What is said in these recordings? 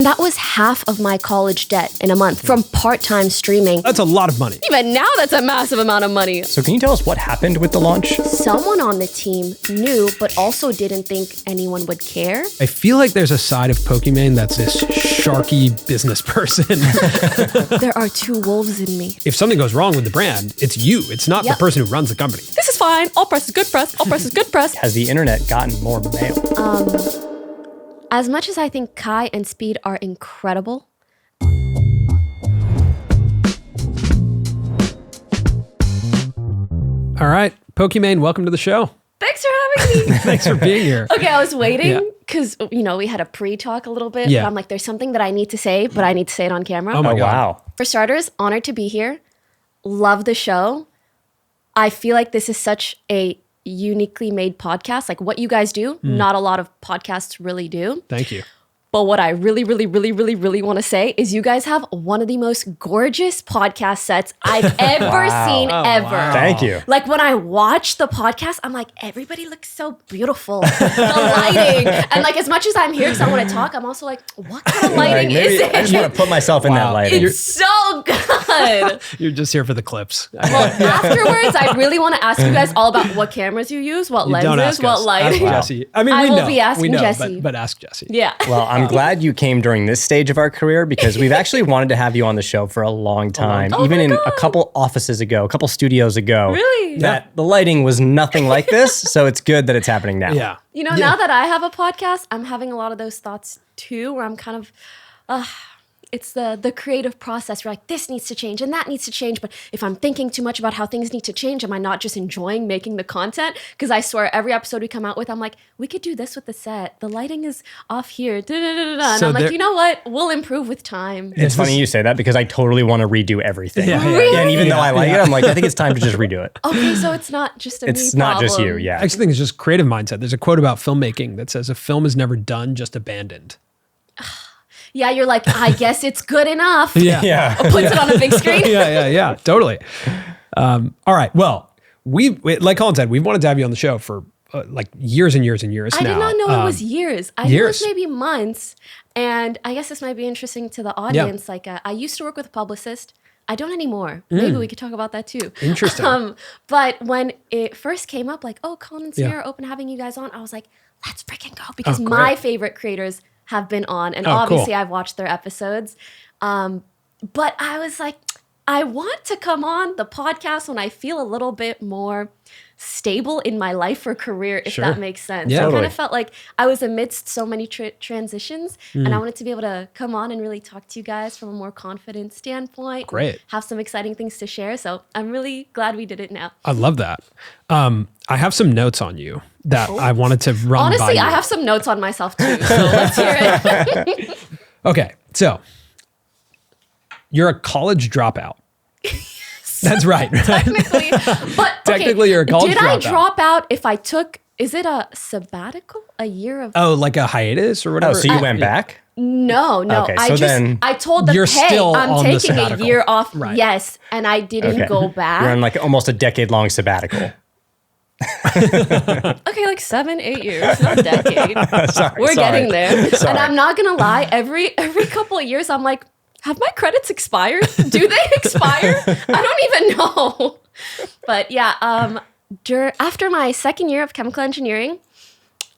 That was half of my college debt in a month from part-time streaming. That's a lot of money. Even now, that's a massive amount of money. So can you tell us what happened with the launch? Someone on the team knew, but also didn't think anyone would care. I feel like there's a side of Pokimane that's this sharky business person. There are two wolves in me. If something goes wrong with the brand, it's you. It's not the person who runs the company. This is fine. All press is good press. All press is good press. Has the internet gotten more male? As much as I think Kai and Speed are incredible, All right, Pokimane, welcome to the show. thanks for having me. Thanks for being here. Okay, I was waiting because, we had a pre-talk a little bit. Yeah. But I'm like, there's something that I need to say, but I need to say it on camera. Oh my God. Wow. For starters, honored to be here. Love the show. I feel like this is such a uniquely made podcast. Like what you guys do, not a lot of podcasts really do. Thank you. But what I really want to say is you guys have one of the most gorgeous podcast sets I've ever seen ever. wow. Thank you. Like when I watch the podcast, I'm like, everybody looks so beautiful. The lighting. And like as much as I'm here because I want to talk, I'm also like, what kind of lighting is it? I just want to put myself in that lighting. It's so good. You're just here for the clips. Well, afterwards, I really want to ask you guys all about what cameras you use, what Don't lenses, ask what us. lighting. Ask Jesse. I mean, I we will know. be asking we know, Jesse. But ask Jesse. Yeah. Well, I'm glad you came during this stage of our career because we've actually wanted to have you on the show for a long time. Oh Even my in God. a couple offices ago, a couple studios ago. Really? That the lighting was nothing like this. So it's good that it's happening now. Yeah. Now that I have a podcast, I'm having a lot of those thoughts too, where I'm kind of, it's the creative process where like this needs to change and that needs to change. But if I'm thinking too much about how things need to change, am I not just enjoying making the content? Because I swear every episode we come out with, I'm like, we could do this with the set. The lighting is off here. And So I'm like, there- you know what? We'll improve with time. It's funny you say that because I totally want to redo everything. Yeah. Really? And even though I like it, I'm like, I think it's time to just redo it. Okay, so it's not just a It's me not just you, problem. yeah. I actually think it's just creative mindset. There's a quote about filmmaking that says, a film is never done, just abandoned. Yeah, you're like, I guess it's good enough. Yeah. Puts it on a big screen. yeah, totally. All right. Well, like Colin said, we've wanted to have you on the show for like years and years and years I now. did not know it was years. I knew it years. was maybe months. And I guess this might be interesting to the audience. Like, I used to work with a publicist. I don't anymore. Maybe we could talk about that too. Interesting. But when it first came up, like, oh, Colin and Samir Yeah. are open having you guys on, I was like, let's freaking go. Because great. my favorite creators have been on. And Oh, obviously cool. I've watched their episodes. But I was like, I want to come on the podcast when I feel a little bit more stable in my life or career, if Sure. that makes sense. Yeah. I kind Totally. of felt like I was amidst so many transitions and I wanted to be able to come on and really talk to you guys from a more confident standpoint. Great. Have some exciting things to share. So I'm really glad we did it now. I love that. I have some notes on you that I wanted to run by Honestly, you. I have some notes on myself too. So let's hear it. Okay, so you're a college dropout. That's right. Technically. But Technically, you're a college Did I dropout. drop out if I took, is it a sabbatical? A year of Oh, like a hiatus or whatever? Oh, so you went back? No. Okay, I so just then I told them, you're hey, still I'm on the taking a sabbatical. year off. Right. Yes, and I didn't go back. You're on like almost a decade-long sabbatical. Okay, like 7-8 years, not a decade. We're sorry. getting there. Sorry. And I'm not gonna lie, every couple of years I'm like, have my credits expired? Do they expire? I don't even know. But yeah, after my second year of chemical engineering,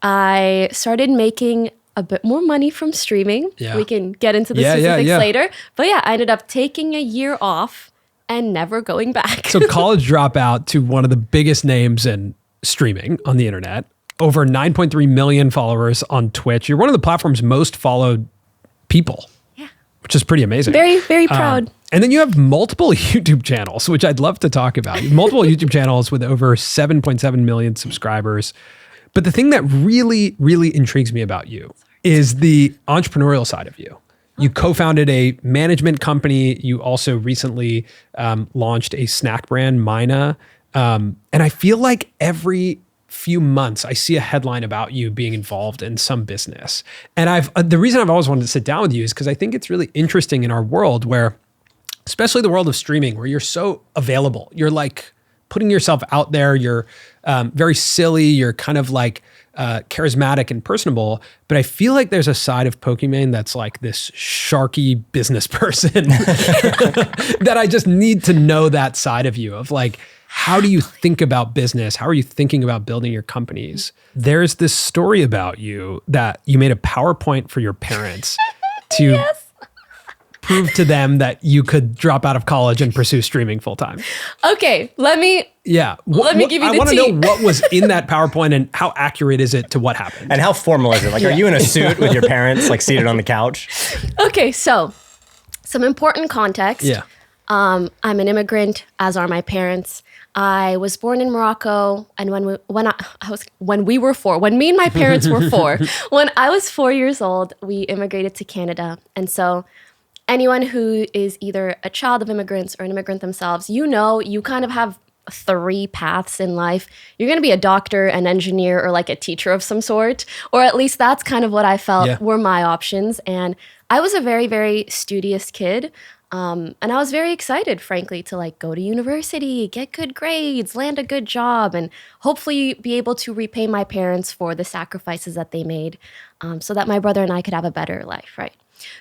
I started making a bit more money from streaming. Yeah. We can get into the Yeah, specifics yeah. later. But yeah, I ended up taking a year off and never going back. So college dropout to one of the biggest names in streaming on the internet. Over 9.3 million followers on Twitch. You're one of the platform's most followed people. Yeah. Which is pretty amazing. Very, very proud. And then you have multiple YouTube channels, which I'd love to talk about. Multiple YouTube channels with over 7.7 million subscribers. But the thing that really, really intrigues me about you is the entrepreneurial side of you. You co-founded a management company. You also recently launched a snack brand, Myna. And I feel like every few months I see a headline about you being involved in some business. And the reason I've always wanted to sit down with you is because I think it's really interesting in our world where, especially the world of streaming, where you're so available. You're like putting yourself out there. You're very silly. You're kind of like charismatic and personable, but I feel like there's a side of Pokimane that's like this sharky business person that I just need to know that side of you of like, how do you think about business? How are you thinking about building your companies? There's this story about you that you made a PowerPoint for your parents to prove to them that you could drop out of college and pursue streaming full time. Okay, let me give you the tea. I want to know what was in that PowerPoint and how accurate is it to what happened? And how formal is it? Like, are you in a suit with your parents, like seated on the couch? Okay, so some important context. Yeah. I'm an immigrant, as are my parents. I was born in Morocco, and when me and my parents were 4, when I was 4 years old, we immigrated to Canada. And so anyone who is either a child of immigrants or an immigrant themselves, you kind of have 3 paths in life. You're going to be a doctor, an engineer, or like a teacher of some sort, or at least that's kind of what I felt were my options. And I was a very, very studious kid. And I was very excited, frankly, to like go to university, get good grades, land a good job, and hopefully be able to repay my parents for the sacrifices that they made, so that my brother and I could have a better life, right?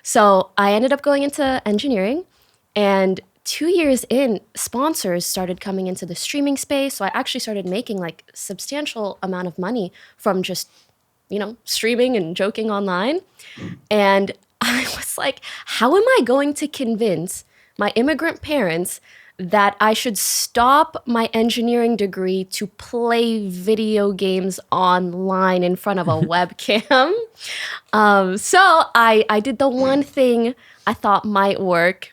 So I ended up going into engineering, and 2 years in, sponsors started coming into the streaming space. So I actually started making like substantial amount of money from just, streaming and joking online. And I was like, how am I going to convince my immigrant parents that I should stop my engineering degree to play video games online in front of a webcam? So I did the one thing I thought might work.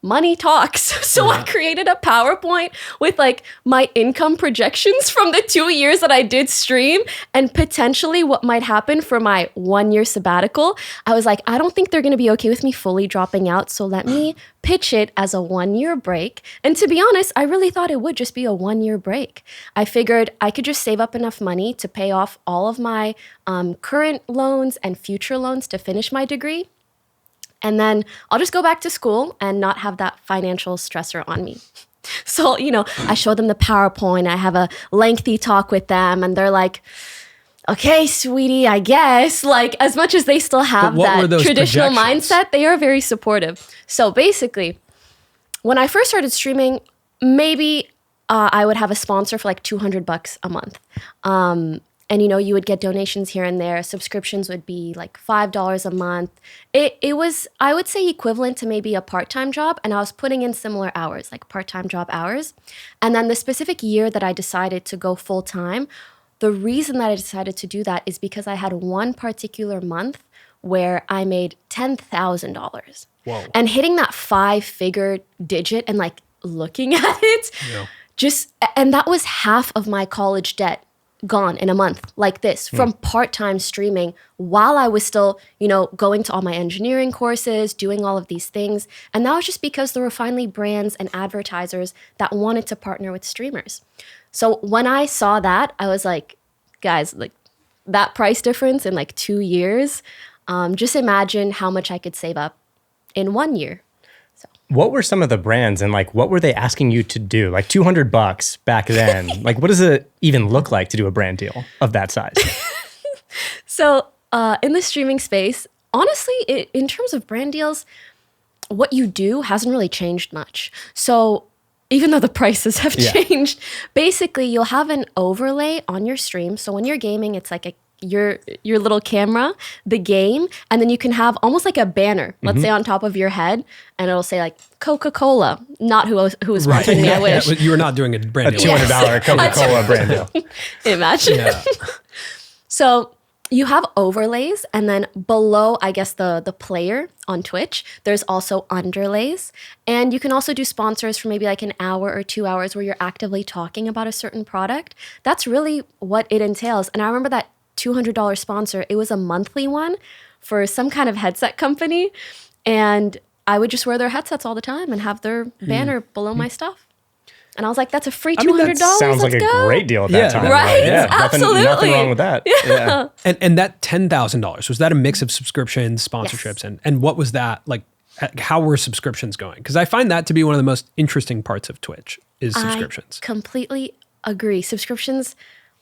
Money talks. So I created a PowerPoint with like my income projections from the 2 years that I did stream and potentially what might happen for my 1 year sabbatical. I was like, I don't think they're going to be okay with me fully dropping out. So let me pitch it as a 1 year break. And to be honest, I really thought it would just be a 1 year break. I figured I could just save up enough money to pay off all of my current loans and future loans to finish my degree. And then I'll just go back to school and not have that financial stressor on me. So, I show them the PowerPoint. I have a lengthy talk with them and they're like, okay, sweetie, I guess. Like, as much as they still have that traditional mindset, they are very supportive. So basically, when I first started streaming, maybe I would have a sponsor for like $200 a month. And, you would get donations here and there. Subscriptions would be like $5 a month. It was, I would say, equivalent to maybe a part-time job. And I was putting in similar hours, like part-time job hours. And then the specific year that I decided to go full-time, the reason that I decided to do that is because I had one particular month where I made $10,000. Whoa. And hitting that 5-figure digit and like looking at it, and that was half of my college debt gone in a month like this from part-time streaming while I was still, going to all my engineering courses, doing all of these things. And that was just because there were finally brands and advertisers that wanted to partner with streamers. So when I saw that, I was like, guys, like that price difference in like 2 years, just imagine how much I could save up in 1 year. What were some of the brands and like what were they asking you to do? Like $200 back then. Like what does it even look like to do a brand deal of that size? So in the streaming space, honestly, in terms of brand deals, what you do hasn't really changed much. So even though the prices have changed, basically you'll have an overlay on your stream. So when you're gaming, it's like your little camera, the game, and then you can have almost like a banner, let's say on top of your head, and it'll say like Coca-Cola, not who was sponsoring me, I wish. You were not doing a brand deal. $200 Coca-Cola brand deal. Imagine. Yeah. So you have overlays, and then below, I guess, the player on Twitch, there's also underlays. And you can also do sponsors for maybe like an hour or 2 hours where you're actively talking about a certain product. That's really what it entails. And I remember that $200 sponsor, it was a monthly one for some kind of headset company. And I would just wear their headsets all the time and have their banner below my stuff. And I was like, that's a free $200. That sounds like a great deal at that time. Right? Yeah, absolutely. Nothing wrong with that. Yeah. And that $10,000, was that a mix of subscriptions, sponsorships, and what was that like? How were subscriptions going? Because I find that to be one of the most interesting parts of Twitch is subscriptions. I completely agree. Subscriptions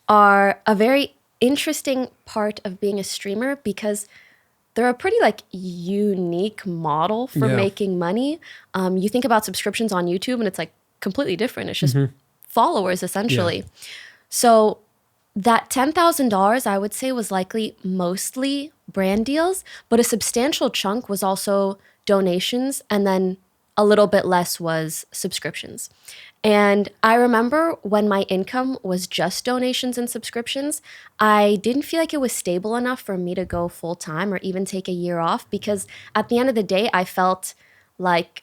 are a very interesting part of being a streamer because they're a pretty like unique model for Yeah. making money. You think about subscriptions on YouTube and it's like completely different. It's just followers essentially. So that $10,000 I would say was likely mostly brand deals, but a substantial chunk was also donations, and then a little bit less was subscriptions. And I remember when my income was just donations and subscriptions, I didn't feel like it was stable enough for me to go full time or even take a year off, because at the end of the day, I felt like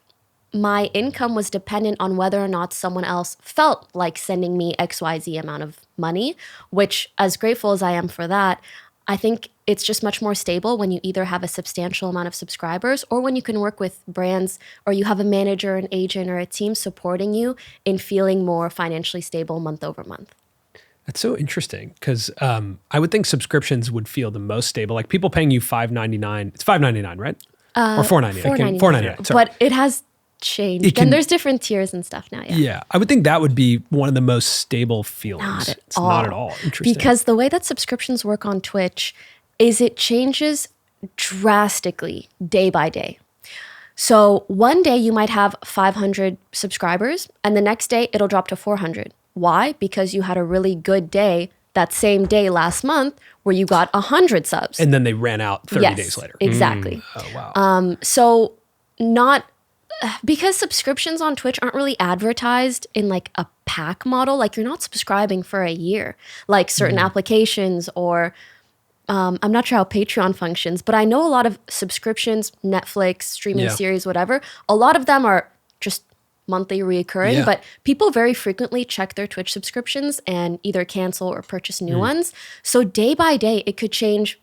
my income was dependent on whether or not someone else felt like sending me XYZ amount of money, which, as grateful as I am for that, I think it's just much more stable when you either have a substantial amount of subscribers or when you can work with brands or you have a manager, an agent, or a team supporting you in feeling more financially stable month over month. That's so interesting because I would think subscriptions would feel the most stable. Like people paying you $5.99. It's $5.99, right? Or $4.99. $4.99. Sorry. But it has changed. And there's different tiers and stuff now. Yeah. I would think that would be one of the most stable feelings. Not at all. Interesting. Because the way that subscriptions work on Twitch is it changes drastically day by day. So one day you might have 500 subscribers and the next day it'll drop to 400. Why? Because you had a really good day that same day last month where you got 100 subs. And then they ran out 30 days later. Exactly. Oh, wow. So because subscriptions on Twitch aren't really advertised in like a pack model, like you're not subscribing for a year, like certain applications or I'm not sure how Patreon functions, but I know a lot of subscriptions, Netflix, streaming series, whatever, a lot of them are just monthly reoccurring, but people very frequently check their Twitch subscriptions and either cancel or purchase new ones. So day by day, it could change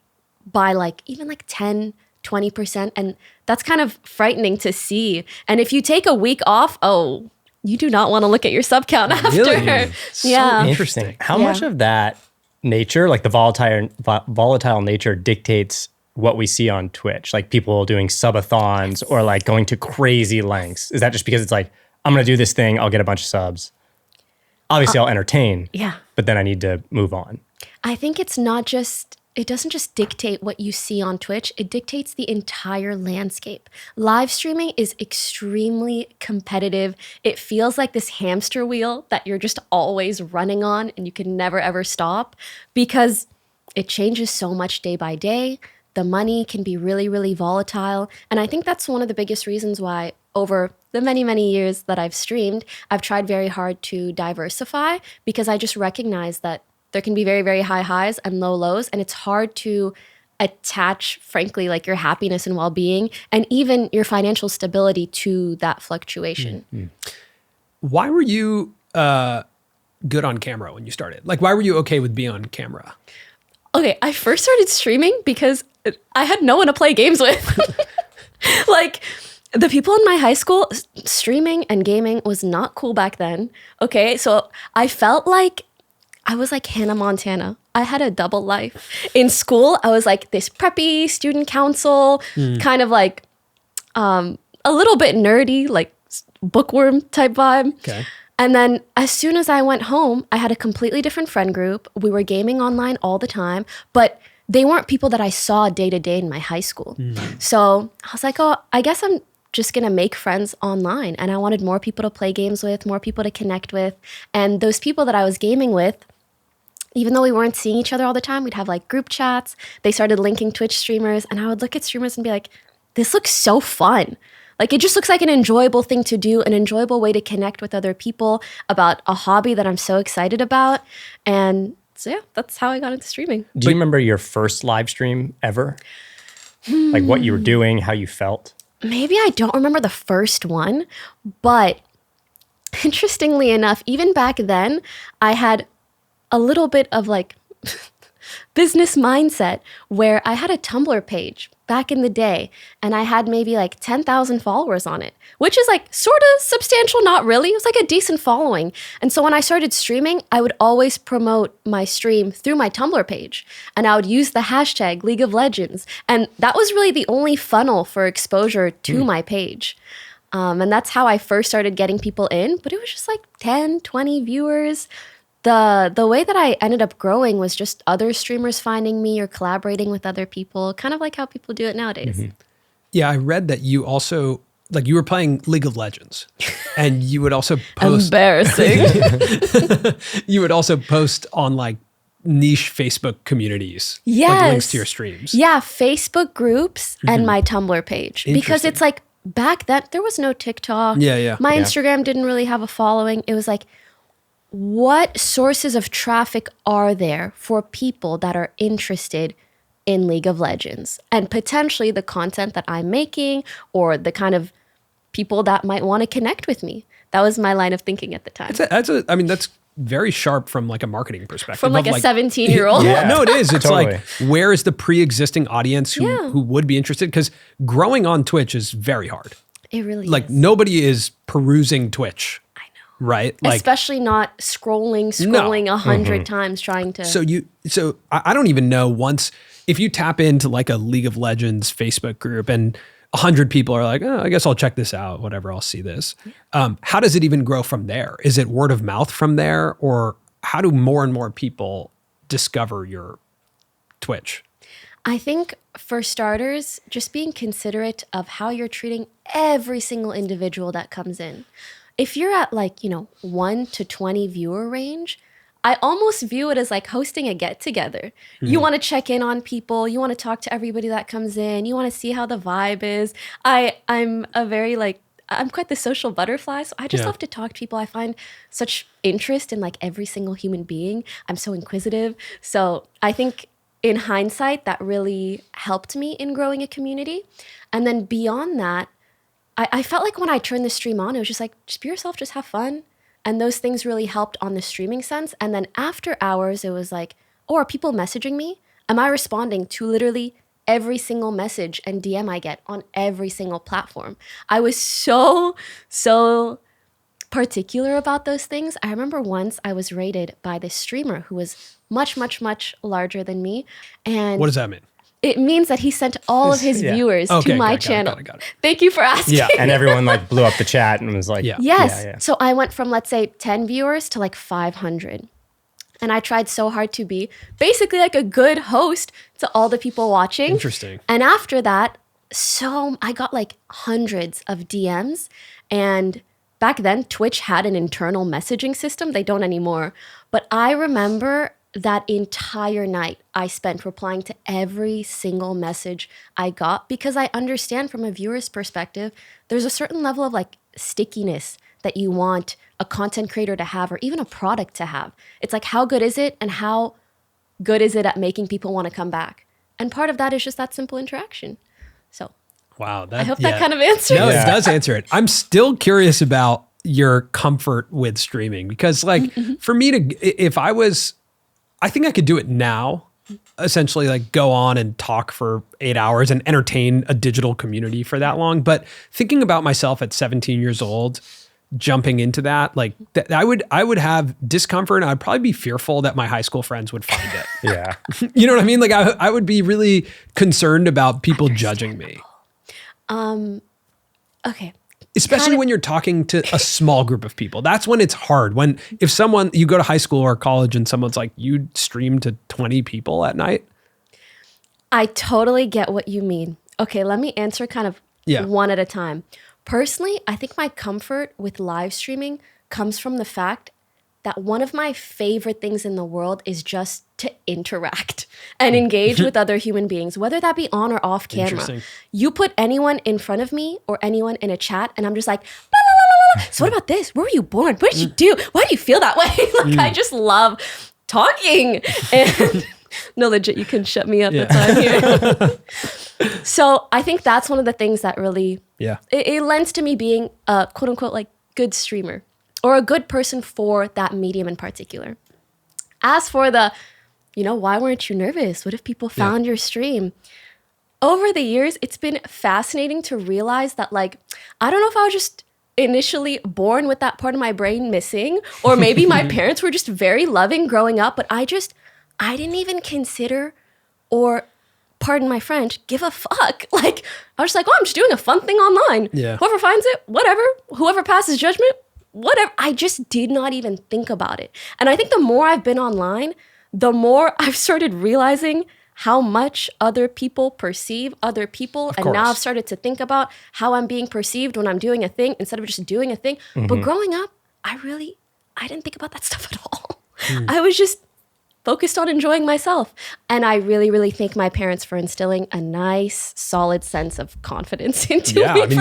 by like even like 10, 20%. And that's kind of frightening to see. And if you take a week off, you do not want to look at your sub count after. Really? Yeah. Interesting. How much of that nature, like the volatile nature, dictates what we see on Twitch? Like people doing subathons or like going to crazy lengths. Is that just because it's like, I'm going to do this thing, I'll get a bunch of subs. Obviously, I'll entertain. Yeah. But then I need to move on. I think it doesn't just dictate what you see on Twitch, it dictates the entire landscape. Live streaming is extremely competitive. It feels like this hamster wheel that you're just always running on and you can never ever stop because it changes so much day by day. The money can be really, really volatile. And I think that's one of the biggest reasons why over the many, many years that I've streamed, I've tried very hard to diversify because I just recognize that there can be very, very high highs and low lows. And it's hard to attach, frankly, like your happiness and well-being and even your financial stability to that fluctuation. Mm-hmm. Why were you good on camera when you started? Like, why were you okay with being on camera? Okay, I first started streaming because I had no one to play games with. Like, the people in my high school, streaming and gaming was not cool back then. Okay, so I felt like I was like Hannah Montana. I had a double life. In school, I was like this preppy student council, kind of like a little bit nerdy, like bookworm type vibe. Okay. And then as soon as I went home, I had a completely different friend group. We were gaming online all the time, but they weren't people that I saw day to day in my high school. So I was like, I guess I'm just gonna make friends online. And I wanted more people to play games with, more people to connect with. And those people that I was gaming with, even though we weren't seeing each other all the time, we'd have like group chats. They started linking Twitch streamers and I would look at streamers and be like, this looks so fun. Like it just looks like an enjoyable thing to do, an enjoyable way to connect with other people about a hobby that I'm so excited about. And so yeah, that's how I got into streaming. Do you remember your first live stream ever? Like what you were doing, how you felt? Maybe I don't remember the first one, but interestingly enough, even back then, I had a little bit of like business mindset where I had a Tumblr page back in the day and I had maybe like 10,000 followers on it, which is like sort of substantial, not really. It was like a decent following. And so when I started streaming, I would always promote my stream through my Tumblr page and I would use the hashtag League of Legends. And that was really the only funnel for exposure to my page. And that's how I first started getting people in, but it was just like 10, 20 viewers. the way that I ended up growing was just other streamers finding me or collaborating with other people, kind of like how people do it nowadays. Yeah, I read that you also, like, you were playing League of Legends, and you would also post. Embarrassing. You would also post on like niche Facebook communities, Yes. like links to your streams. Yeah, Facebook groups and my Tumblr page. Because Interesting. it's like back then, there was no TikTok. Yeah. My Instagram didn't really have a following. It was like, what sources of traffic are there for people that are interested in League of Legends? And potentially the content that I'm making or the kind of people that might want to connect with me. That was my line of thinking at the time. I mean, that's very sharp from like a marketing perspective. From like of, a 17-year-old. Yeah. No, it is. It's Totally. like, where is the pre-existing audience who would be interested? Because growing on Twitch is very hard. It really Like is. nobody is perusing Twitch. I know. Right? Like, Especially not scrolling 100 times trying to. so I don't even know once, if you tap into like a League of Legends Facebook group and 100 people are like, oh, I guess I'll check this out, whatever, I'll see this. How does it even grow from there? Is it word of mouth from there? Or how do more and more people discover your Twitch? I think for starters, just being considerate of how you're treating every single individual that comes in. If you're at like, 1 to 20 viewer range, I almost view it as like hosting a get together. You want to check in on people. You want to talk to everybody that comes in. You want to see how the vibe is. I'm quite the social butterfly. So I just love to talk to people. I find such interest in like every single human being. I'm so inquisitive. So I think in hindsight, that really helped me in growing a community. And then beyond that, I felt like when I turned the stream on, it was just like, just be yourself, just have fun. And those things really helped on the streaming sense. And then after hours, it was like, oh, are people messaging me? Am I responding to literally every single message and DM I get on every single platform? I was so particular about those things. I remember once I was rated by this streamer who was much, much, much larger than me. And What does that mean? it means that he sent all of his viewers Okay, to my got it, channel. got it. Thank you for asking. Yeah. And everyone like blew up the chat and was like, Yeah. Yes. Yeah. So I went from, let's say, 10 viewers to like 500. And I tried so hard to be basically like a good host to all the people watching. Interesting. And after that, I got like hundreds of DMs. And back then, Twitch had an internal messaging system. They don't anymore. But I remember that entire night I spent replying to every single message I got, because I understand from a viewer's perspective, there's a certain level of like stickiness that you want a content creator to have, or even a product to have. It's like, how good is it? And how good is it at making people want to come back? And part of that is just that simple interaction. So Wow. I hope that kind of answers. No, Yeah. it does answer it. I'm still curious about your comfort with streaming, because like for me I think I could do it now, essentially like go on and talk for 8 hours and entertain a digital community for that long. But thinking about myself at 17 years old, jumping into that, like I would have discomfort, and I'd probably be fearful that my high school friends would find it. Yeah. You know what I mean? Like I would be really concerned about people judging me. Okay. Especially when you're talking to a small group of people. That's when it's hard. If you go to high school or college and someone's like, you stream to 20 people at night. I totally get what you mean. Okay, let me answer kind of one at a time. Personally, I think my comfort with live streaming comes from the fact that one of my favorite things in the world is just to interact and engage with other human beings, whether that be on or off camera. Interesting. You put anyone in front of me or anyone in a chat, and I'm just like, la, la, la, la. So what about this? Where were you born? What did you do? Why do you feel that way? Like, I just love talking. And no, legit, you can shut me up. That's why I'm here. So I think that's one of the things that really, it lends to me being a quote unquote like good streamer, or a good person for that medium in particular. As for the, why weren't you nervous? What if people found your stream? Over the years, it's been fascinating to realize that, like, I don't know if I was just initially born with that part of my brain missing, or maybe my parents were just very loving growing up, but I didn't even consider, or pardon my French, give a fuck. Like, I was just like, oh, I'm just doing a fun thing online. Yeah. Whoever finds it, whatever. Whoever passes judgment, whatever. I just did not even think about it. And I think the more I've been online, the more I've started realizing how much other people perceive other people. And now I've started to think about how I'm being perceived when I'm doing a thing instead of just doing a thing. But growing up, I didn't think about that stuff at all. I was just focused on enjoying myself. And I really, really thank my parents for instilling a nice, solid sense of confidence into me. I mean,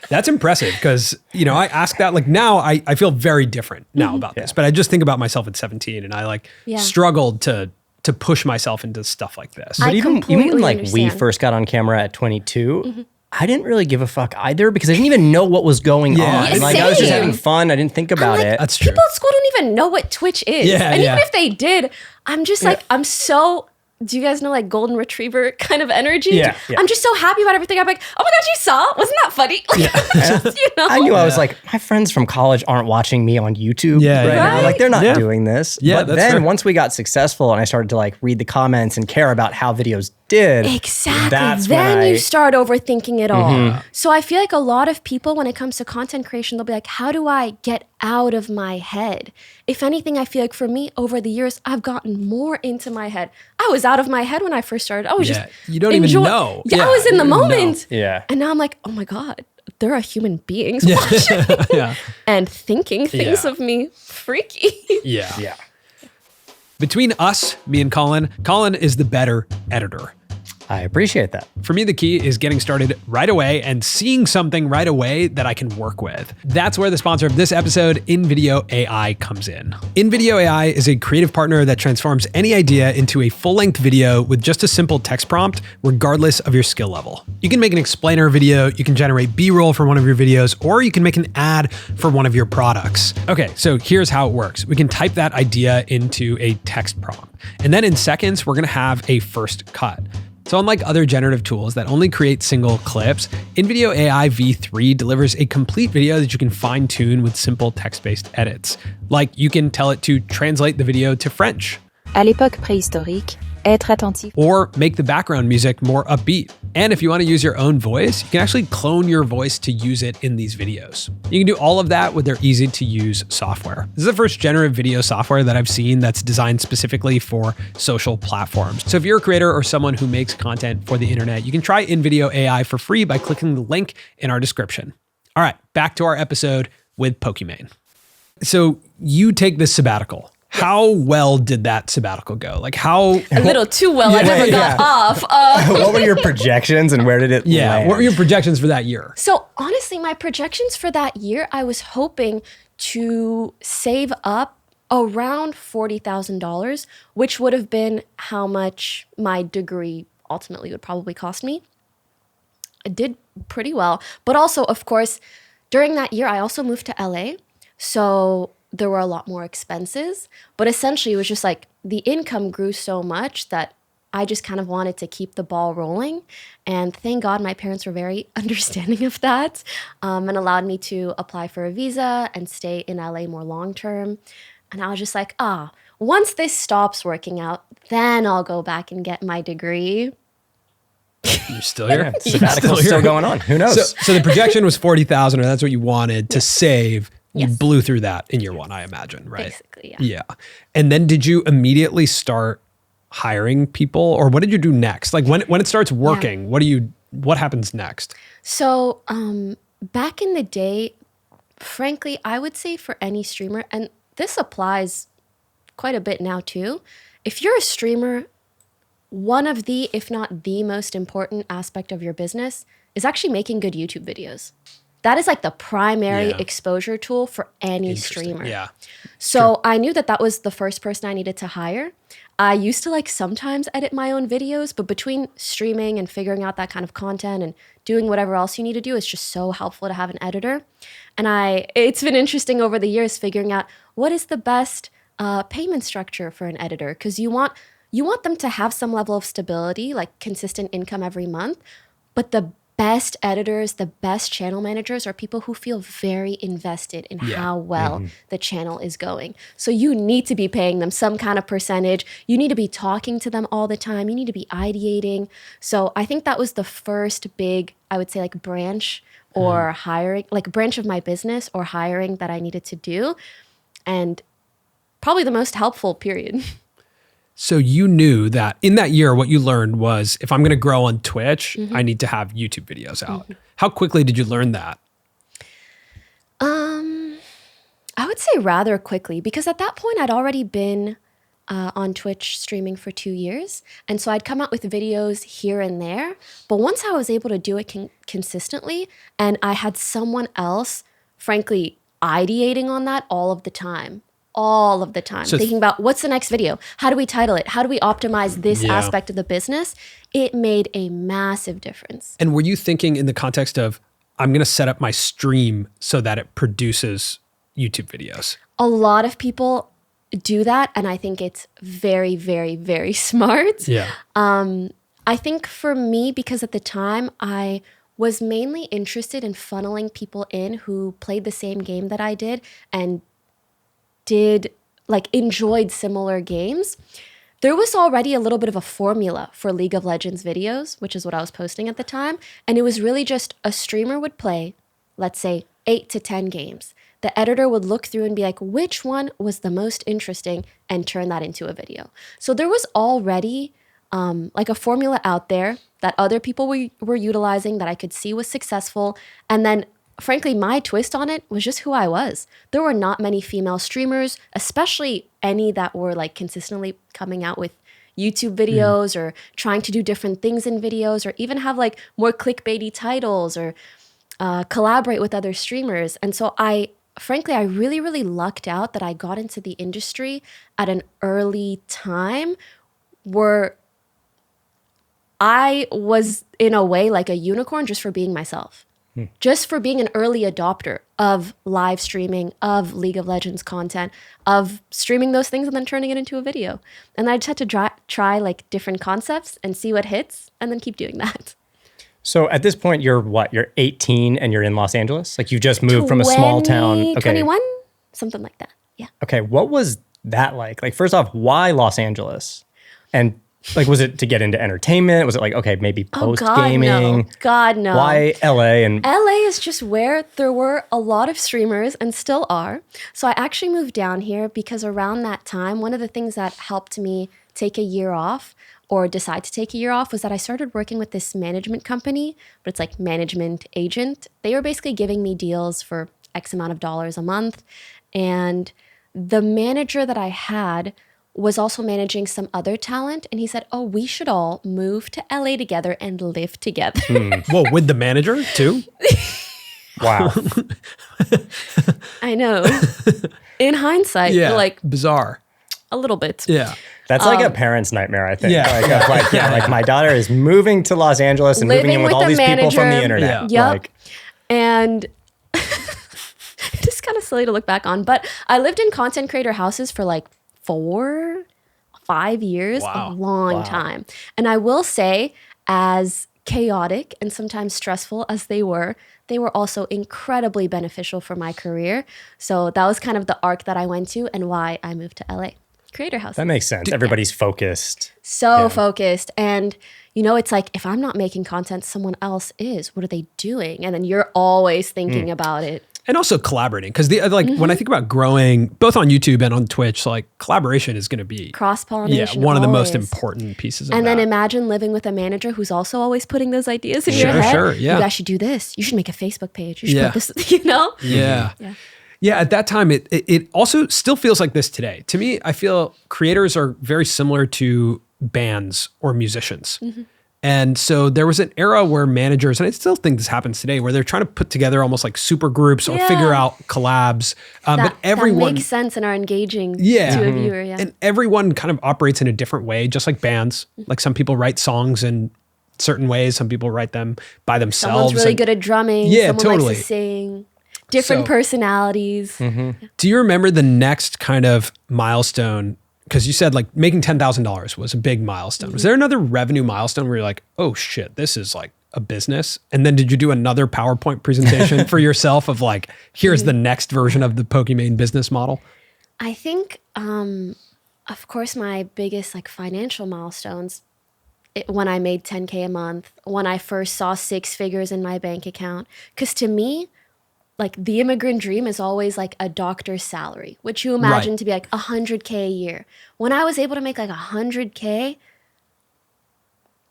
that's impressive because, you know, I ask that, like, now I feel very different now about this, but I just think about myself at 17 and I struggled to push myself into stuff like this. But even when like we understand. first got on camera at 22, I didn't really give a fuck either because I didn't even know what was going on. Yeah, Like I was just same. having fun. I didn't think about it. That's true. People at school don't even know what Twitch is. And even if they did, I'm just like, I'm so, do you guys know like golden retriever kind of energy? Yeah. I'm just so happy about everything. I'm like, oh my God, you saw? Wasn't that funny? Like, you know? I knew I was like, my friends from college aren't watching me on YouTube right now. Right? Like they're not doing this. Yeah, But that's then fair. once we got successful and I started to like read the comments and care about how videos did. Exactly. That's Then when you start overthinking it all. So I feel like a lot of people, when it comes to content creation, they'll be like, how do I get out of my head? If anything, I feel like for me, over the years, I've gotten more into my head. I was out of my head when I first started. I was just you don't even know. Yeah, I was in the you don't moment. know. Yeah. And now I'm like, oh my God, there are human beings watching and thinking things of me. Freaky. Yeah. Between us, me and Colin is the better editor. I appreciate that. For me, the key is getting started right away and seeing something right away that I can work with. That's where the sponsor of this episode, InVideo AI, comes in. InVideo AI is a creative partner that transforms any idea into a full-length video with just a simple text prompt, regardless of your skill level. You can make an explainer video, you can generate B-roll for one of your videos, or you can make an ad for one of your products. Okay, so here's how it works. We can type that idea into a text prompt, and then in seconds, we're gonna have a first cut. So unlike other generative tools that only create single clips, InVideo AI V3 delivers a complete video that you can fine-tune with simple text-based edits. Like you can tell it to translate the video to French, À l'époque préhistorique, être attentif. or make the background music more upbeat. And if you want to use your own voice, you can actually clone your voice to use it in these videos. You can do all of that with their easy-to-use software. This is the first generative video software that I've seen that's designed specifically for social platforms. So if you're a creator or someone who makes content for the internet, you can try InVideo AI for free by clicking the link in our description. All right, back to our episode with Pokimane. So you take this sabbatical. How well did that sabbatical go? Like how... A little too well. I never got off. What were your projections and where did it land? What were your projections for that year? So honestly, my projections for that year, I was hoping to save up around $40,000, which would have been how much my degree ultimately would probably cost me. I did pretty well. But also, of course, during that year, I also moved to LA. So there were a lot more expenses. But essentially, it was just like the income grew so much that I just kind of wanted to keep the ball rolling. And thank God my parents were very understanding of that and allowed me to apply for a visa and stay in LA more long term. And I was just like, once this stops working out, then I'll go back and get my degree. You're still here? Sabbatical's still going on. Who knows? So the projection was 40,000, or that's what you wanted to save. You blew through that in year one, I imagine, right? Basically, Yeah. And then did you immediately start hiring people, or what did you do next? Like when it starts working, what happens next? So back in the day, frankly, I would say for any streamer, and this applies quite a bit now too, if you're a streamer, one of the, if not the most important aspect of your business is actually making good YouTube videos. That is like the primary exposure tool for any streamer. Yeah. So I knew that was the first person I needed to hire. I used to like sometimes edit my own videos, but between streaming and figuring out that kind of content and doing whatever else you need to do, it's just so helpful to have an editor. And it's been interesting over the years figuring out what is the best payment structure for an editor, because you want them to have some level of stability, like consistent income every month. But the best editors, the best channel managers are people who feel very invested in how well the channel is going. So you need to be paying them some kind of percentage. You need to be talking to them all the time. You need to be ideating. So I think that was the first big, I would say, like branch or hiring, like branch of my business or hiring that I needed to do. And probably the most helpful period. So you knew that in that year, what you learned was if I'm going to grow on Twitch, I need to have YouTube videos out. How quickly did you learn that? I would say rather quickly, because at that point I'd already been on Twitch streaming for 2 years. And so I'd come out with videos here and there. But once I was able to do it consistently, and I had someone else, frankly, ideating on that all of the time, so thinking about what's the next video? How do we title it? How do we optimize this aspect of the business? It made a massive difference. And were you thinking in the context of, I'm going to set up my stream so that it produces YouTube videos? A lot of people do that, and I think it's very, very, very smart. Yeah. I think for me, because at the time I was mainly interested in funneling people in who played the same game that I did and enjoyed similar games. There was already a little bit of a formula for League of Legends videos, which is what I was posting at the time. And it was really just a streamer would play, let's say 8 to 10 games. The editor would look through and be like, which one was the most interesting, and turn that into a video. So there was already like a formula out there that other people were utilizing that I could see was successful. And then frankly, my twist on it was just who I was. There were not many female streamers, especially any that were like consistently coming out with YouTube videos or trying to do different things in videos, or even have like more clickbaity titles, or collaborate with other streamers. And so I really, really lucked out that I got into the industry at an early time where I was in a way like a unicorn just for being myself. Just for being an early adopter of live streaming, of League of Legends content, of streaming those things and then turning it into a video. And I just had to try like different concepts and see what hits, and then keep doing that. So at this point, you're what? You're 18 and you're in Los Angeles? Like you just moved from a small town. Okay. 21? Something like that. Yeah. Okay. What was that like? Like, first off, why Los Angeles? And like, was it to get into entertainment? Was it like, okay, maybe post-gaming? God, no. Why LA? And LA is just where there were a lot of streamers and still are. So I actually moved down here because around that time, one of the things that helped me take a year off or decide to take a year off was that I started working with this management company, but it's like management agent. They were basically giving me deals for X amount of dollars a month. And the manager that I had was also managing some other talent. And he said, oh, we should all move to LA together and live together. Whoa, with the manager too? wow. I know. In hindsight, Yeah, like bizarre. a little bit. Yeah. That's like a parent's nightmare, I think. Yeah. Like my daughter is moving to Los Angeles and moving in with all these people from the internet. Yep. Like, and it's kind of silly to look back on, but I lived in content creator houses for like 4-5 years, Wow. a long time. And I will say, as chaotic and sometimes stressful as they were also incredibly beneficial for my career. So that was kind of the arc that I went to and why I moved to LA. Creator house. that makes sense. Everybody's focused. So focused. And it's like, if I'm not making content, someone else is. What are they doing? And then you're always thinking about it. And also collaborating, because when I think about growing both on YouTube and on Twitch, like collaboration is going to be Cross-pollination. one of the most always. important pieces of And that. then imagine living with a manager who's also always putting those ideas in your head. Sure, yeah. You guys should do this. You should make a Facebook page. You should Yeah. put this, Yeah. Yeah, at that time, it also still feels like this today. To me, I feel creators are very similar to bands or musicians. And so there was an era where managers, and I still think this happens today, where they're trying to put together almost like super groups or figure out collabs. But everyone that makes sense and are engaging to a viewer. Yeah. And everyone kind of operates in a different way, just like bands. Like some people write songs in certain ways. Some people write them by themselves. Someone's really good at drumming. Yeah, Someone totally. likes to sing. Different personalities. Do you remember the next kind of milestone? Because you said like making $10,000 was a big milestone. Was there another revenue milestone where you're like, oh shit, this is like a business? And then did you do another PowerPoint presentation for yourself of like, here's the next version of the Pokimane business model? I think, of course, my biggest like financial milestones, when I made 10K a month, when I first saw 6 figures in my bank account. Because to me, like the immigrant dream is always like a doctor's salary, which you imagine to be like 100K a year. When I was able to make like 100K,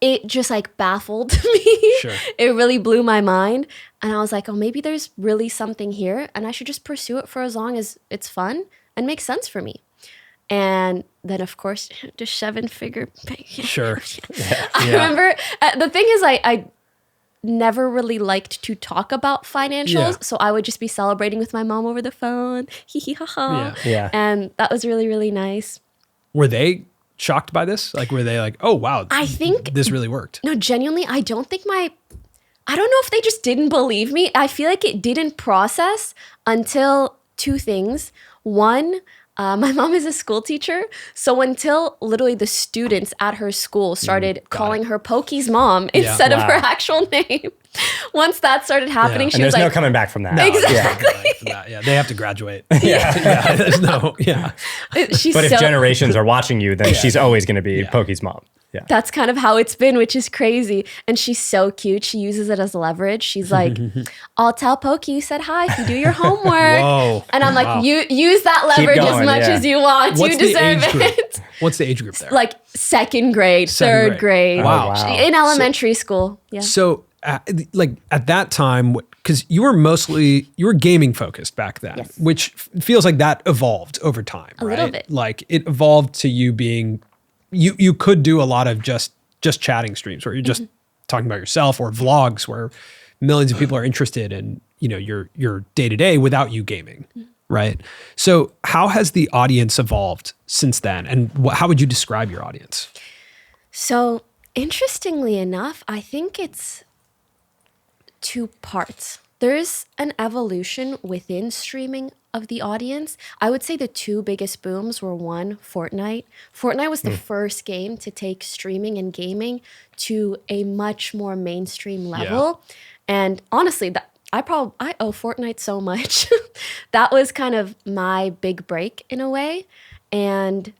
it just like baffled me. Sure. It really blew my mind. And I was like, oh, maybe there's really something here and I should just pursue it for as long as it's fun and makes sense for me. And then, of course, the 7-figure. Sure. I remember, the thing is, I never really liked to talk about financials. Yeah. So I would just be celebrating with my mom over the phone. Hee hee ha ha. Yeah. And that was really, really nice. Were they shocked by this? Like, were they like, oh, wow, I think, this really worked? no, genuinely, I don't know if they just didn't believe me. I feel like it didn't process until 2 things. One, my mom is a school teacher. So until literally the students at her school started calling her Pokey's mom instead of her actual name. Once that started happening, she And was there's no like, coming back from that. No, Exactly. yeah, they have to graduate. Yeah. There's no, she's But if so, generations are watching you, then she's always going to be Pokey's mom. Yeah. that's kind of how it's been, which is crazy. And she's so cute. She uses it as leverage. She's like, I'll tell Pokey you said hi if you do your homework. Whoa. And I'm like, Wow. you use that leverage as going, much yeah. as you want. What's you the deserve age group? it. What's the age group there? Like 2nd grade, Second 3rd grade. Wow. Wow. In elementary school. Yeah. So, like at that time, because you were gaming focused back then, Yes. which feels like that evolved over time, A right? little bit. Like it evolved to you being, you could do a lot of just chatting streams where you're just talking about yourself, or vlogs where millions of people are interested in, your day to day without you gaming, right? So how has the audience evolved since then, and how would you describe your audience? So interestingly enough, I think it's 2 parts. There's an evolution within streaming of the audience. I would say the 2 biggest booms were, 1, Fortnite. Fortnite was the first game to take streaming and gaming to a much more mainstream level. And honestly, I owe Fortnite so much. That was kind of my big break in a way. And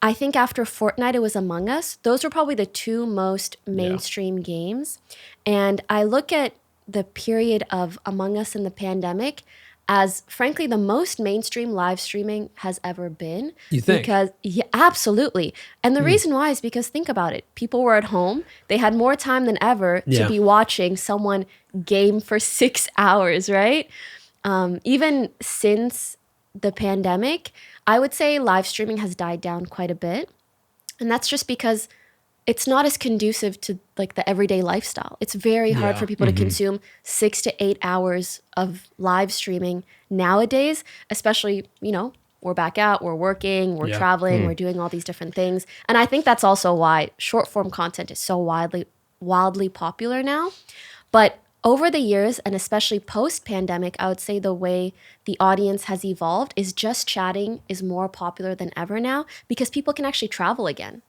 I think after Fortnite, it was Among Us. Those were probably the 2 most mainstream games. And I look at the period of Among Us and the pandemic as, frankly, the most mainstream live streaming has ever been. You think? Because, yeah, absolutely. And the reason why is because, think about it. People were at home. They had more time than ever to be watching someone game for 6 hours, right? Even since the pandemic, I would say live streaming has died down quite a bit. And that's just because it's not as conducive to like the everyday lifestyle. It's very hard for people to consume 6 to 8 hours of live streaming nowadays, especially, we're back out, we're working, we're traveling, we're doing all these different things. And I think that's also why short form content is so wildly popular now. But over the years, and especially post-pandemic, I would say the way the audience has evolved is just chatting is more popular than ever now because people can actually travel again.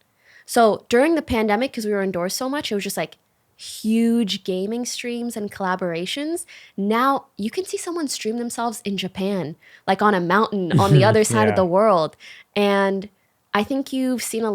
So during the pandemic, because we were indoors so much, it was just like huge gaming streams and collaborations. Now you can see someone stream themselves in Japan, like on a mountain on the other side of the world. And I think you've seen a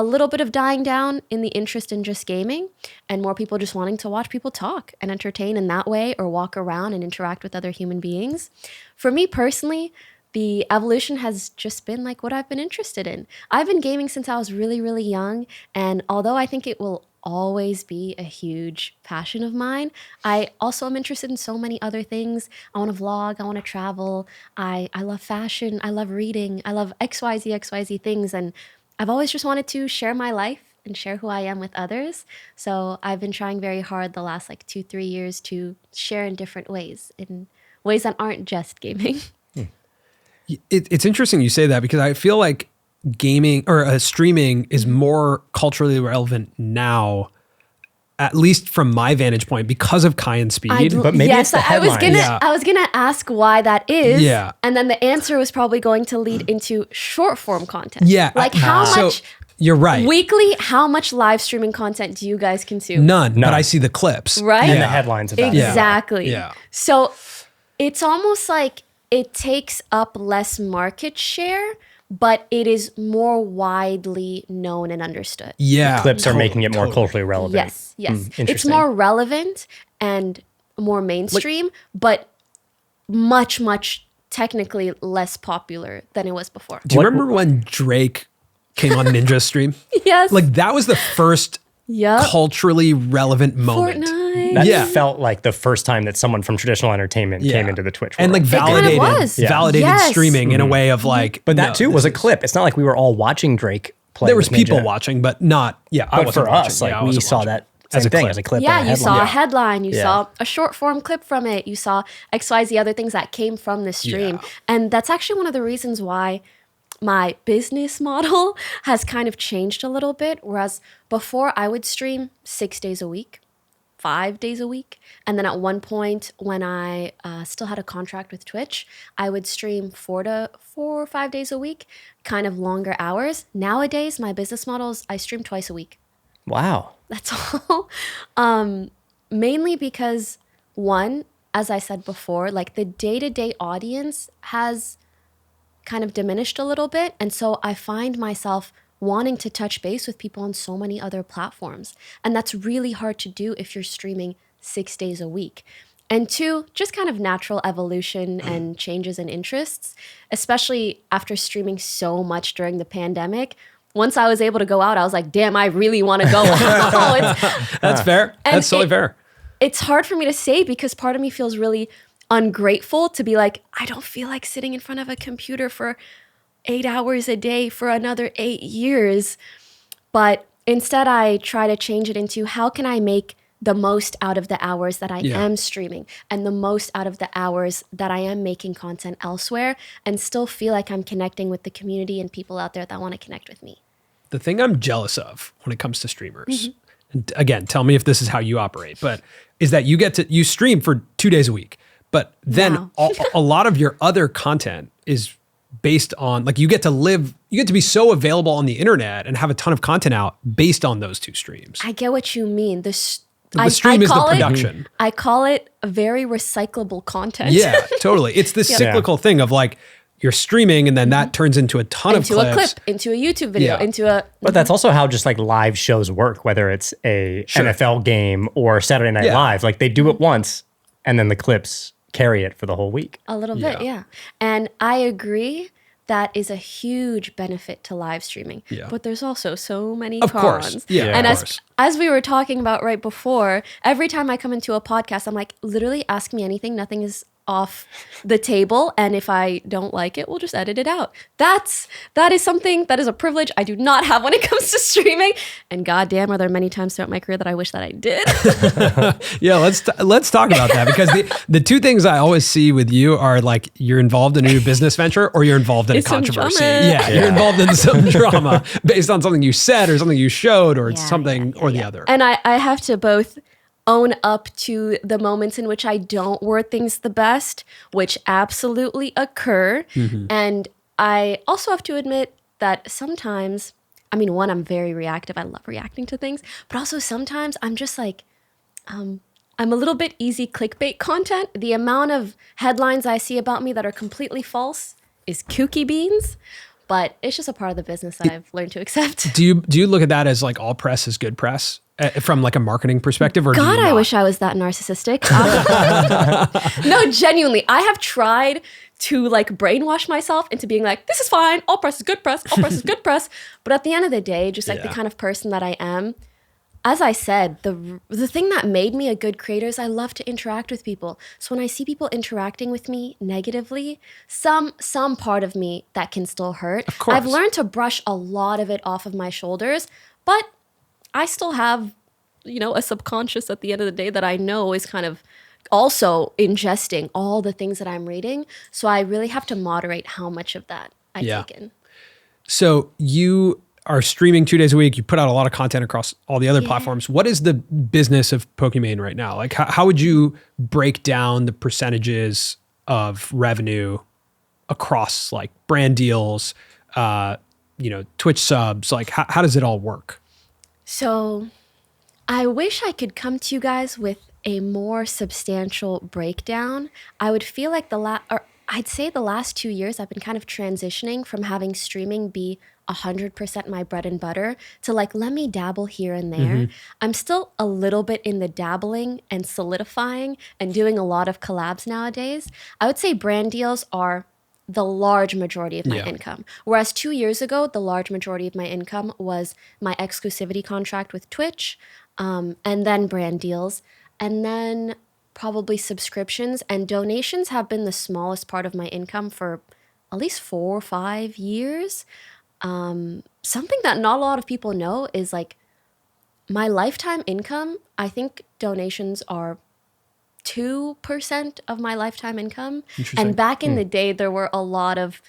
little bit of dying down in the interest in just gaming and more people just wanting to watch people talk and entertain in that way or walk around and interact with other human beings. For me personally, the evolution has just been like what I've been interested in. I've been gaming since I was really, really young. And although I think it will always be a huge passion of mine, I also am interested in so many other things. I want to vlog, I want to travel. I love fashion, I love reading, I love XYZ things. And I've always just wanted to share my life and share who I am with others. So I've been trying very hard the last 2-3 years to share in different ways that aren't just gaming. It's interesting you say that because I feel like gaming or streaming is more culturally relevant now, at least from my vantage point, because of Kai and Speed. But maybe it's the I was headlines. I was gonna ask why that is. Yeah. And then the answer was probably going to lead into short form content. Yeah. Like how so, much You're right. Weekly, how much live streaming content do you guys consume? None, but I see the clips. Right? And Yeah. the headlines about Exactly. Yeah. So it's almost like it takes up less market share, but it is more widely known and understood. Yeah. Clips are making it more culturally relevant. Yes, yes. It's interesting. more relevant and more mainstream, but much, much technically less popular than it was before. Do you remember when Drake came on Ninja's stream? Yes. Like that was the first Yep. culturally relevant moment. Fortnite. That Yeah. felt like the first time that someone from traditional entertainment came into the Twitch world. And like kind of validated, was. Yeah. validated Yes. streaming in a way of like, but that no, too was this a clip. It's not like we were all watching Drake play. There was with Ninja. people watching, but not, I But wasn't for watching. us, like Yeah, I we wasn't saw watching. that As same a thing clip. as a clip. Yeah, and a you saw a headline. headline, you Yeah. saw a short form clip from it, you saw XYZ other things that came from the stream. Yeah. And that's actually one of the reasons why my business model has kind of changed a little bit. Whereas before I would stream 6 days a week, 5 days a week. And then at one point when I still had a contract with Twitch, I would stream 4 or 5 days a week, kind of longer hours. Nowadays, my business model is I stream twice a week. Wow. That's all. Mainly because, one, as I said before, like the day-to-day audience has kind of diminished a little bit. And so I find myself wanting to touch base with people on so many other platforms. And that's really hard to do if you're streaming 6 days a week. And two, just kind of natural evolution and changes in interests, especially after streaming so much during the pandemic. Once I was able to go out, I was like, damn, I really want to go out. That's fair. And That's totally fair. It's hard for me to say because part of me feels really ungrateful to be like, I don't feel like sitting in front of a computer for 8 hours a day for another 8 years. But instead, I try to change it into how can I make the most out of the hours that I am streaming and the most out of the hours that I am making content elsewhere and still feel like I'm connecting with the community and people out there that want to connect with me. The thing I'm jealous of when it comes to streamers, Mm-hmm. and again, tell me if this is how you operate, but is that you stream for 2 days a week, but then Wow. a lot of your other content is based on, like you get to be so available on the internet and have a ton of content out based on those two streams. I get what you mean. The stream is the production. I call it a very recyclable content. Yeah, totally. It's this cyclical thing of like you're streaming and then that turns into a ton into of a clips. clip, into a YouTube video, Yeah. into a But that's also how just like live shows work, whether it's a NFL game or Saturday Night Yeah. Live. Like they do it once and then the clips carry it for the whole week. A little bit, yeah. And I agree that is a huge benefit to live streaming. Yeah. But there's also so many Of cons. course. Yeah, And of course. as we were talking about right before, every time I come into a podcast, I'm like, literally ask me anything. Nothing is off the table. And if I don't like it, we'll just edit it out. That is something that is a privilege I do not have when it comes to streaming. And goddamn, are there many times throughout my career that I wish that I did. Yeah, let's talk about that because the two things I always see with you are like you're involved in a new business venture or you're involved in It's a some controversy. drama. Yeah, you're involved in some drama based on something you said or something you showed or it's something or the other. And I have to both own up to the moments in which I don't word things the best, which absolutely occur. And I also have to admit that sometimes, I mean, one, I'm very reactive. I love reacting to things. But also sometimes I'm just like, I'm a little bit easy clickbait content. The amount of headlines I see about me that are completely false is kooky beans. But it's just a part of the business that I've learned to accept. Do you look at that as like all press is good press from like a marketing perspective or do God, you I not? wish I was that narcissistic. No, genuinely, I have tried to like brainwash myself into being like, this is fine. All press is good press. All press is good press. But at the end of the day, just like the kind of person that I am, as I said, the thing that made me a good creator is I love to interact with people. So when I see people interacting with me negatively, some part of me that can still hurt. Of course. I've learned to brush a lot of it off of my shoulders, but I still have, a subconscious at the end of the day that I know is kind of also ingesting all the things that I'm reading. So I really have to moderate how much of that I take in. So you are streaming 2 days a week. You put out a lot of content across all the other platforms. What is the business of Pokimane right now? Like how would you break down the percentages of revenue across like brand deals, Twitch subs? Like, how does it all work? So I wish I could come to you guys with a more substantial breakdown. I would feel like I'd say the last 2 years I've been kind of transitioning from having streaming be 100% my bread and butter to like, let me dabble here and there. I'm still a little bit in the dabbling and solidifying and doing a lot of collabs nowadays. I would say brand deals are the large majority of my income. Whereas 2 years ago, the large majority of my income was my exclusivity contract with Twitch, and then brand deals, and then probably subscriptions, and donations have been the smallest part of my income for at least 4 or 5 years. Something that not a lot of people know is like my lifetime income, I think donations are 2% of my lifetime income. And back in the day, there were a lot of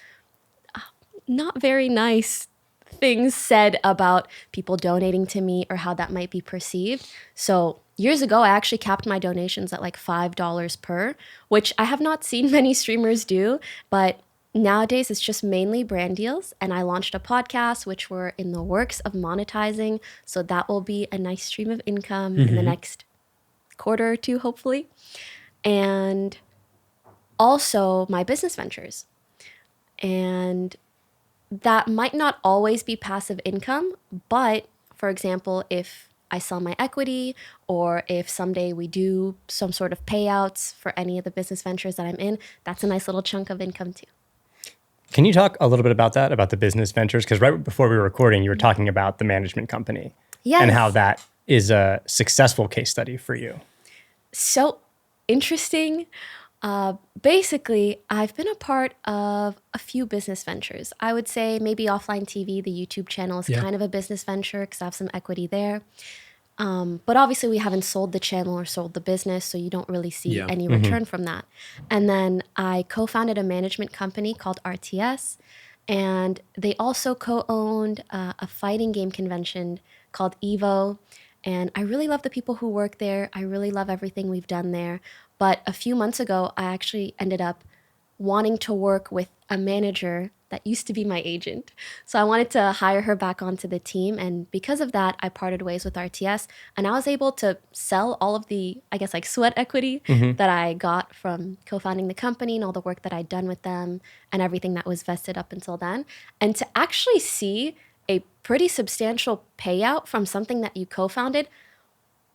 not very nice things said about people donating to me or how that might be perceived. So years ago, I actually capped my donations at like $5 per, which I have not seen many streamers do, but nowadays it's just mainly brand deals. And I launched a podcast, which we're in the works of monetizing. So that will be a nice stream of income in the next quarter or two, hopefully. And also my business ventures. And that might not always be passive income, but for example, if I sell my equity, or if someday we do some sort of payouts for any of the business ventures that I'm in, that's a nice little chunk of income too. Can you talk a little bit about that, about the business ventures? Because right before we were recording, you were talking about the management company and how that is a successful case study for you. So interesting. Basically, I've been a part of a few business ventures. I would say maybe Offline TV, the YouTube channel, is kind of a business venture because I have some equity there. But obviously, we haven't sold the channel or sold the business, so you don't really see any return from that. And then I co-founded a management company called RTS, and they also co-owned a fighting game convention called Evo. And I really love the people who work there. I really love everything we've done there. But a few months ago, I actually ended up wanting to work with a manager that used to be my agent. So I wanted to hire her back onto the team. And because of that, I parted ways with RTS. And I was able to sell all of the, I guess, like sweat equity that I got from co-founding the company and all the work that I'd done with them and everything that was vested up until then. And to actually see a pretty substantial payout from something that you co-founded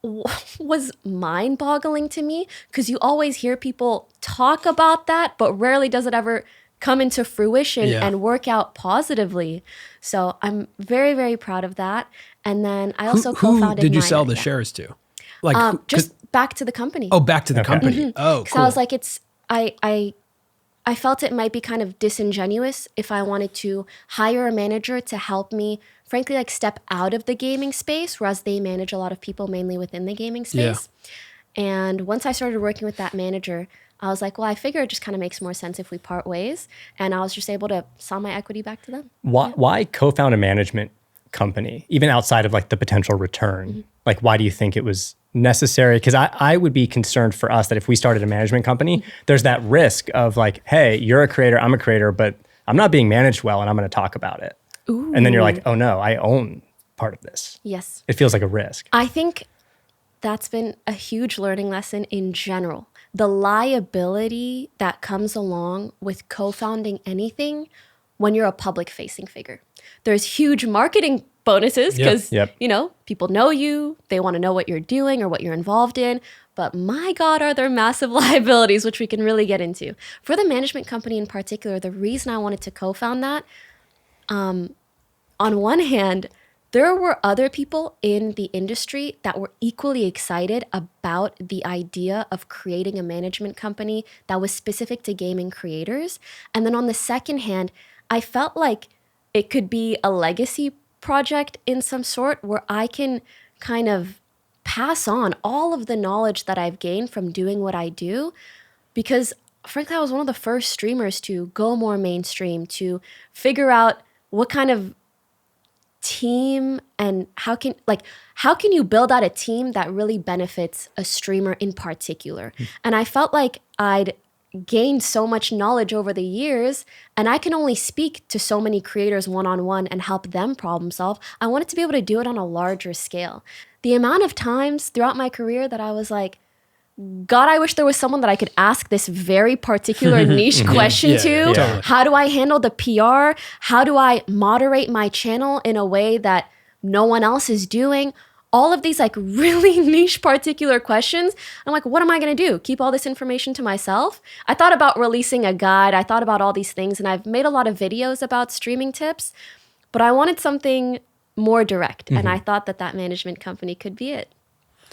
was mind-boggling to me, because you always hear people talk about that, but rarely does it ever come into fruition and work out positively. So I'm very, very proud of that. And then I also co-founded Who did you Myna, sell the shares to? Like just back to the company. Oh, back to the company. Oh, So cool. I was like, I felt it might be kind of disingenuous if I wanted to hire a manager to help me, frankly, like step out of the gaming space, whereas they manage a lot of people mainly within the gaming space. And once I started working with that manager, I was like, well, I figure it just kind of makes more sense if we part ways. And I was just able to sell my equity back to them. Why co-found a management company, even outside of like the potential return? Like, why do you think it was necessary? Because I would be concerned for us that if we started a management company, there's that risk of like, hey, you're a creator, I'm a creator, but I'm not being managed well and I'm going to talk about it. Ooh. And then you're like, oh no, I own part of this. Yes. It feels like a risk. I think that's been a huge learning lesson in general. The liability that comes along with co-founding anything when you're a public-facing figure. There's huge marketing bonuses because, you know, people know you, they want to know what you're doing or what you're involved in. But my God, are there massive liabilities, which we can really get into. For the management company in particular, the reason I wanted to co-found that, on one hand, there were other people in the industry that were equally excited about the idea of creating a management company that was specific to gaming creators. And then on the second hand, I felt like it could be a legacy project in some sort where I can kind of pass on all of the knowledge that I've gained from doing what I do. Because frankly, I was one of the first streamers to go more mainstream, to figure out what kind of team and how can you build out a team that really benefits a streamer in particular. And I felt like I'd gained so much knowledge over the years, and I can only speak to so many creators one-on-one and help them problem solve. I wanted to be able to do it on a larger scale. The amount of times throughout my career that I was like, God, I wish there was someone that I could ask this very particular niche question Yeah, to. yeah, totally. How do I handle the PR? How do I moderate my channel in a way that no one else is doing? All of these like really niche particular questions. I'm like, what am I going to do? Keep all this information to myself? I thought about releasing a guide. I thought about all these things, and I've made a lot of videos about streaming tips, but I wanted something more direct. And I thought that management company could be it.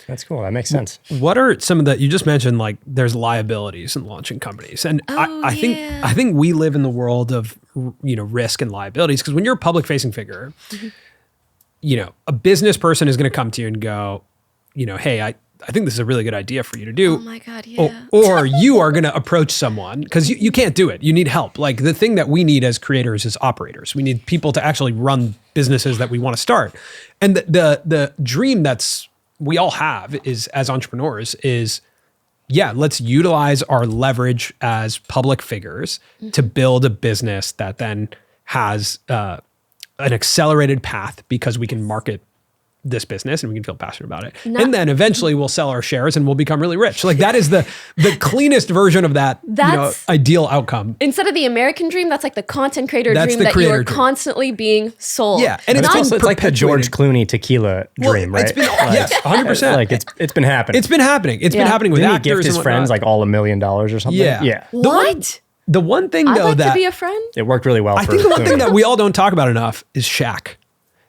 That's cool. That makes sense. What are some of the, you just mentioned like there's liabilities in launching companies. And I think we live in the world of, risk and liabilities, because when you're a public facing figure, a business person is going to come to you and go, hey, I think this is a really good idea for you to do. Oh my God, yeah. Or you are going to approach someone because you can't do it. You need help. Like the thing that we need as creators is operators. We need people to actually run businesses that we want to start. And the dream that's we all have is as entrepreneurs is, let's utilize our leverage as public figures to build a business that then has an accelerated path because we can market this business and we can feel passionate about it. And then eventually we'll sell our shares and we'll become really rich. Like that is the cleanest version of that ideal outcome. Instead of the American dream, that's like the content creator That's dream the that you creator are dream. constantly being sold. Yeah. And But it's it's like the George Clooney tequila dream, right? It's been, yes, 100%. Like it's been happening. It's been happening. It's been happening with Didn't he actors gift his and friends whatnot. like all $1 million or something? Yeah. Yeah. What? The one thing I'd though like that to be a friend. It worked really well I for think the one thing Clooney. that we all don't talk about enough is Shaq.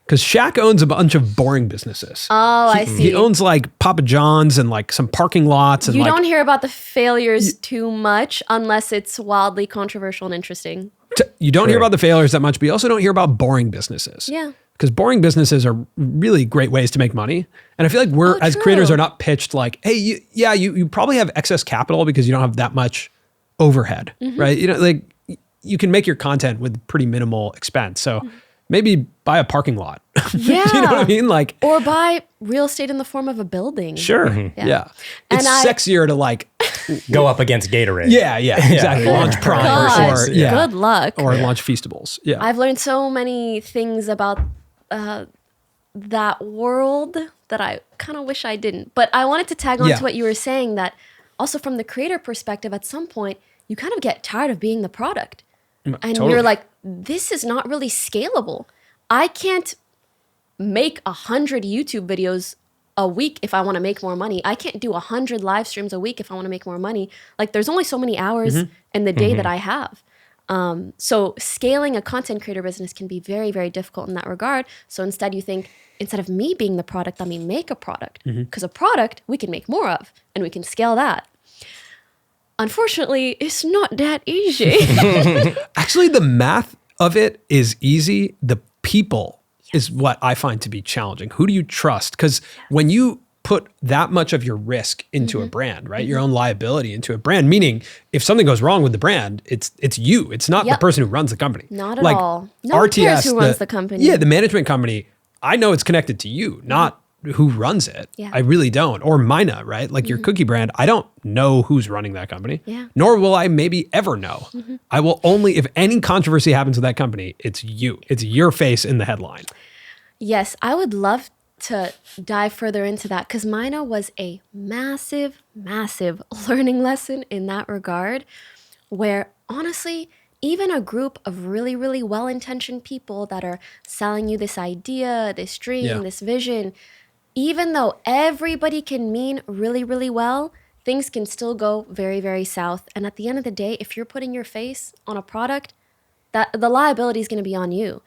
Because Shaq owns a bunch of boring businesses. Oh, I see. He owns like Papa John's and like some parking lots. And You like, don't hear about the failures too much unless it's wildly controversial and interesting. you don't hear True. about the failures that much, but you also don't hear about boring businesses. Yeah. Because boring businesses are really great ways to make money. And I feel like we're, as true. creators, are not pitched like, hey, you probably have excess capital because you don't have that much overhead, right? Like you can make your content with pretty minimal expense. So maybe buy a parking lot. Yeah. You know what I mean? Like, Or buy real estate in the form of a building. sure. Yeah. It's And sexier to like, Go up against Gatorade. yeah, exactly. Launch Prime God, or, yeah, good luck. or launch Feastables. Yeah. I've learned so many things about that world that I kind of wish I didn't. But I wanted to tag on Yeah. to what you were saying, that also from the creator perspective, at some point, you kind of get tired of being the product. And totally. you're like, this is not really scalable. I can't make 100 YouTube videos a week if I want to make more money. I can't do 100 live streams a week if I want to make more money. Like there's only so many hours in the day that I have. So scaling a content creator business can be very, very difficult in that regard. So instead you think, instead of me being the product, let me make a product. Because a product we can make more of and we can scale that. Unfortunately, it's not that easy. Actually, the math of it is easy. The people is what I find to be challenging. Who do you trust? Because when you put that much of your risk into a brand, right? Your own liability into a brand, meaning if something goes wrong with the brand, it's you. It's not the Yep. person who runs the company. Not at all. No one cares who runs the company. Yeah, the management company, I know it's connected to you, not who runs it. Yeah. I really don't. Or Myna, right? Like your cookie brand, I don't know who's running that company. Yeah. Nor will I maybe ever know. I will only, if any controversy happens with that company, it's you. It's your face in the headline. Yes, I would love to dive further into that because Myna was a massive, massive learning lesson in that regard, where honestly, even a group of really, really well-intentioned people that are selling you this idea, this dream, Yeah. this vision, even though everybody can mean really, really well, things can still go very, very south. And at the end of the day, if you're putting your face on a product, that the liability is going to be on you.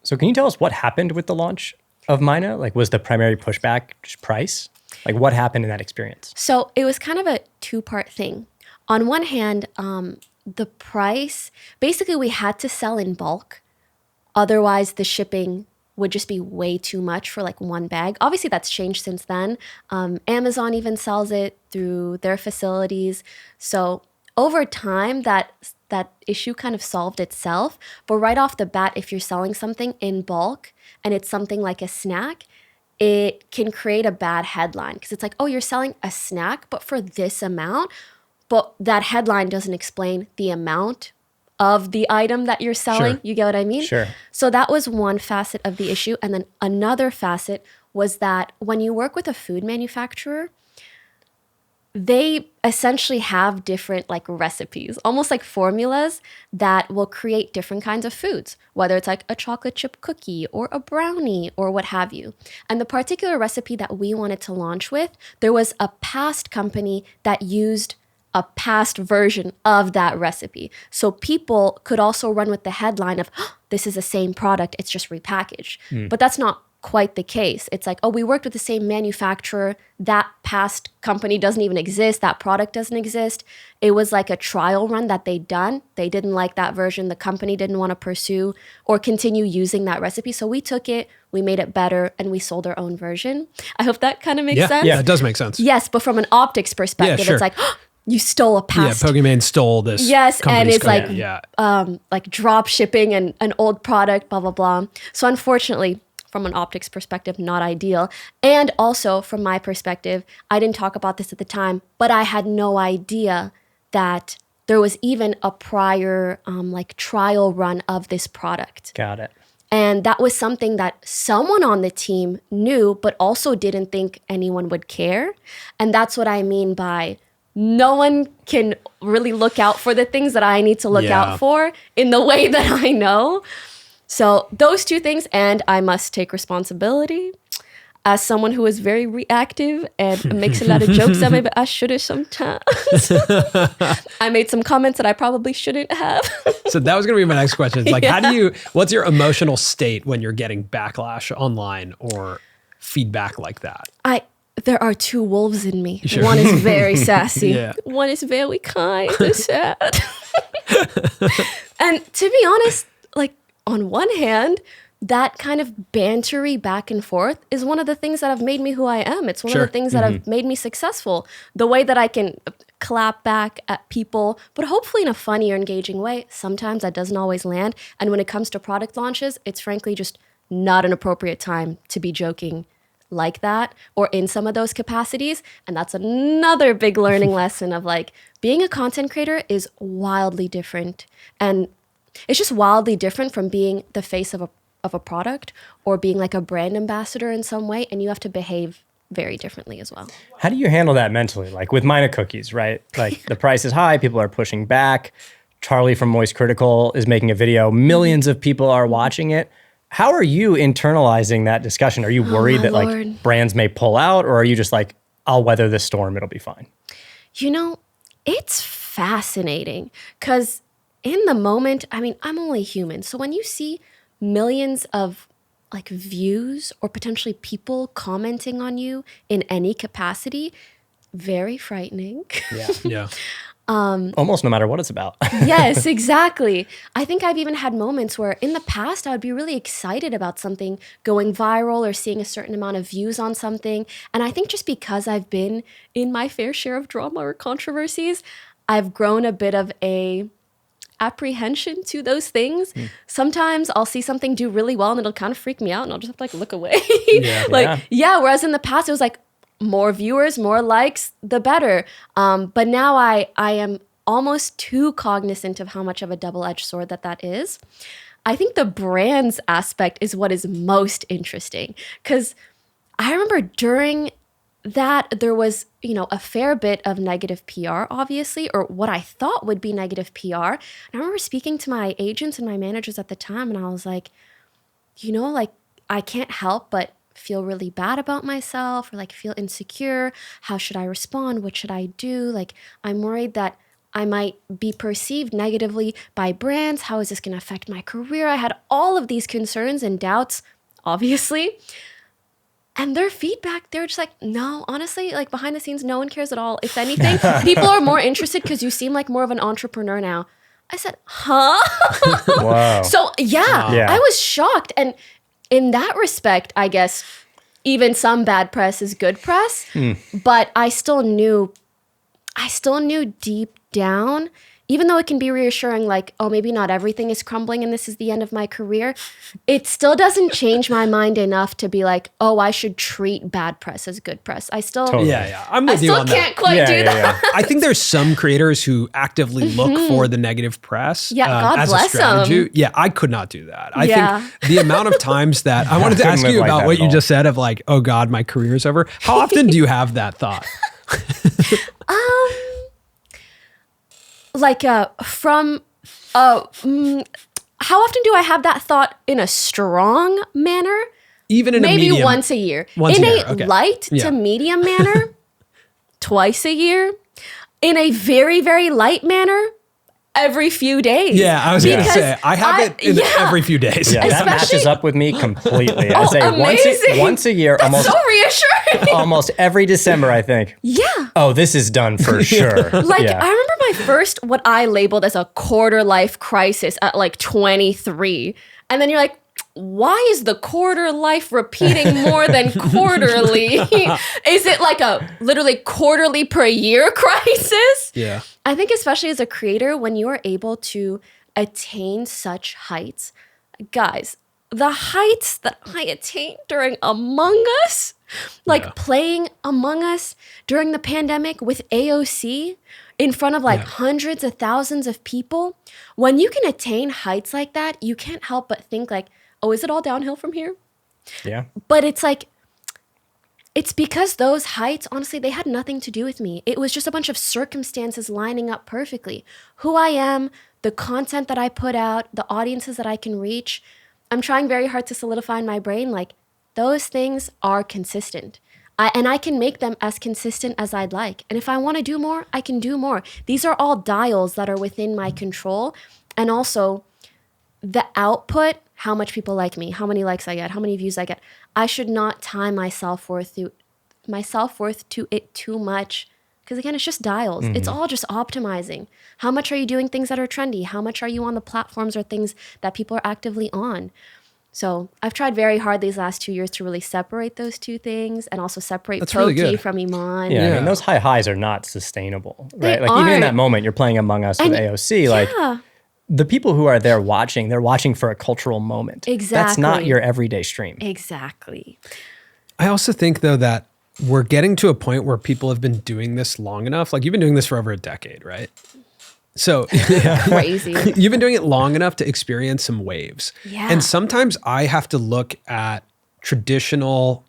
So can you tell us what happened with the launch of Myna? Like, was the primary pushback just price? Like, what happened in that experience? So it was kind of a two-part thing. On one hand, the price, basically we had to sell in bulk. Otherwise, the shipping would just be way too much for like one bag. Obviously, that's changed since then. Amazon even sells it through their facilities. So over time, that issue kind of solved itself. But right off the bat, if you're selling something in bulk and it's something like a snack, it can create a bad headline because it's like, oh, you're selling a snack, but for this amount, but that headline doesn't explain the amount of the item that you're selling. Sure. You get what I mean? Sure. So that was one facet of the issue. And then another facet was that when you work with a food manufacturer, they essentially have different like recipes, almost like formulas that will create different kinds of foods, whether it's like a chocolate chip cookie or a brownie or what have you. And the particular recipe that we wanted to launch with, there was a past company that used a past version of that recipe. So people could also run with the headline of, oh, this is the same product, it's just repackaged. But that's not quite the case. It's like, oh, we worked with the same manufacturer. That past company doesn't even exist. That product doesn't exist. It was like a trial run that they'd done. They didn't like that version. The company didn't want to pursue or continue using that recipe. So we took it, we made it better, and we sold our own version. I hope that kind of makes sense. Yeah, it does make sense. Yes, but from an optics perspective, sure. it's like, oh, you stole a past. Yeah, Pokimane stole this. Yes, and company's it's code. like drop shipping and an old product, blah, blah, blah. So unfortunately, from an optics perspective, not ideal. And also from my perspective, I didn't talk about this at the time, but I had no idea that there was even a prior like trial run of this product. Got it. And that was something that someone on the team knew, but also didn't think anyone would care. And that's what I mean by no one can really look out for the things that I need to look out for in the way that I know. So those two things, and I must take responsibility as someone who is very reactive and makes a lot of jokes that maybe I should have sometimes. I made some comments that I probably shouldn't have. So that was going to be my next question. It's like, what's your emotional state when you're getting backlash online or feedback like that? There are two wolves in me. Sure. One is very sassy. Yeah. One is very kind and sad. And to be honest, like on one hand, that kind of bantery back and forth is one of the things that have made me who I am. It's one of the things that have made me successful. The way that I can clap back at people, but hopefully in a funny or engaging way. Sometimes that doesn't always land. And when it comes to product launches, it's frankly just not an appropriate time to be joking like that or in some of those capacities. And that's another big learning lesson of like being a content creator is wildly different. And it's just wildly different from being the face of a product or being like a brand ambassador in some way. And you have to behave very differently as well. How do you handle that mentally? Like with Myna cookies, right? Like the price is high, people are pushing back. Charlie from Moist Critical is making a video. Millions of people are watching it. How are you internalizing that discussion? Are you worried that like brands may pull out, or are you just like, I'll weather this storm, it'll be fine? You know, it's fascinating because in the moment, I mean, I'm only human. So when you see millions of like views or potentially people commenting on you in any capacity, very frightening. Yeah. Almost no matter what it's about. Yes, exactly. I think I've even had moments where in the past I would be really excited about something going viral or seeing a certain amount of views on something. And I think just because I've been in my fair share of drama or controversies, I've grown a bit of a apprehension to those things. Sometimes I'll see something do really well and it'll kind of freak me out and I'll just have to like look away. Whereas in the past it was like more viewers, more likes, the better. But now I am almost too cognizant of how much of a double-edged sword that is. I think the brands aspect is what is most interesting because I remember during that there was, a fair bit of negative PR, obviously, or what I thought would be negative PR. And I remember speaking to my agents and my managers at the time, and I was like, I can't help but feel really bad about myself or like feel insecure. How should I respond? What should I do? Like, I'm worried that I might be perceived negatively by brands. How is this going to affect my career? I had all of these concerns and doubts, obviously. And their feedback, they were just like, no, honestly, like behind the scenes, no one cares at all. If anything, people are more interested because you seem like more of an entrepreneur now. I said, huh? Wow. So I was shocked. And in that respect, I guess even some bad press is good press. But I still knew I still knew deep down, even though it can be reassuring, like, oh, maybe not everything is crumbling and this is the end of my career, it still doesn't change my mind enough to be like, oh, I should treat bad press as good press. I still, Totally. Yeah. I'm I with you still on can't that. quite do that. I think there's some creators who actively look for the negative press Yeah, God as bless a strategy. 'em. Yeah, I could not do that. I Yeah. think the amount of times that I wanted to couldn't ask live you like about that what at you all. just said of like, oh God, my career's over. How often do you have that thought? How often do I have that thought in a strong manner? Even in Maybe a medium, once a year. Once In a year, a okay. light Yeah. to medium manner, twice a year. In a very, very light manner, every few days. Yeah, I was going to Because say, I have it in every few days. Yeah, that matches Especially- up with me completely. I Oh, say amazing. once a year, That's so reassuring. almost every December, I think, Yeah. oh, this is done for sure. Like, Yeah. I remember my first, what I labeled as a quarter life crisis at like 23. And then you're like, why is the quarter life repeating more than quarterly? Is it like a literally quarterly per year crisis? Yeah. I think especially as a creator, when you are able to attain such heights, guys, the heights that I attained during Among Us, like Yeah. playing Among Us during the pandemic with AOC in front of like hundreds of thousands of people, when you can attain heights like that, you can't help but think like, oh, is it all downhill from here? Yeah. But it's like, it's because those heights, honestly, they had nothing to do with me. It was just a bunch of circumstances lining up perfectly. Who I am, the content that I put out, the audiences that I can reach. I'm trying very hard to solidify in my brain, like, those things are consistent. And I can make them as consistent as I'd like. And if I want to do more, I can do more. These are all dials that are within my control. And also, the output, how much people like me, how many likes I get, how many views I get. I should not tie my self-worth to it too much. Because again, it's just dials. It's all just optimizing. How much are you doing things that are trendy? How much are you on the platforms or things that people are actively on? So I've tried very hard these last 2 years to really separate those two things and also separate That's really Poki good. from Imane. Yeah, I Yeah. mean, those high highs are not sustainable, They right? Like even in aren't. that moment, you're playing Among Us with And- AOC. Like Yeah. the people who are there watching, they're watching for a cultural moment. That's not Exactly. your everyday stream. Exactly. I also think though that we're getting to a point where people have been doing this long enough. Like you've been doing this for over a decade, right? So Crazy. you've been doing it long enough to experience some waves. Yeah. And sometimes I have to look at traditional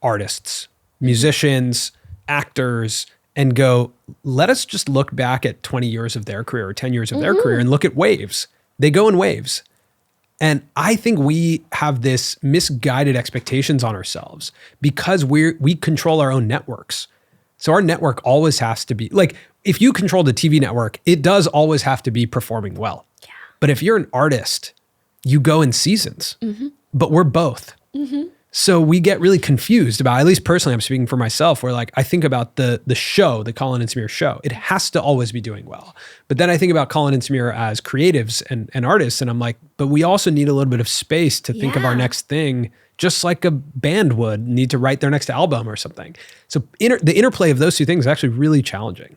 artists, musicians, actors, and go, let us just look back at 20 years of their career or 10 years of their career and look at waves. They go in waves. And I think we have this misguided expectations on ourselves because we control our own networks. So our network always has to be like, if you control the TV network, it does always have to be performing well. Yeah. But if you're an artist, you go in seasons, but we're both. So we get really confused about, at least personally, I'm speaking for myself, where like I think about the show, the Colin and Samir show, it has to always be doing well. But then I think about Colin and Samir as creatives and artists, and I'm like, but we also need a little bit of space to think of our Yeah. next thing, just like a band would need to write their next album or something. So the interplay of those two things is actually really challenging.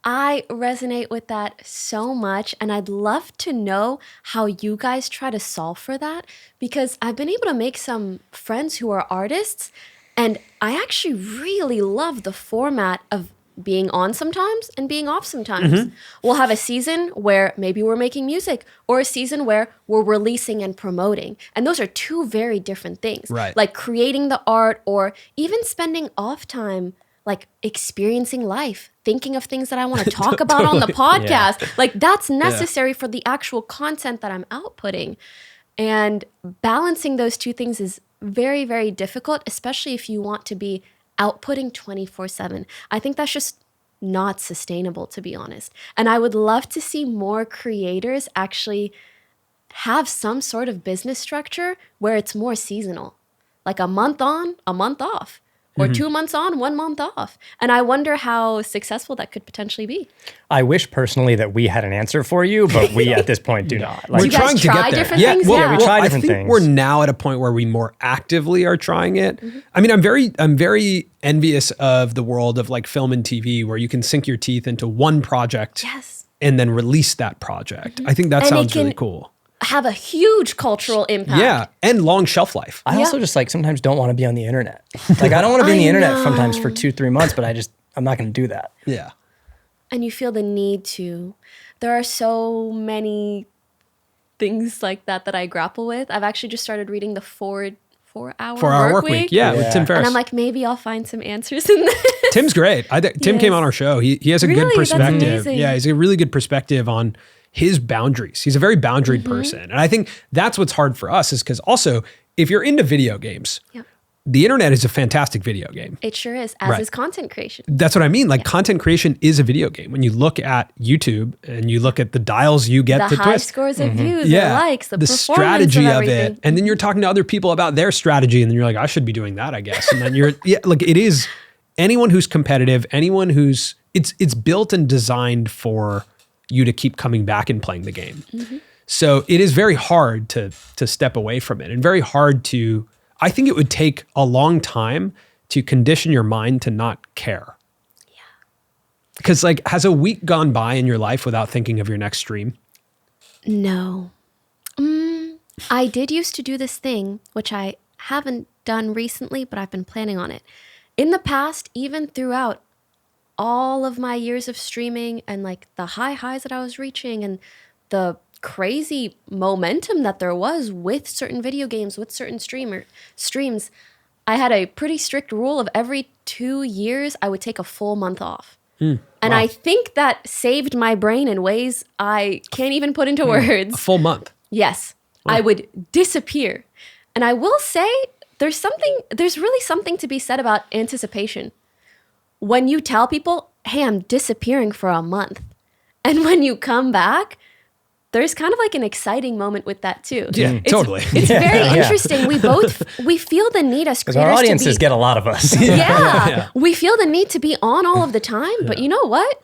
I resonate with that so much, and I'd love to know how you guys try to solve for that, because I've been able to make some friends who are artists, and I actually really love the format of being on sometimes and being off sometimes. We'll have a season where maybe we're making music, or a season where we're releasing and promoting. And those are two very different things. Right. Like creating the art, or even spending off time like experiencing life, thinking of things that I want to talk about on the podcast. Like that's necessary for the actual content that I'm outputting. And balancing those two things is very, very difficult, especially if you want to be outputting 24/7. I think that's just not sustainable, to be honest. And I would love to see more creators actually have some sort of business structure where it's more seasonal, like a month on, a month off. or 2 months on, 1 month off. And I wonder how successful that could potentially be. I wish personally that we had an answer for you, but we at this point do not. Do you guys try different things? Well, Yeah, we try different I think things. we're now at a point where we more actively are trying it. I mean, I'm very envious of the world of like film and TV where you can sink your teeth into one project Yes. and then release that project. I think that And it sounds really can cool. have a huge cultural impact. Yeah, and long shelf life. I also just like sometimes don't want to be on the internet. Like I don't want to be on the internet sometimes for 2-3 months, but I'm not going to do that. Yeah. And you feel the need to. There are so many things like that I grapple with. I've actually just started reading the 4-hour Work week. Yeah, with Tim Ferriss. And I'm like, maybe I'll find some answers in there. Tim's great. Tim came on our show. He has a good Really? That's perspective. amazing. Yeah, he's a really good perspective on his boundaries. He's a very boundaried person. And I think that's what's hard for us is because also if you're into video games, Yep. the internet is a fantastic video game. It sure is, as Right. is content creation. That's what I mean. Like content creation is a video game. When you look at YouTube and you look at the dials you get The to high twist. scores of views, Yeah, the likes, the performance strategy of everything. it. And then you're talking to other people about their strategy and then you're like, I should be doing that, I guess. And then like it is anyone who's competitive, anyone who's, it's built and designed for you to keep coming back and playing the game. So it is very hard to step away from it and very hard to, I think it would take a long time to condition your mind to not care. Yeah. Because like, has a week gone by in your life without thinking of your next stream? No. I did used to do this thing, which I haven't done recently, but I've been planning on it. In the past, even throughout all of my years of streaming and like the high highs that I was reaching and the crazy momentum that there was with certain video games, with certain streams, I had a pretty strict rule of every 2 years, I would take a full month off. And I think that saved my brain in ways I can't even put into A words. full month. Yes, I would disappear. And I will say there's really something to be said about anticipation. When you tell people, hey, I'm disappearing for a month. And when you come back, there's kind of like an exciting moment with that too. Yeah, totally. It's very interesting. We feel the need as Because creators our audiences to be, get a lot of us. we feel the need to be on all of the time. But you know what?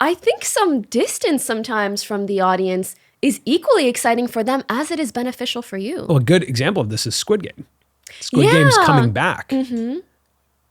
I think some distance sometimes from the audience is equally exciting for them as it is beneficial for you. Well, a good example of this is Squid Game. Squid Game's coming back.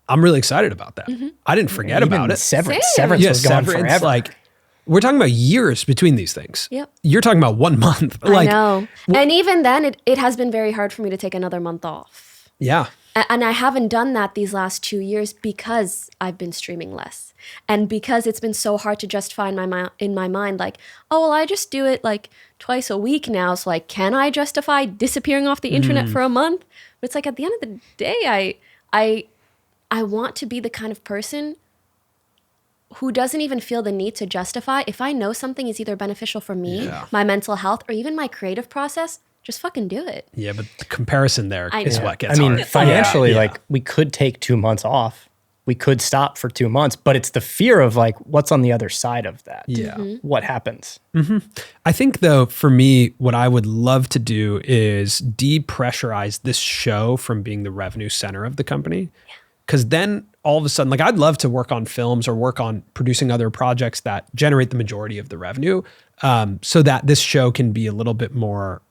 I'm really excited about that. I didn't forget about it. Severance Same. was gone Severance, forever. like we're talking about years between these things. Yep. You're talking about 1 month. Like, I know. And even then, it has been very hard for me to take another month off. yeah. And I haven't done that these last 2 years because I've been streaming less. And because it's been so hard to justify in my mind, like, oh, well, I just do it like twice a week now. So like, can I justify disappearing off the internet for a month? But it's like at the end of the day, I want to be the kind of person who doesn't even feel the need to justify. If I know something is either beneficial for me, my mental health, or even my creative process, just fucking do it. Yeah, but the comparison there I is know. what gets I mean, hard. financially, Yeah. like we could take 2 months off. We could stop for 2 months, but it's the fear of like, what's on the other side of that? Yeah. What happens? I think though, for me, what I would love to do is depressurize this show from being the revenue center of the company. Because then all of a sudden, like I'd love to work on films or work on producing other projects that generate the majority of the revenue so that this show can be a little bit more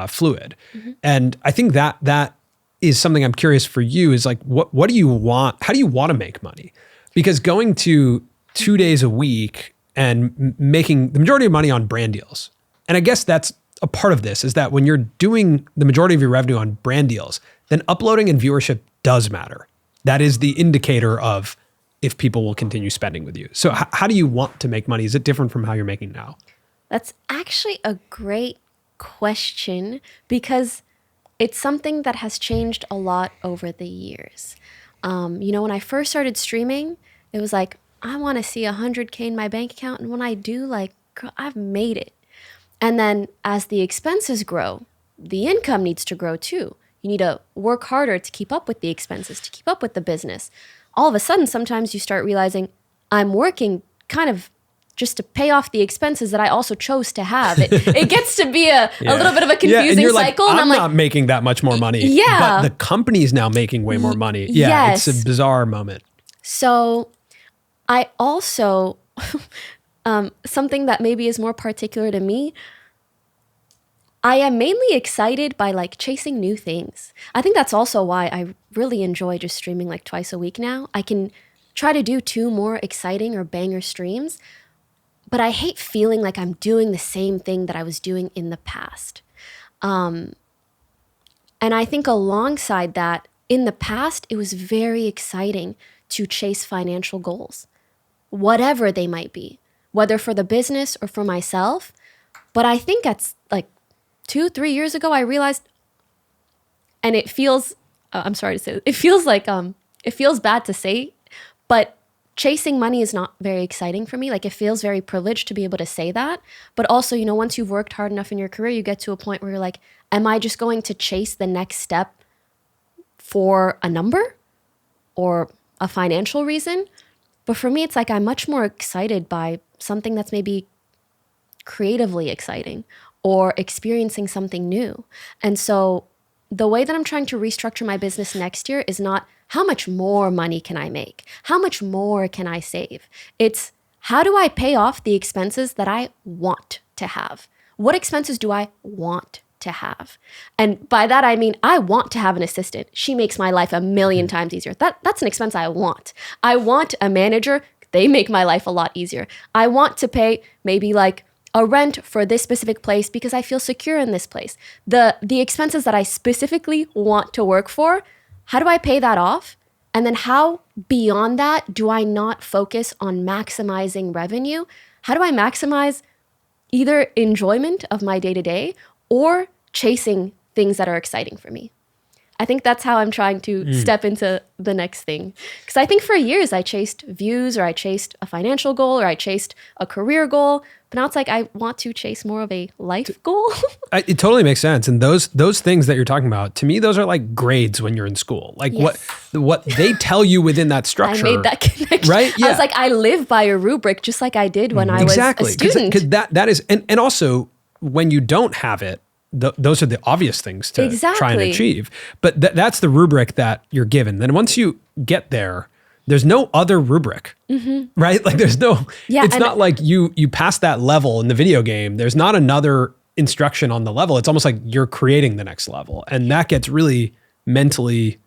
fluid. And I think that is something I'm curious for you is like, what do you want? How do you want to make money? Because going to 2 days a week and making the majority of money on brand deals. And I guess that's a part of this is that when you're doing the majority of your revenue on brand deals, then uploading and viewership does matter. That is the indicator of if people will continue spending with you. So how do you want to make money? Is it different from how you're making now? That's actually a great question because it's something that has changed a lot over the years. When I first started streaming, it was like, I want to see 100K in my bank account. And when I do, like, girl, I've made it. And then as the expenses grow, the income needs to grow too. You need to work harder to keep up with the expenses, to keep up with the business. All of a sudden, sometimes you start realizing I'm working kind of just to pay off the expenses that I also chose to have. It gets to be a little bit of a confusing and you're cycle. Like, and I'm I'm not making that much more money. Yeah. But the company's now making way more money. Yeah, yes. it's a bizarre moment. So I also, something that maybe is more particular to me, I am mainly excited by like chasing new things. I think that's also why I really enjoy just streaming like twice a week now. I can try to do 2 more exciting or banger streams, but I hate feeling like I'm doing the same thing that I was doing in the past. And I think alongside that, in the past, it was very exciting to chase financial goals, whatever they might be, whether for the business or for myself. But I think that's like 2-3 years ago, I realized, and it feels, I'm sorry to say, it feels like, it feels bad to say, but chasing money is not very exciting for me. Like, it feels very privileged to be able to say that. But also, once you've worked hard enough in your career, you get to a point where you're like, am I just going to chase the next step for a number or a financial reason? But for me, it's like I'm much more excited by something that's maybe creatively exciting or experiencing something new. And so the way that I'm trying to restructure my business next year is not how much more money can I make? How much more can I save? It's how do I pay off the expenses that I want to have? What expenses do I want to have? And by that, I mean, I want to have an assistant. She makes my life a million times easier. That's an expense I want. I want a manager. They make my life a lot easier. I want to pay maybe like a rent for this specific place because I feel secure in this place. The expenses that I specifically want to work for, how do I pay that off? And then how beyond that do I not focus on maximizing revenue? How do I maximize either enjoyment of my day-to-day or chasing things that are exciting for me? I think that's how I'm trying to step into the next thing. Because I think for years I chased views, or I chased a financial goal, or I chased a career goal. But now it's like I want to chase more of a life goal. It totally makes sense. And those things that you're talking about, to me, those are like grades when you're in school. Like what they tell you within that structure. I made that connection. Right? Yeah. I was like, I live by a rubric just like I did when I was a student. Because that is, and also when you don't have it, those are the obvious things to try and achieve. But that's the rubric that you're given. Then once you get there, there's no other rubric, right? Like there's no, it's not like you pass that level in the video game. There's not another instruction on the level. It's almost like you're creating the next level. And that gets really mentally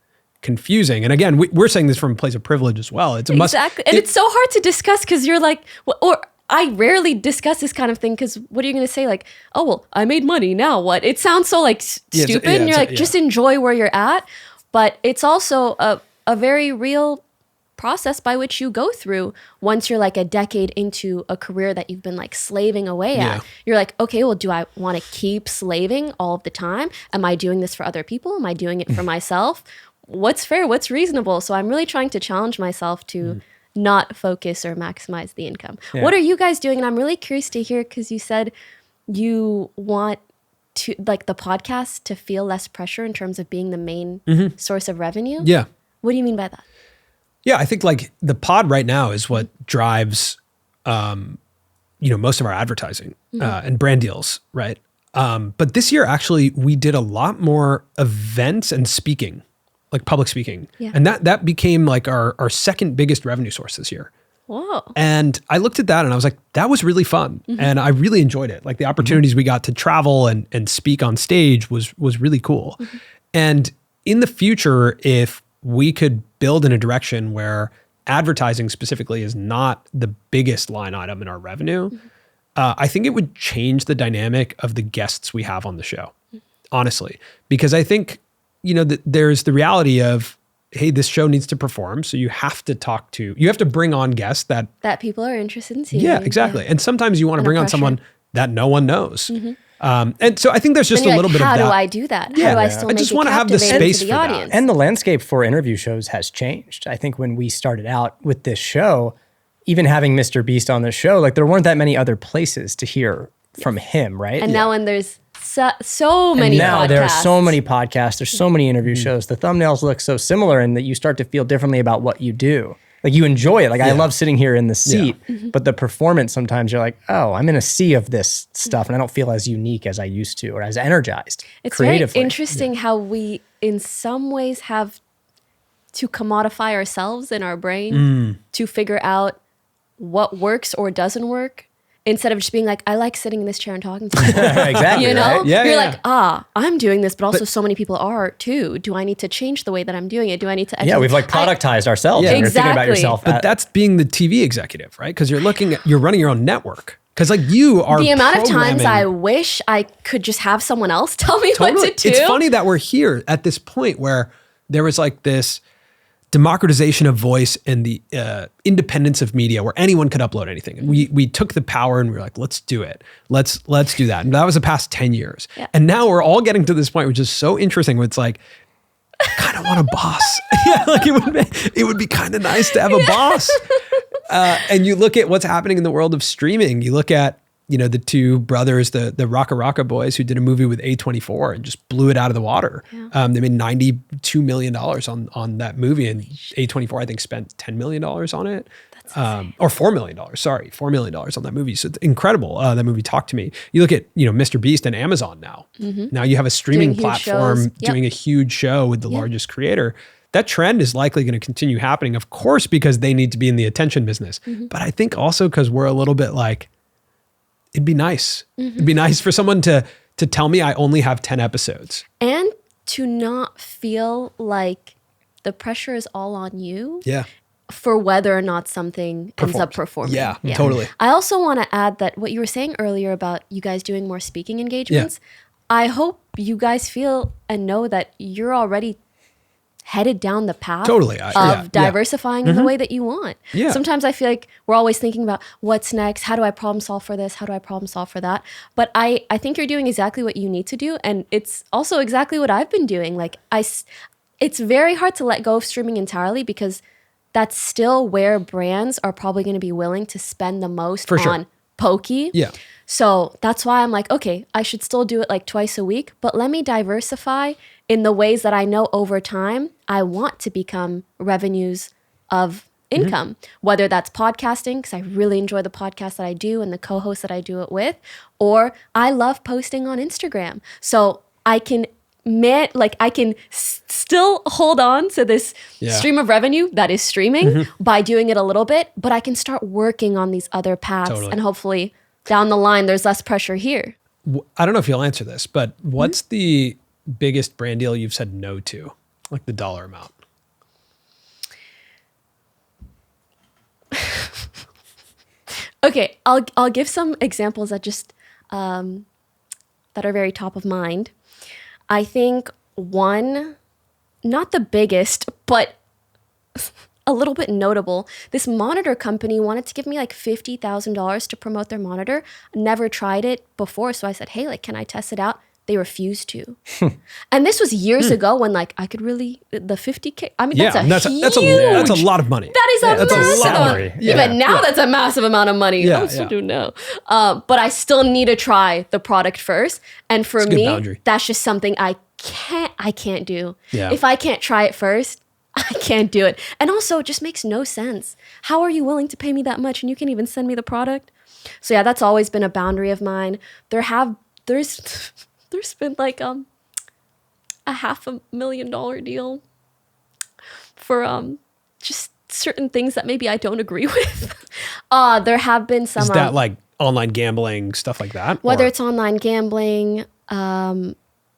confusing. And again, we're saying this from a place of privilege as well. It's exactly. And it's so hard to discuss because you're like, or I rarely discuss this kind of thing because what are you going to say? Like, oh, well, I made money. Now what? It sounds so like stupid. And you're like, just enjoy where you're at. But it's also a very real process by which you go through once you're like a decade into a career that you've been like slaving away at. You're like, okay, well, do I want to keep slaving all of the time? Am I doing this for other people? Am I doing it for myself? What's fair? What's reasonable? So I'm really trying to challenge myself to not focus or maximize the income. Yeah. What are you guys doing? And I'm really curious to hear, because you said you want to like the podcast to feel less pressure in terms of being the main source of revenue. Yeah. What do you mean by that? Yeah, I think like the pod right now is what drives, most of our advertising and brand deals, right? But this year, actually, we did a lot more events and speaking, like public speaking. Yeah. And that became like our second biggest revenue source this year. Whoa. And I looked at that and I was like, that was really fun. And I really enjoyed it. Like the opportunities we got to travel and speak on stage was really cool. And in the future, if we could build in a direction where advertising specifically is not the biggest line item in our revenue, I think it would change the dynamic of the guests we have on the show, honestly. Because I think, there's the reality of, hey, this show needs to perform. So you have to bring on guests that people are interested in seeing. Yeah, exactly. Yeah. And sometimes you want to bring on someone that no one knows. And so I think there's just a little bit of that. How do I do that? Yeah. How do I still I make just it want to have the space to the for audience? that. And the landscape for interview shows has changed. I think when we started out with this show, even having Mr. Beast on the show, like there weren't that many other places to hear from him, right? And now when there's so many podcasts. Now there are so many podcasts, there's so many interview shows. The thumbnails look so similar and that you start to feel differently about what you do. Like you enjoy it. Like I love sitting here in the seat, but the performance sometimes you're like, oh, I'm in a sea of this stuff and I don't feel as unique as I used to or as energized. It's creatively. very interesting how we, in some ways, have to commodify ourselves in our brain to figure out what works or doesn't work. Instead of just being like, I like sitting in this chair and talking to people. Exactly. You know? Right? Yeah, You're yeah. like, I'm doing this, but also so many people are too. Do I need to change the way that I'm doing it? Do I need to Yeah, we've like productized ourselves. Yeah. And you're thinking about Exactly. yourself. But that's being the TV executive, right? Because you're running your own network. Because like you are the amount of times I programming- wish I could just have someone else tell me Totally. what to do. It's funny that we're here at this point where there was like this democratization of voice and the independence of media where anyone could upload anything. And we took the power and we were like, let's do it. Let's do that. And that was the past 10 years. Yeah. And now we're all getting to this point, which is so interesting. Where it's like, I kind of want a boss. Yeah, like it would be kind of nice to have a boss. And you look at what's happening in the world of streaming. You look at, the two brothers, the Raka Raka boys who did a movie with A24 and just blew it out of the water. Yeah. They made $92 million on that movie, and A24 I think spent $10 million on it. Or $4 million. Sorry, $4 million on that movie. So it's incredible. That movie Talk to Me. You look at Mr. Beast and Amazon now. Now you have a streaming Doing huge platform shows. Yep. doing a huge show with the largest creator. That trend is likely going to continue happening, of course, because they need to be in the attention business. But I think also because we're a little bit like, it'd be nice. It'd be nice for someone to tell me I only have 10 episodes. And to not feel like the pressure is all on you. Yeah. For whether or not something ends up performing. Yeah, totally. I also want to add that what you were saying earlier about you guys doing more speaking engagements, I hope you guys feel and know that you're already headed down the path Totally. of diversifying in the way that you want. Yeah. Sometimes I feel like we're always thinking about what's next, how do I problem solve for this, how do I problem solve for that? But I think you're doing exactly what you need to do, and it's also exactly what I've been doing. Like it's very hard to let go of streaming entirely because that's still where brands are probably going to be willing to spend the most For sure. on Poki. Yeah. So that's why I'm like, okay, I should still do it like twice a week, but let me diversify in the ways that I know over time I want to become revenues of income, whether that's podcasting, because I really enjoy the podcast that I do and the co-hosts that I do it with, or I love posting on Instagram. So I can still hold on to this stream of revenue that is streaming by doing it a little bit, but I can start working on these other paths and hopefully down the line, there's less pressure here. I don't know if you'll answer this, but what's the biggest brand deal you've said no to? Like the dollar amount. Okay, I'll give some examples that just that are very top of mind. I think one, not the biggest, but a little bit notable. This monitor company wanted to give me like $50,000 to promote their monitor. Never tried it before, so I said, "Hey, like, can I test it out?" They refused to. And this was years ago when like I could really the 50K. I mean, that's a lot of money. That is a that's a massive salary. Even now, that's a massive amount of money. Yeah, I still do know. But I still need to try the product first. And for a good me, boundary. that's just something I can't do. Yeah. If I can't try it first, I can't do it. And also, it just makes no sense. How are you willing to pay me that much and you can even send me the product? So yeah, that's always been a boundary of mine. There's been like a $500,000 deal for just certain things that maybe I don't agree with. There have been some. Is that like online gambling, stuff like that? Whether Or- it's online gambling,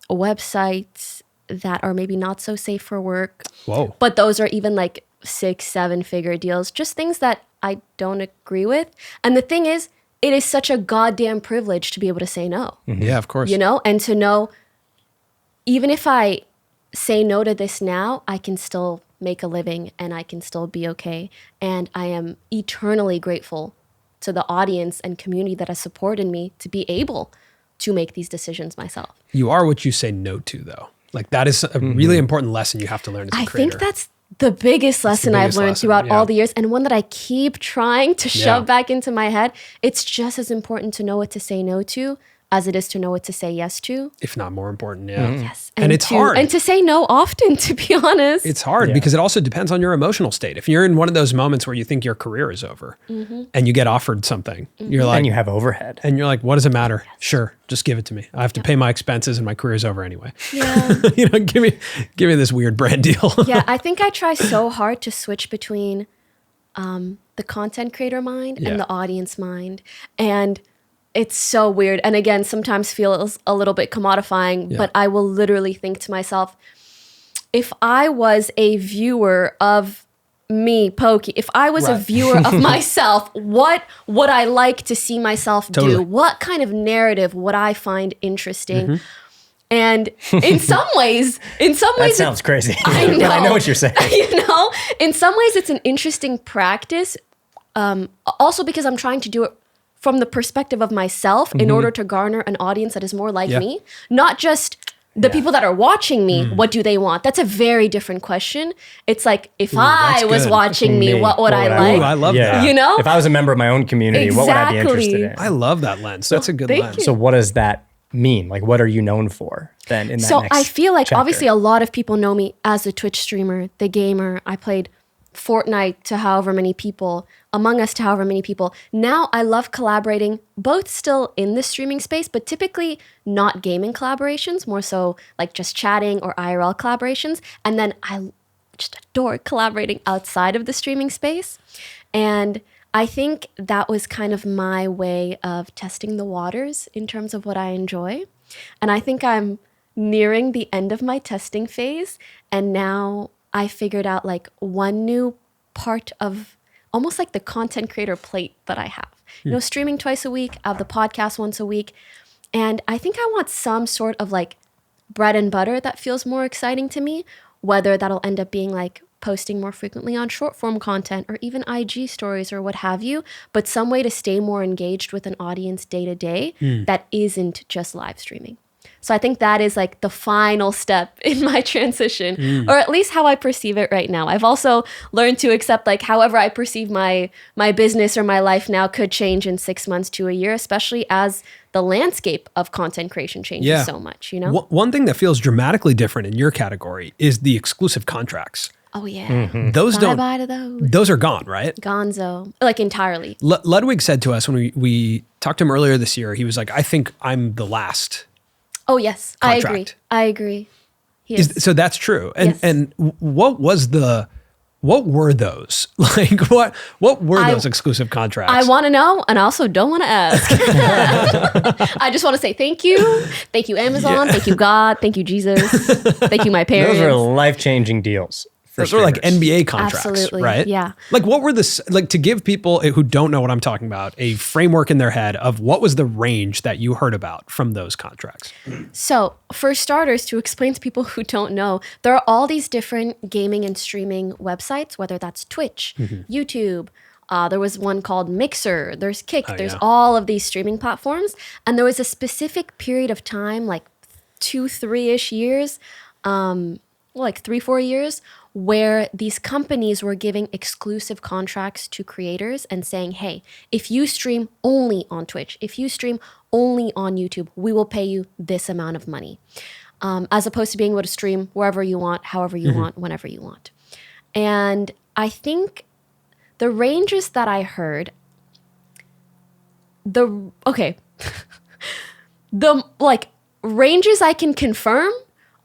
websites that are maybe not so safe for work. Whoa. But those are even like 6-7 figure deals, just things that I don't agree with. And the thing is, it is such a goddamn privilege to be able to say no, Yeah, of course. you know, and to know even if I say no to this now, I can still make a living and I can still be okay. And I am eternally grateful to the audience and community that has supported me to be able to make these decisions myself. You are what you say no to, though. Like that is a really important lesson you have to learn as a I creator. think that's the biggest lesson I've biggest learned lesson, throughout yeah. all the years, and one that I keep trying to Yeah. shove back into my head. It's just as important to know what to say no to as it is to know what to say yes to. If not more important, yeah. Yes. And it's hard. And to say no often, to be honest. It's hard because it also depends on your emotional state. If you're in one of those moments where you think your career is over and you get offered something, you're like, And you have overhead. and you're like, what does it matter? Sure, just give it to me. I have to pay my expenses and my career's over anyway. Yeah. Give me this weird brand deal. Yeah, I think I try so hard to switch between the content creator mind and the audience mind. And it's so weird. And again, sometimes feels a little bit commodifying, but I will literally think to myself, if I was a viewer of me, Pokey, if I was a viewer of myself, what would I like to see myself do? What kind of narrative would I find interesting? And in some ways, That sounds crazy. I know. But I know what you're saying. In some ways, it's an interesting practice. Also because I'm trying to do it from the perspective of myself in order to garner an audience that is more like me, not just the people that are watching me. What do they want? That's a very different question. It's like, if I was watching me, what would I like? Ooh, I love that. You know? If I was a member of my own community, what would I be interested in? I love that lens. That's a good lens. So what does that mean? Like, what are you known for then in that So next I feel like chapter? obviously a lot of people know me as a Twitch streamer, the gamer. I played Fortnite to however many people, Among Us to however many people. Now I love collaborating, both still in the streaming space, but typically not gaming collaborations, more so like just chatting or IRL collaborations. And then I just adore collaborating outside of the streaming space. And I think that was kind of my way of testing the waters in terms of what I enjoy. And I think I'm nearing the end of my testing phase. And now I figured out like one new part of almost like the content creator plate that I have. Streaming twice a week, I have the podcast once a week. And I think I want some sort of like bread and butter that feels more exciting to me, whether that'll end up being like posting more frequently on short form content or even IG stories or what have you, but some way to stay more engaged with an audience day to day that isn't just live streaming. So I think that is like the final step in my transition, or at least how I perceive it right now. I've also learned to accept like however I perceive my business or my life now could change in 6 months to a year, especially as the landscape of content creation changes so much, One thing that feels dramatically different in your category is the exclusive contracts. Oh yeah. Those Bye to those. Those are gone, right? Gonzo. Like entirely. Ludwig said to us when we talked to him earlier this year, he was like, I think I'm the last. Oh yes, contract. I agree. Yes. So that's true. And Yes. and what were those? Like what were those exclusive contracts? I want to know, and I also don't want to ask. I just want to say thank you Amazon, thank you God, thank you Jesus, thank you my parents. Those are life-changing deals. Those are like streamers. NBA contracts, Absolutely, right? yeah. Like what were like to give people who don't know what I'm talking about, a framework in their head of what was the range that you heard about from those contracts? So for starters, to explain to people who don't know, there are all these different gaming and streaming websites, whether that's Twitch, YouTube. There was one called Mixer, there's Kick, there's all of these streaming platforms. And there was a specific period of time, like 2-3-ish years, like 3-4 years, where these companies were giving exclusive contracts to creators and saying, hey, if you stream only on Twitch, if you stream only on YouTube, we will pay you this amount of money. As opposed to being able to stream wherever you want, however you want, whenever you want. And I think the ranges that I heard, the like ranges I can confirm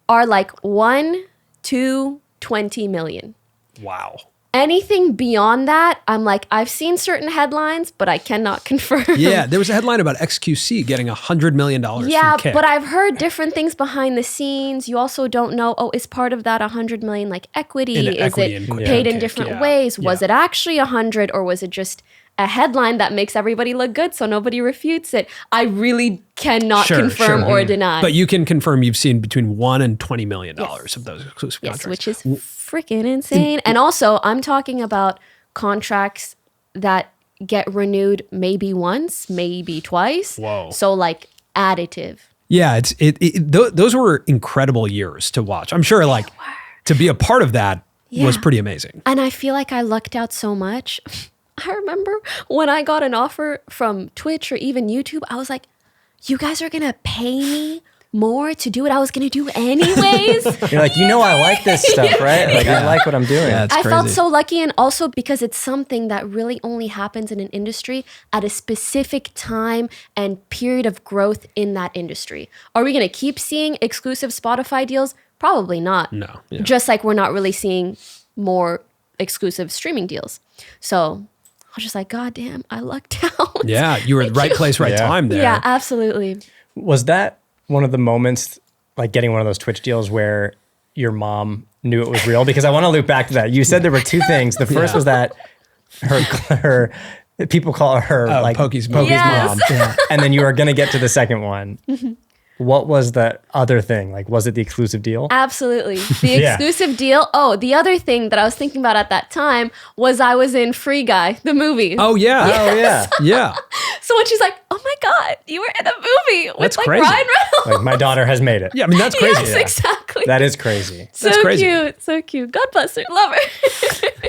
are like 1 to 20 million. Wow. Anything beyond that, I'm like, I've seen certain headlines, but I cannot confirm. Yeah, there was a headline about XQC getting $100 million Yeah, from Kick. but I've heard different things behind the scenes. You also don't know, is part of that 100 million like equity? In Is equity it in paid in Kick, different yeah. ways? Was Yeah. it actually 100, or was it just a headline that makes everybody look good so nobody refutes it? I really cannot confirm or deny. But you can confirm you've seen between $1 and $20 million of those exclusive Yes, contracts. which is freaking insane. And also, I'm talking about contracts that get renewed maybe once, maybe twice. Whoa. So like additive. Yeah, those were incredible years to watch. I'm sure like to be a part of that was Yeah. pretty amazing. And I feel like I lucked out so much. I remember when I got an offer from Twitch or even YouTube, I was like, you guys are gonna pay me more to do what I was gonna do anyways. You're like, I like this stuff, right? Like, I like what I'm doing. Yeah, it's I felt crazy. so lucky, and also because it's something that really only happens in an industry at a specific time and period of growth in that industry. Are we gonna keep seeing exclusive Spotify deals? Probably not. No. Yeah. Just like we're not really seeing more exclusive streaming deals. So I was just like, God damn, I lucked out. Yeah, you were in the right place, right Yeah. time there. Yeah, absolutely. Was that one of the moments, like getting one of those Twitch deals where your mom knew it was real? Because I want to loop back to that. You said there were two things. The first was that her people call her like Pokey's Yes. mom. Yeah. And then you were going to get to the second one. What was the other thing? Like, was it the exclusive deal? Absolutely. The Yeah. exclusive deal. Oh, the other thing that I was thinking about at that time was I was in Free Guy, the movie. Oh yeah. Oh, yeah. Yeah. So when she's like, oh my God, you were in a movie with That's like crazy. Ryan Reynolds. Like, my daughter has made it. Yeah, I mean, that's crazy. Yes, Yeah. exactly. That is crazy. so That's crazy. cute. So cute. God bless her. Love her.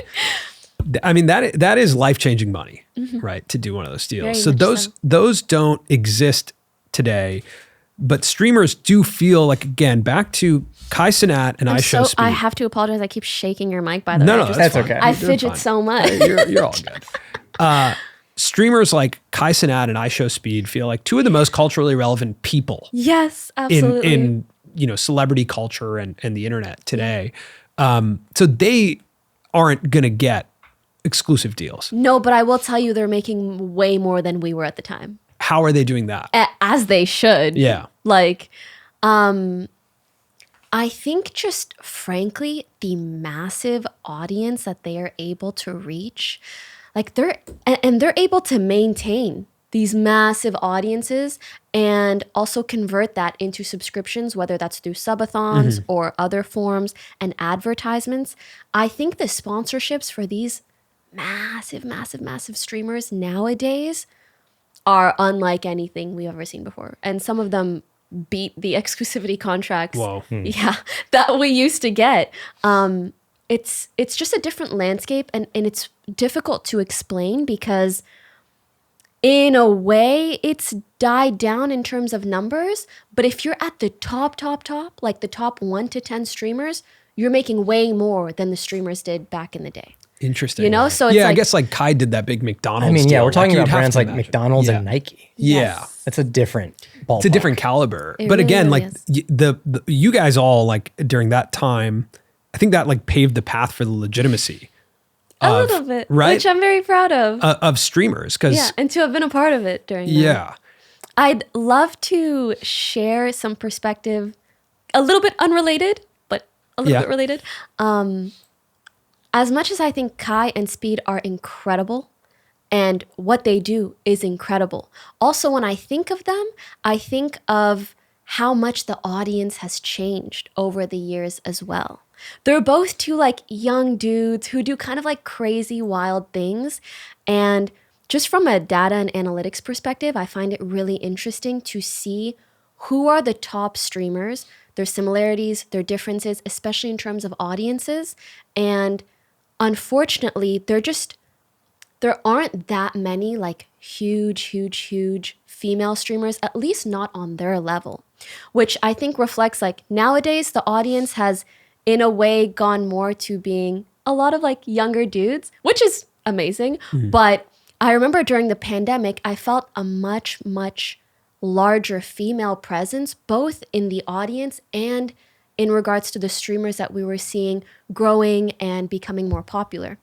I mean, that is life-changing money, right? To do one of those deals. Very So much those don't exist today, but streamers do feel like, again, back to Kai Cenat and I Show Speed. I have to apologize. I keep shaking your mic, by the way. No, I just- that's fine. okay. I You're fidget fine. so much. You're all good. Streamers like Kai Cenat and I Show Speed feel like two of the most culturally relevant people Yes, absolutely. in celebrity culture and the internet today. So they aren't gonna get exclusive deals. No, but I will tell you, they're making way more than we were at the time. How are they doing that? As they should. Yeah. Like, I think just frankly, the massive audience that they are able to reach, like they're able to maintain these massive audiences and also convert that into subscriptions, whether that's through subathons or other forms and advertisements. I think the sponsorships for these massive streamers nowadays are unlike anything we've ever seen before. And some of them beat the exclusivity contracts Whoa. that we used to get. It's just a different landscape, and it's difficult to explain because in a way it's died down in terms of numbers, but if you're at the top, like the top 1 to 10 streamers, you're making way more than the streamers did back in the day. Interesting. You know, so it's yeah, I like- guess like Kai did that big McDonald's. I mean, yeah, deal. we're talking you'd about have brands to like imagine. McDonald's Yeah. and Nike. Yeah. It's a different ballpark. It's a different caliber. It But really, again, really like is. the you guys all like during that time, I think that like paved the path for the legitimacy A little bit, right? which I'm very proud of. Streamers. Because Yeah, and to have been a part of it during that. yeah. I'd love to share some perspective, a little bit unrelated, but a little Yeah. bit related. As much as I think Kai and Speed are incredible and what they do is incredible, also when I think of them, I think of how much the audience has changed over the years as well. They're both two like young dudes who do kind of like crazy, wild things. And just from a data and analytics perspective, I find it really interesting to see who are the top streamers, their similarities, their differences, especially in terms of audiences. And unfortunately, there aren't that many like huge female streamers, at least not on their level, which I think reflects like nowadays the audience has in a way gone more to being a lot of like younger dudes, which is amazing. But I remember during the pandemic, I felt a much larger female presence, both in the audience and in regards to the streamers that we were seeing growing and becoming more popular.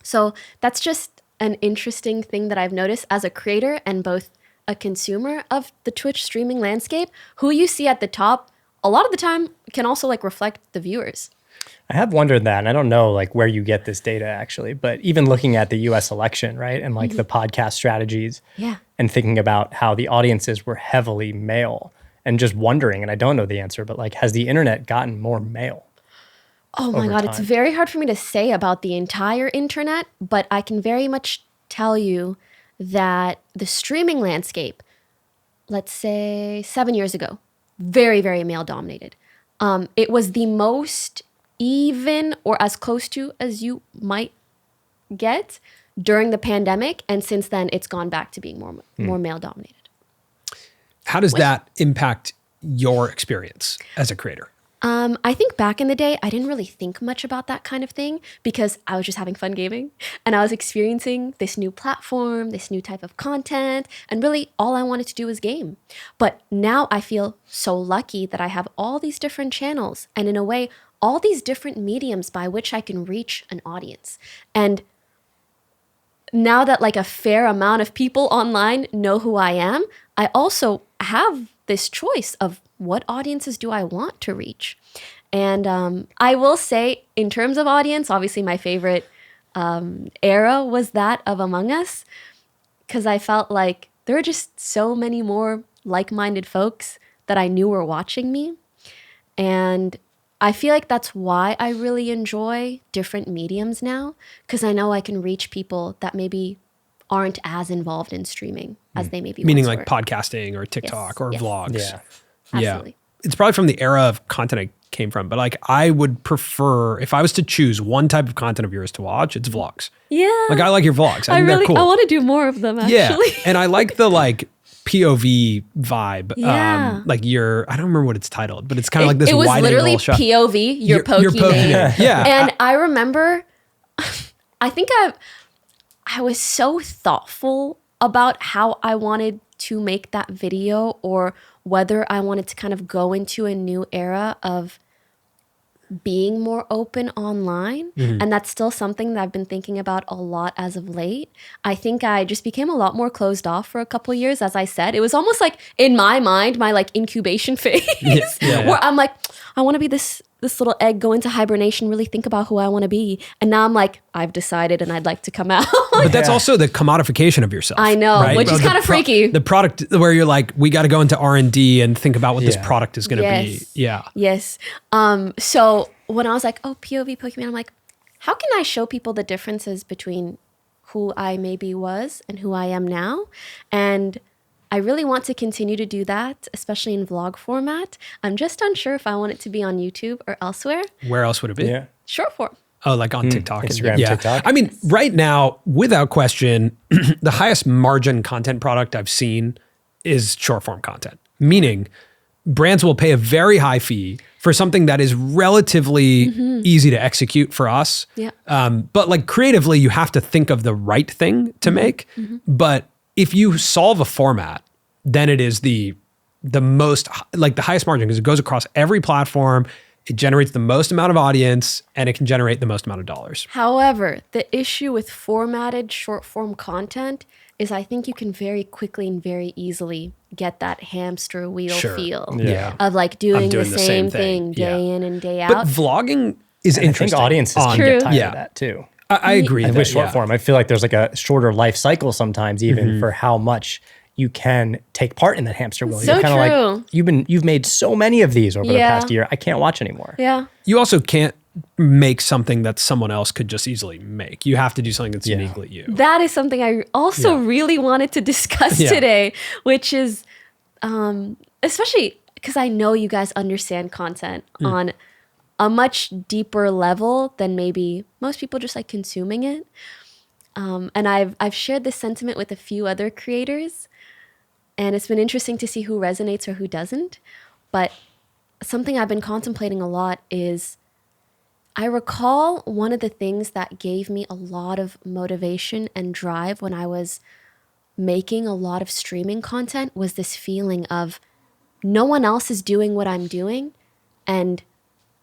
So that's just an interesting thing that I've noticed as a creator and both a consumer of the Twitch streaming landscape. Who you see at the top, a lot of the time can also like reflect the viewers. I have wondered that, and I don't know like where you get this data actually, but even looking at the US election, right? And like the podcast strategies Yeah. and thinking about how the audiences were heavily male and just wondering, and I don't know the answer, but like, has the internet gotten more male? Oh my over God, it's time? very hard for me to say about the entire internet, but I can very much tell you that the streaming landscape, let's say 7 years ago, very male dominated. It was the most even or as close to as you might get during the pandemic. And since then, it's gone back to being more male dominated. How does that impact your experience as a creator? I think back in the day, I didn't really think much about that kind of thing because I was just having fun gaming and I was experiencing this new platform, this new type of content, and really all I wanted to do was game. But now I feel so lucky that I have all these different channels and in a way, all these different mediums by which I can reach an audience. And now that like a fair amount of people online know who I am, I also have this choice of what audiences do I want to reach. And I will say, in terms of audience, obviously my favorite era was that of Among Us, because I felt like there were just so many more like-minded folks that I knew were watching me. And I feel like that's why I really enjoy different mediums now, because I know I can reach people that maybe aren't as involved in streaming as they maybe Meaning once like were. podcasting or TikTok or yes. vlogs. Yeah. Absolutely. It's probably from the era of content I came from, but like I would prefer, if I was to choose one type of content of yours to watch, it's vlogs. Yeah. Like I like your vlogs. I I think really, they're cool. I want to do more of them actually. Yeah. And I like the like POV vibe. Yeah. Like I don't remember what it's titled, but it's kind of like this it was wide literally angle shot. POV, your Pokimane. Pokimane. Yeah. And I remember, I think I was so thoughtful about how I wanted to make that video or whether I wanted to kind of go into a new era of being more open online. And that's still something that I've been thinking about a lot as of late. I think I just became a lot more closed off for a couple of years. As I said, it was almost like in my mind, my like incubation phase where I'm like, I want to be this little egg, go into hibernation, really think about who I want to be. And now I'm like, I've decided and I'd like to come out. But that's also the commodification of yourself. I know, right? which is The kind of freaky. The product where you're like, we got to go into R&D and think about what this Yeah. product is going to be. Yes. Yeah. Yes. So when I was like, oh, POV Pokemon, I'm like, how can I show people the differences between who I maybe was and who I am now? And I really want to continue to do that, especially in vlog format. I'm just unsure if I want it to be on YouTube or elsewhere. Where else would it be? Yeah. Short form. Oh, like on TikTok. Instagram, yeah. TikTok. I mean, right now, without question, the highest margin content product I've seen is short form content, meaning brands will pay a very high fee for something that is relatively easy to execute for us. Yeah. But like creatively, you have to think of the right thing to make. But if you solve a format, then it is the most, like the highest margin because it goes across every platform. It generates the most amount of audience and it can generate the most amount of dollars. However, the issue with formatted short form content is I think you can very quickly and very easily get that hamster wheel Sure. feel Yeah. of like doing doing the the same same thing. thing day Yeah. in and day But out. vlogging is I think interesting. audiences on- can True. get tired Yeah. of that too. I agree. And that, with short yeah. form, I feel like there's like a shorter life cycle sometimes, even for how much you can take part in that hamster wheel. So You're kinda true. like you've made so many of these over the Yeah. past year. I can't watch anymore. Yeah. You also can't make something that someone else could just easily make. You have to do something that's Yeah. uniquely you. That is something I also Yeah. really wanted to discuss Yeah. today, which is especially because I know you guys understand content on a much deeper level than maybe most people just like consuming it. And I've shared this sentiment with a few other creators, and it's been interesting to see who resonates or who doesn't. But something I've been contemplating a lot is I recall one of the things that gave me a lot of motivation and drive when I was making a lot of streaming content was this feeling of no one else is doing what I'm doing and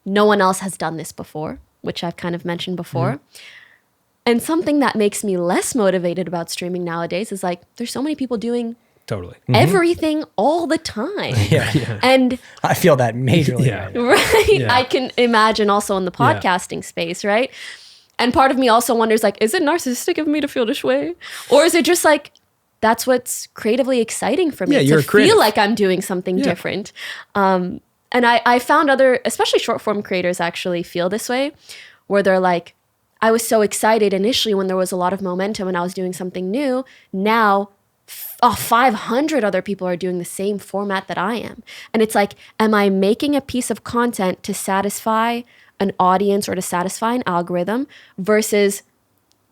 no one else has done this before, which I've kind of mentioned before. And something that makes me less motivated about streaming nowadays is like there's so many people doing Totally. everything all the time. Yeah. And I feel that majorly. Yeah. Right now. right, Yeah. I can imagine also in the podcasting space, right? And part of me also wonders like, is it narcissistic of me to feel this way? Or is it just like, that's what's creatively exciting for me Yeah, you're to a creative. feel like I'm doing something different. And I found other, especially short form creators actually feel this way, where they're like, I was so excited initially when there was a lot of momentum and I was doing something new. Now, 500 other people are doing the same format that I am. And it's like, am I making a piece of content to satisfy an audience or to satisfy an algorithm versus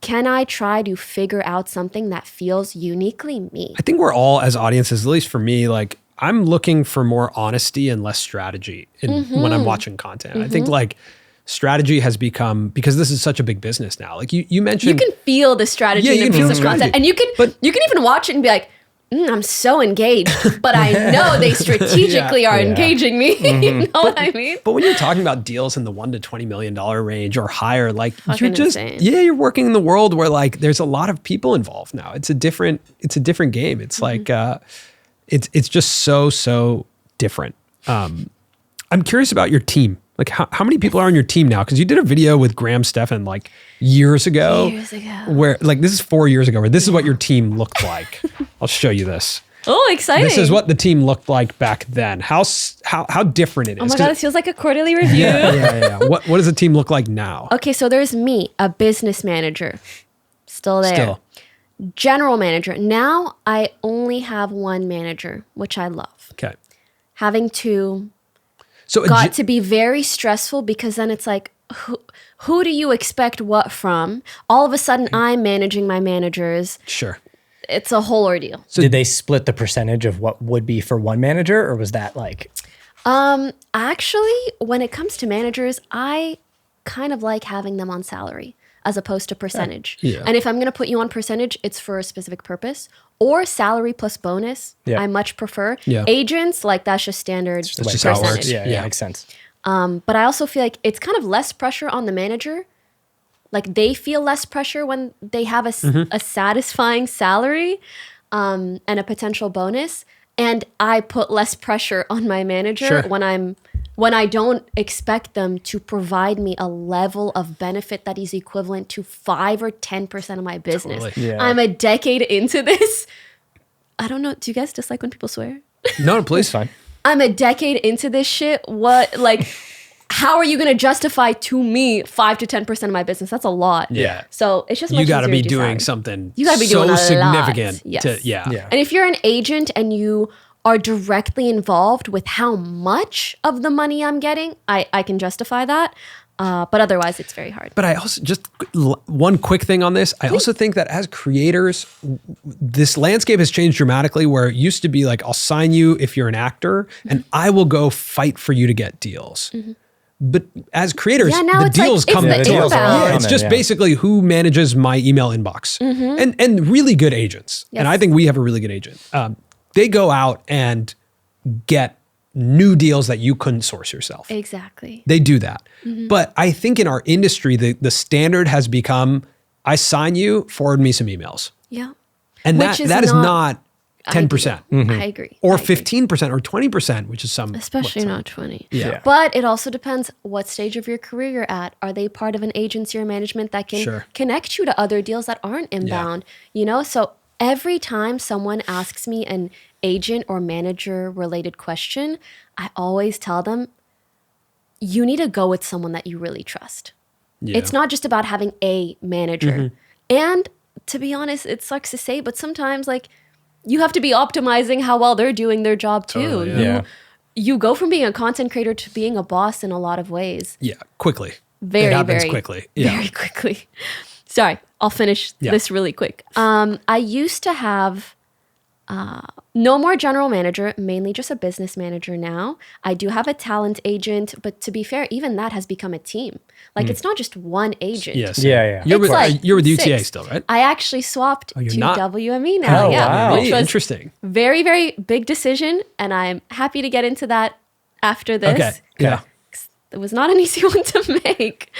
can I try to figure out something that feels uniquely me? I think we're all, as audiences, at least for me, like I'm looking for more honesty and less strategy when I'm watching content. I think like strategy has become, because this is such a big business now. Like you mentioned, You can feel the strategy Yeah, you in a can feel piece the of content, strategy. and you can even watch it and be like, I'm so engaged, but I know they strategically are engaging me. You know what I mean? but when you're talking about deals in the $1 to $20 million range or higher, like you're Fucking just, insane. you're working in the world where like there's a lot of people involved now. It's a different game. It's like, it's just so different. I'm curious about your team. Like how many people are on your team now? Because you did a video with Graham Stephan like years ago. Where like this is 4 years ago where this is what your team looked like. I'll show you this. Oh, exciting. This is what the team looked like back then. How different it is. Oh my God, it feels like a quarterly review. Yeah. What does the team look like now? Okay, so there's me, a business manager. Still there. Still. General manager. Now I only have one manager, which I love. Okay. Having two So got to be very stressful because then it's like, who do you expect what from? All of a sudden, I'm managing my managers. Sure. It's a whole ordeal. So did they split the percentage of what would be for one manager, or was that like? Actually, when it comes to managers, I kind of like having them on salary as opposed to percentage. Yeah. And if I'm going to put you on percentage, it's for a specific purpose. Or salary plus bonus, Yeah. I much prefer. Yeah. Agents, like that's just standard That's just how it percentage. works. Yeah, Yeah. makes sense. But I also feel like it's kind of less pressure on the manager. Like they feel less pressure when they have a satisfying salary and a potential bonus. And I put less pressure on my manager Sure. when I don't expect them to provide me a level of benefit that is equivalent to 5 or 10% of my business. Totally. Yeah. I'm a decade into this. I don't know. Do you guys dislike when people swear? No, please. Fine. I'm a decade into this shit. What, like, how are you going to justify to me 5 to 10% of my business? That's a lot. Yeah. So it's just much You got to easier be do doing salary. something You gotta be so doing a significant lot. Yes. to, yeah. Yeah. And if you're an agent and you are directly involved with how much of the money I'm getting, I can justify that. But otherwise, it's very hard. But I also just one quick thing on this. I also think that as creators, this landscape has changed dramatically where it used to be like, I'll sign you if you're an actor and I will go fight for you to get deals. But as creators, Yeah, now the it's like- deals it's come the to us. inbound. Yeah, it's Coming, just yeah. basically who manages my email inbox and really good agents. And Yes. I think we have a really good agent. They go out and get new deals that you couldn't source yourself. Exactly. They do that. But I think in our industry, the standard has become, I sign you, forward me some emails. Yeah. And Which that is not 10% I agree. or I agree. 15% or 20%, which is some. Especially what, not 20. Yeah. But it also depends what stage of your career you're at. Are they part of an agency or management that can Sure. connect you to other deals that aren't inbound? You know, so every time someone asks me an agent or manager related question, I always tell them, you need to go with someone that you really trust. Yeah. It's not just about having a manager. And to be honest, it sucks to say, but sometimes like you have to be optimizing how well they're doing their job too. Totally, yeah. Yeah. You go from being a content creator to being a boss in a lot of ways. Yeah, quickly. Very, it happens very quickly. Yeah. Very quickly. Sorry, I'll finish Yeah. this really quick. I used to have no more general manager, mainly just a business manager now. I do have a talent agent, but to be fair, even that has become a team. Like it's not just one agent. Yes. Yeah. You're with, It's like you're with UTA 6. still, right? I actually swapped you're to not? WME now. Oh, yeah, wow. which was Interesting. very, very big decision, and I'm happy to get into that after this. Okay. Yeah. It was not an easy one to make.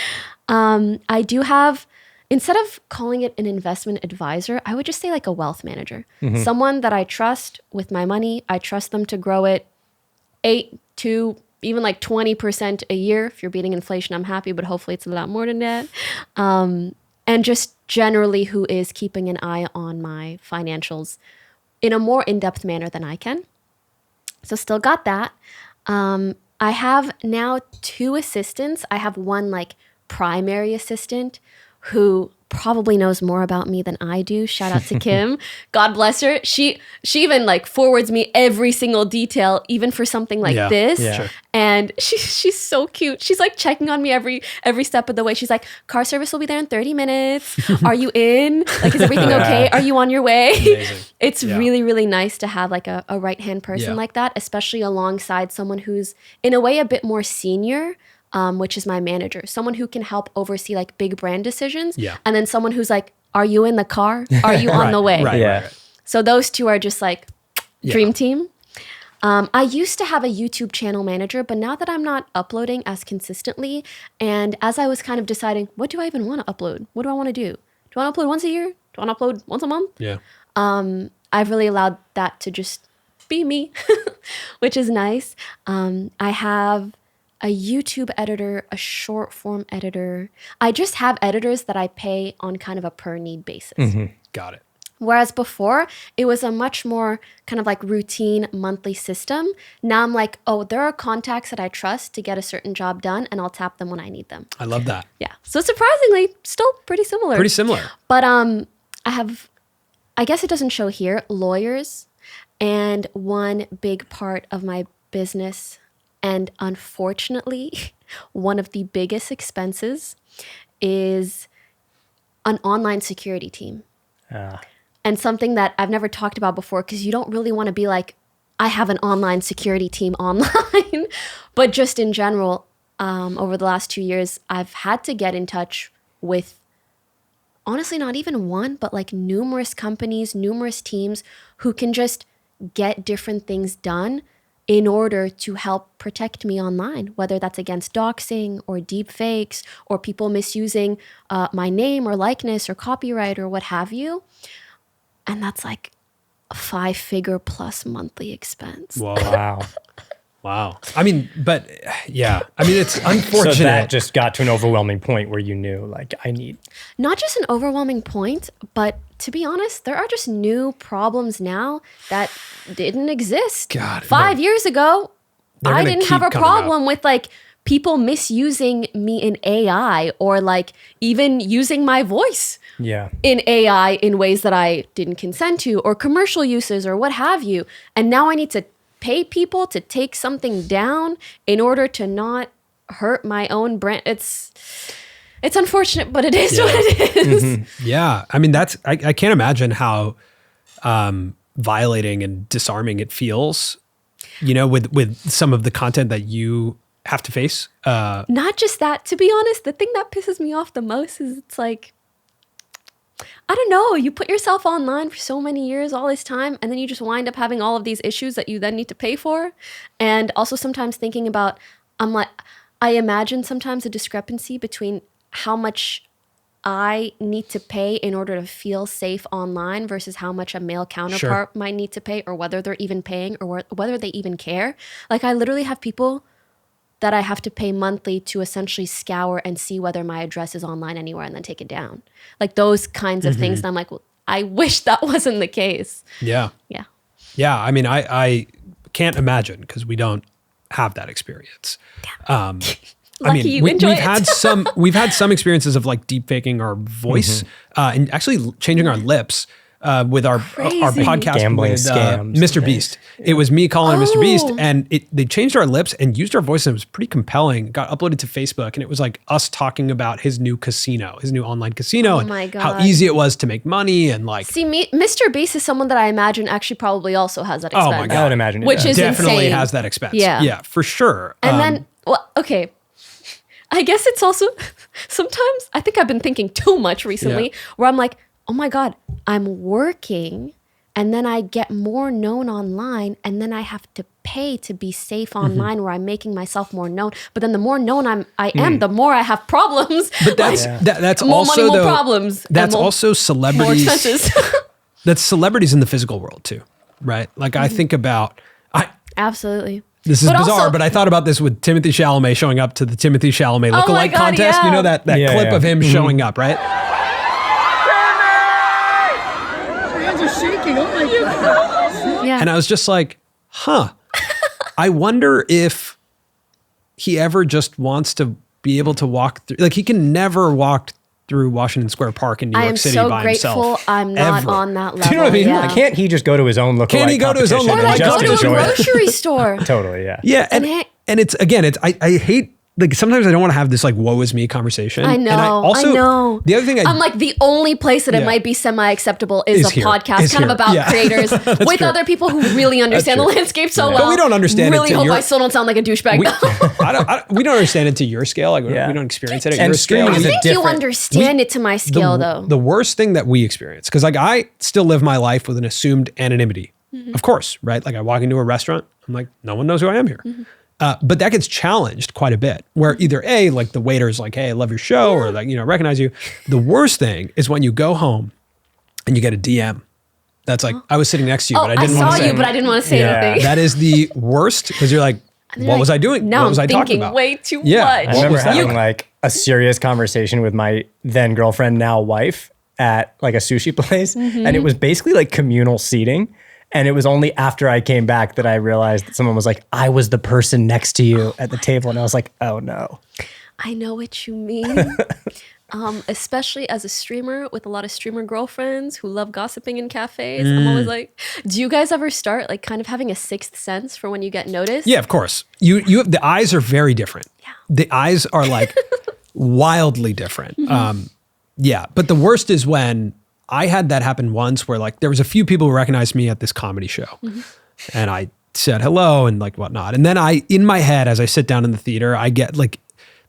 I do have, instead of calling it an investment advisor, I would just say like a wealth manager. Someone that I trust with my money. I trust them to grow it 8 to even like 20% a year. If you're beating inflation, I'm happy, but hopefully it's a lot more than that. And just generally who is keeping an eye on my financials in a more in-depth manner than I can. So still got that. I have now 2 assistants. I have one like primary assistant who probably knows more about me than I do. Shout out to Kim. God bless her. She even like forwards me every single detail, even for something like this. Yeah. Sure. And she's so cute. She's like checking on me every step of the way. She's like, car service will be there in 30 minutes. Are you in? Like, is everything okay? Are you on your way? Amazing. It's really, really nice to have like a right-hand person Yeah. like that, especially alongside someone who's in a way a bit more senior, which is my manager, someone who can help oversee like big brand decisions. Yeah. And then someone who's like, are you in the car? Are you on the way? Right, Yeah. right. So those two are just like Yeah. dream team. I used to have a YouTube channel manager, but now that I'm not uploading as consistently, and as I was kind of deciding, what do I even want to upload? What do I want to do? Do I want to upload once a year? Do I want to upload once a month? Yeah. I've really allowed that to just be me, which is nice. I have a YouTube editor, a short form editor. I just have editors that I pay on kind of a per need basis. Got it. Whereas before, it was a much more kind of like routine monthly system. Now I'm like, oh, there are contacts that I trust to get a certain job done, and I'll tap them when I need them. I love that. Yeah. So surprisingly, still pretty similar. Pretty similar. But I have, I guess it doesn't show here, lawyers, and one big part of my business, and unfortunately, one of the biggest expenses is an online security team. And something that I've never talked about before, because you don't really want to be like, I have an online security team online. But just in general, over the last 2 years, I've had to get in touch with, honestly, not even one, but like numerous companies, numerous teams who can just get different things done in order to help protect me online, whether that's against doxing or deep fakes or people misusing my name or likeness or copyright or what have you. And that's like a 5-figure plus monthly expense. Whoa. Wow. Wow. I mean, but yeah, I mean, it's unfortunate. So that just got to an overwhelming point where you knew, like, I need. Not just an overwhelming point, but to be honest, there are just new problems now that didn't exist. God, 5 years ago, they're I gonna didn't have keep a coming problem with like people misusing me in AI or like even using my voice Yeah. in AI in ways that I didn't consent to, or commercial uses or what have you. And now I need to pay people to take something down in order to not hurt my own brand. It's unfortunate, but it is what it is. Yeah. I mean, I can't imagine how violating and disarming it feels, you know, with some of the content that you have to face. Not just that, to be honest, the thing that pisses me off the most is it's like, I don't know, you put yourself online for so many years, all this time, and then you just wind up having all of these issues that you then need to pay for. And also sometimes thinking about, I imagine sometimes a discrepancy between how much I need to pay in order to feel safe online versus how much a male counterpart might need to pay, or whether they're even paying, or whether they even care. Like, I literally have people that I have to pay monthly to essentially scour and see whether my address is online anywhere and then take it down. Like those kinds of things. And I'm like, well, I wish that wasn't the case. Yeah. Yeah. Yeah. I mean, I can't imagine because we don't have that experience. Lucky you enjoy we've it. we've had some experiences of like deep faking our voice and actually changing our lips. With our podcast Gambling with scams. Mr. Beast. It was me, Colin, and Mr. Beast, Oh. and they changed our lips and used our voice, and it was pretty compelling. It got uploaded to Facebook, and it was like us talking about his new casino, his new online casino, and my how God. easy it was to make money, and like See, Mr. Beast is someone that I imagine actually probably also has that Oh expense. my God. I would imagine it Which does. is definitely insane. has that expense. Yeah. Yeah, for sure. And then, well, okay. I guess it's also, sometimes I think I've been thinking too much recently where I'm like, oh my God, I'm working and then I get more known online and then I have to pay to be safe online where I'm making myself more known. But then the more known I am, the more I have problems. But that's that's more also money, more though, problems. and That's more- also more celebrities. expenses. That's celebrities in the physical world too, right? Like I think about Absolutely. This is But bizarre, also- but I thought about this with Timothy Chalamet showing up to the Timothy Chalamet Oh my lookalike God, contest. You yeah. know that Yeah, clip yeah. of him showing up, right? Hands are shaking. Oh my God. Yeah. And I was just like, huh. I wonder if he ever just wants to be able to walk through. Like he can never walk through Washington Square Park in New I York am City so by grateful himself. I'm not ever. on that level. Do you know what I mean? Yeah. Like, Can't he just go to his own lookalike Can't he go to his own competition or lookalike and like just go to a enjoy it? grocery store. Totally, yeah. Yeah, And and it's again, I hate, like, sometimes I don't want to have this like woe is me conversation. I know. And I also, I know. the other thing I'm like, the only place that it Yeah. might be semi-acceptable is Is a here. podcast Is kind of here. about Yeah. creators with true. other people who really understand the true. landscape so Yeah. well. But we don't understand it Really to hope your- I still don't sound like a douchebag. we, though. we don't understand it to your scale. Like Yeah. we don't experience it at And your scale. streaming is I a think you different- understand it to my scale, though. The worst thing that we experience, because like I still live my life with an assumed anonymity, of course, right? Like I walk into a restaurant, I'm like, no one knows who I am here. But that gets challenged quite a bit, where either A, like the waiter's like, hey, I love your show, or like, recognize you. The worst thing is when you go home and you get a DM that's like, I was sitting next to you, Oh, but I I didn't want saw to say you, but I didn't want to say Yeah. anything. That is the worst, because you're like, what was I doing? Now What was I'm I talking thinking about? way too Yeah. much. I What remember was that? having like a serious conversation with my then girlfriend, now wife, at like a sushi place. And it was basically like communal seating. And it was only after I came back that I realized that someone was like, I was the person next to you at the table. And I was like, oh no. I know what you mean. Especially as a streamer with a lot of streamer girlfriends who love gossiping in cafes. I'm always like, do you guys ever start like kind of having a sixth sense for when you get noticed? Yeah, of course. You have, the eyes are very different. Yeah. The eyes are like wildly different. Yeah, but the worst is when I had that happen once, where like there was a few people who recognized me at this comedy show, and I said hello and like whatnot, and then in my head as I sit down in the theater, I get like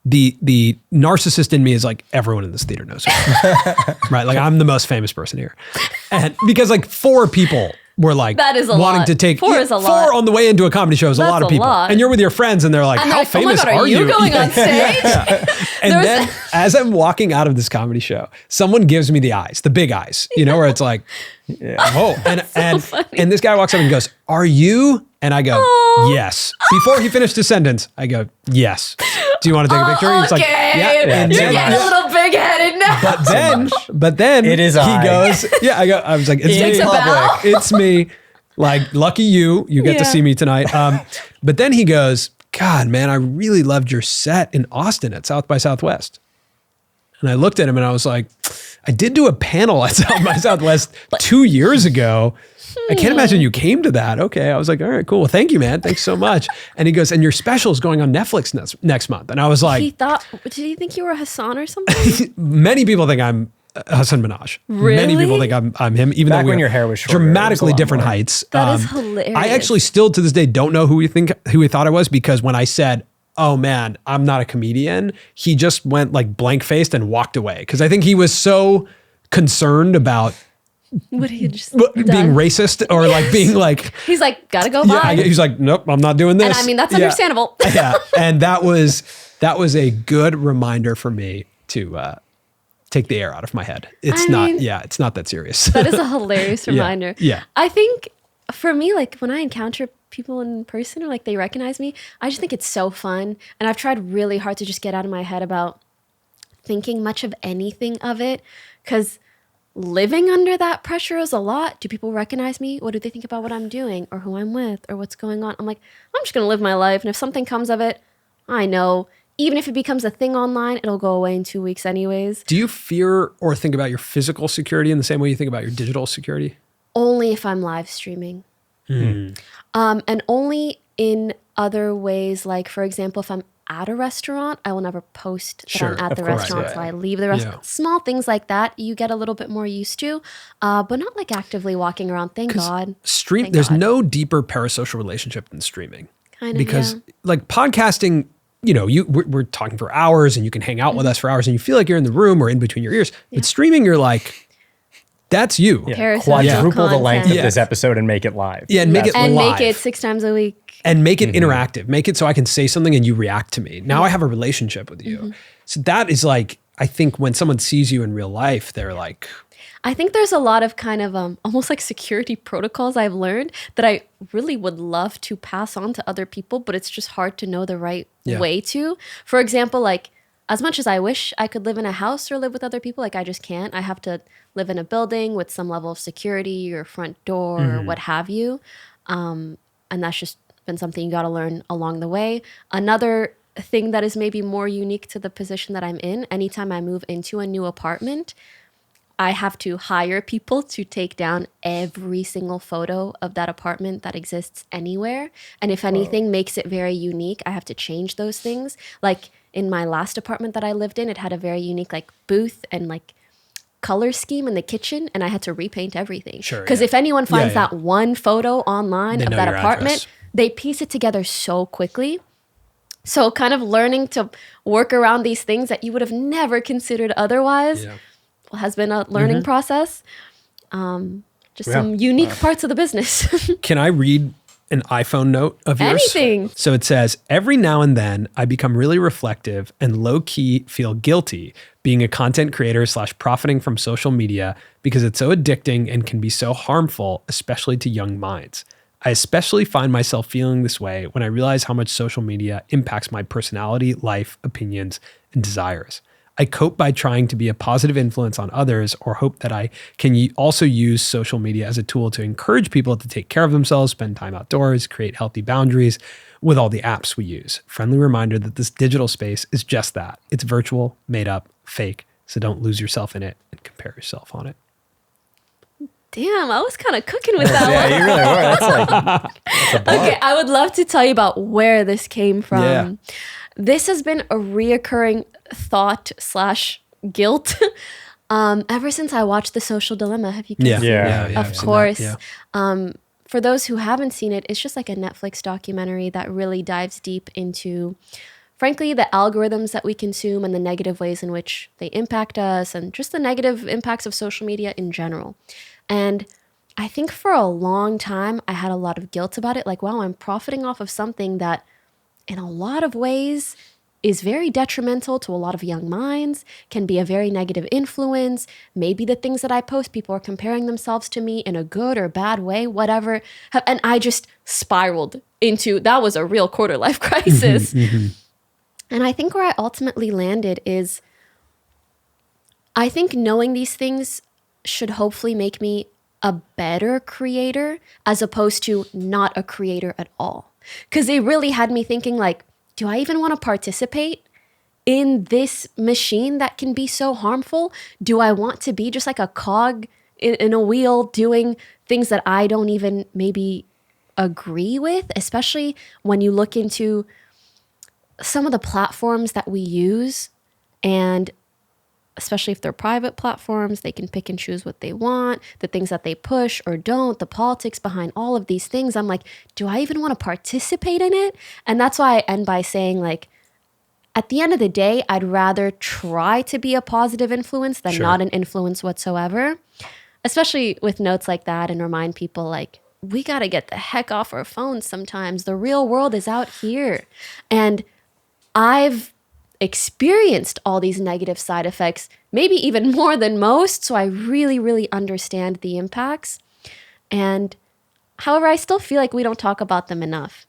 the narcissist in me is like, everyone in this theater knows who I am. Right? Like I'm the most famous person here, and because like 4 people were like That is a wanting lot. to take 4 is a 4 lot. on the way into a comedy show is a That's lot of a people, lot. and you're with your friends, and they're like, And how they're like, oh my famous God, are you going on stage? And There's- then as I'm walking out of this comedy show, someone gives me the eyes, the big eyes, where it's like, oh, and this guy walks up and goes, are you? And I go, yes. Before he finished his sentence, I go, yes. Do you want to take a picture? He's like, Okay. And You're then- getting a little big-headed now. but then It is he I. goes, I was like, it's Takes me. a bow. It's me. Like, lucky you get to Yeah. see me tonight. But then he goes, God, man, I really loved your set in Austin at South by Southwest. And I looked at him and I was like, I did do a panel at South by Southwest 2 years ago. I can't imagine you came to that. Okay. I was like, all right, cool. Well, thank you, man. Thanks so much. And he goes, and your special is going on Netflix next month. And I was like, Did he think you were Hassan or something? many people think I'm Hassan Minaj. Many people Really? think I'm him, even Back though when we're your hair was shorter, it was a dramatically lot different more. heights. That is hilarious. I actually still to this day don't know who he thought I was, because when I said, oh man, I'm not a comedian, he just went like blank faced and walked away. Because I think he was so concerned about Would he just being done? racist or like being like, He's like, gotta go yeah, bye. he's like, nope, I'm not doing this. And I mean, that's Yeah. understandable. Yeah. And that was a good reminder for me to take the air out of my head. It's it's not that serious. That is a hilarious reminder. Yeah. I think for me, like when I encounter people in person or like they recognize me, I just think it's so fun. And I've tried really hard to just get out of my head about thinking much of anything of it, because living under that pressure is a lot. Do people recognize me? What do they think about what I'm doing or who I'm with or what's going on? I'm like, I'm just going to live my life. And if something comes of it, I know. Even if it becomes a thing online, it'll go away in 2 weeks anyways. Do you fear or think about your physical security in the same way you think about your digital security? Only if I'm live streaming. And only in other ways, like for example, if I'm at a restaurant, I will never post that Sure, I'm at of the course, restaurant, yeah. so I leave the restaurant. Yeah. Small things like that you get a little bit more used to, but not like actively walking around. Thank God. Thank There's God. no deeper parasocial relationship than streaming. Kind of, Because yeah. like podcasting, we're talking for hours and you can hang out with us for hours and you feel like you're in the room or in between your ears. But streaming, you're like, that's you. Yeah. Parasocial Quadruple the length of content. this episode and make it live. Yeah, and make it And live. make it 6 times a week. And make it interactive. Make it so I can say something and you react to me. Now I have a relationship with you. So that is like, I think when someone sees you in real life, they're like, I think there's a lot of kind of almost like security protocols I've learned that I really would love to pass on to other people, but it's just hard to know the right Yeah. way to. For example, like as much as I wish I could live in a house or live with other people, like I just can't. I have to live in a building with some level of security or front door or what have you. And that's just been something you got to learn along the way. Another thing that is maybe more unique to the position that I'm in. Anytime I move into a new apartment, I have to hire people to take down every single photo of that apartment that exists anywhere. And if anything makes it very unique, I have to change those things. Like in my last apartment that I lived in, it had a very unique like booth and like color scheme in the kitchen, and I had to repaint everything. Sure, Because yeah. if anyone finds Yeah, yeah. that one photo online They of know that your apartment, address. they piece it together so quickly. So kind of learning to work around these things that you would have never considered otherwise Yeah. has been a learning process. Just some unique parts of the business. Can I read an iPhone note of yours? Anything. So it says, every now and then I become really reflective and low key feel guilty being a content creator / profiting from social media because it's so addicting and can be so harmful, especially to young minds. I especially find myself feeling this way when I realize how much social media impacts my personality, life, opinions, and desires. I cope by trying to be a positive influence on others, or hope that I can also use social media as a tool to encourage people to take care of themselves, spend time outdoors, create healthy boundaries with all the apps we use. Friendly reminder that this digital space is just that. It's virtual, made up, fake, so don't lose yourself in it and compare yourself on it. Damn, I was kind of cooking with that one. Yeah, you really were. That's a bar. Okay, I would love to tell you about where this came from. Yeah. This has been a reoccurring thought / guilt ever since I watched The Social Dilemma. Have you guys seen Yeah. it? Yeah, Of I've seen that, course. yeah. For those who haven't seen it, it's just like a Netflix documentary that really dives deep into, frankly, the algorithms that we consume and the negative ways in which they impact us and just the negative impacts of social media in general. And I think for a long time, I had a lot of guilt about it. Like, wow, I'm profiting off of something that in a lot of ways is very detrimental to a lot of young minds, can be a very negative influence. Maybe the things that I post, people are comparing themselves to me in a good or bad way, whatever. And I just spiraled into, that was a real quarter life crisis. And I think where I ultimately landed is, I think knowing these things should hopefully make me a better creator as opposed to not a creator at all. Because it really had me thinking like, do I even want to participate in this machine that can be so harmful? Do I want to be just like a cog in a wheel doing things that I don't even maybe agree with? Especially when you look into some of the platforms that we use, and especially if they're private platforms, they can pick and choose what they want, the things that they push or don't, the politics behind all of these things. I'm like, do I even want to participate in it? And that's why I end by saying, like, at the end of the day, I'd rather try to be a positive influence than not an influence whatsoever, especially with notes like that, and remind people, like, we got to get the heck off our phones sometimes. The real world is out here. And I've experienced all these negative side effects, maybe even more than most. So I really, really understand the impacts. And however, I still feel like we don't talk about them enough.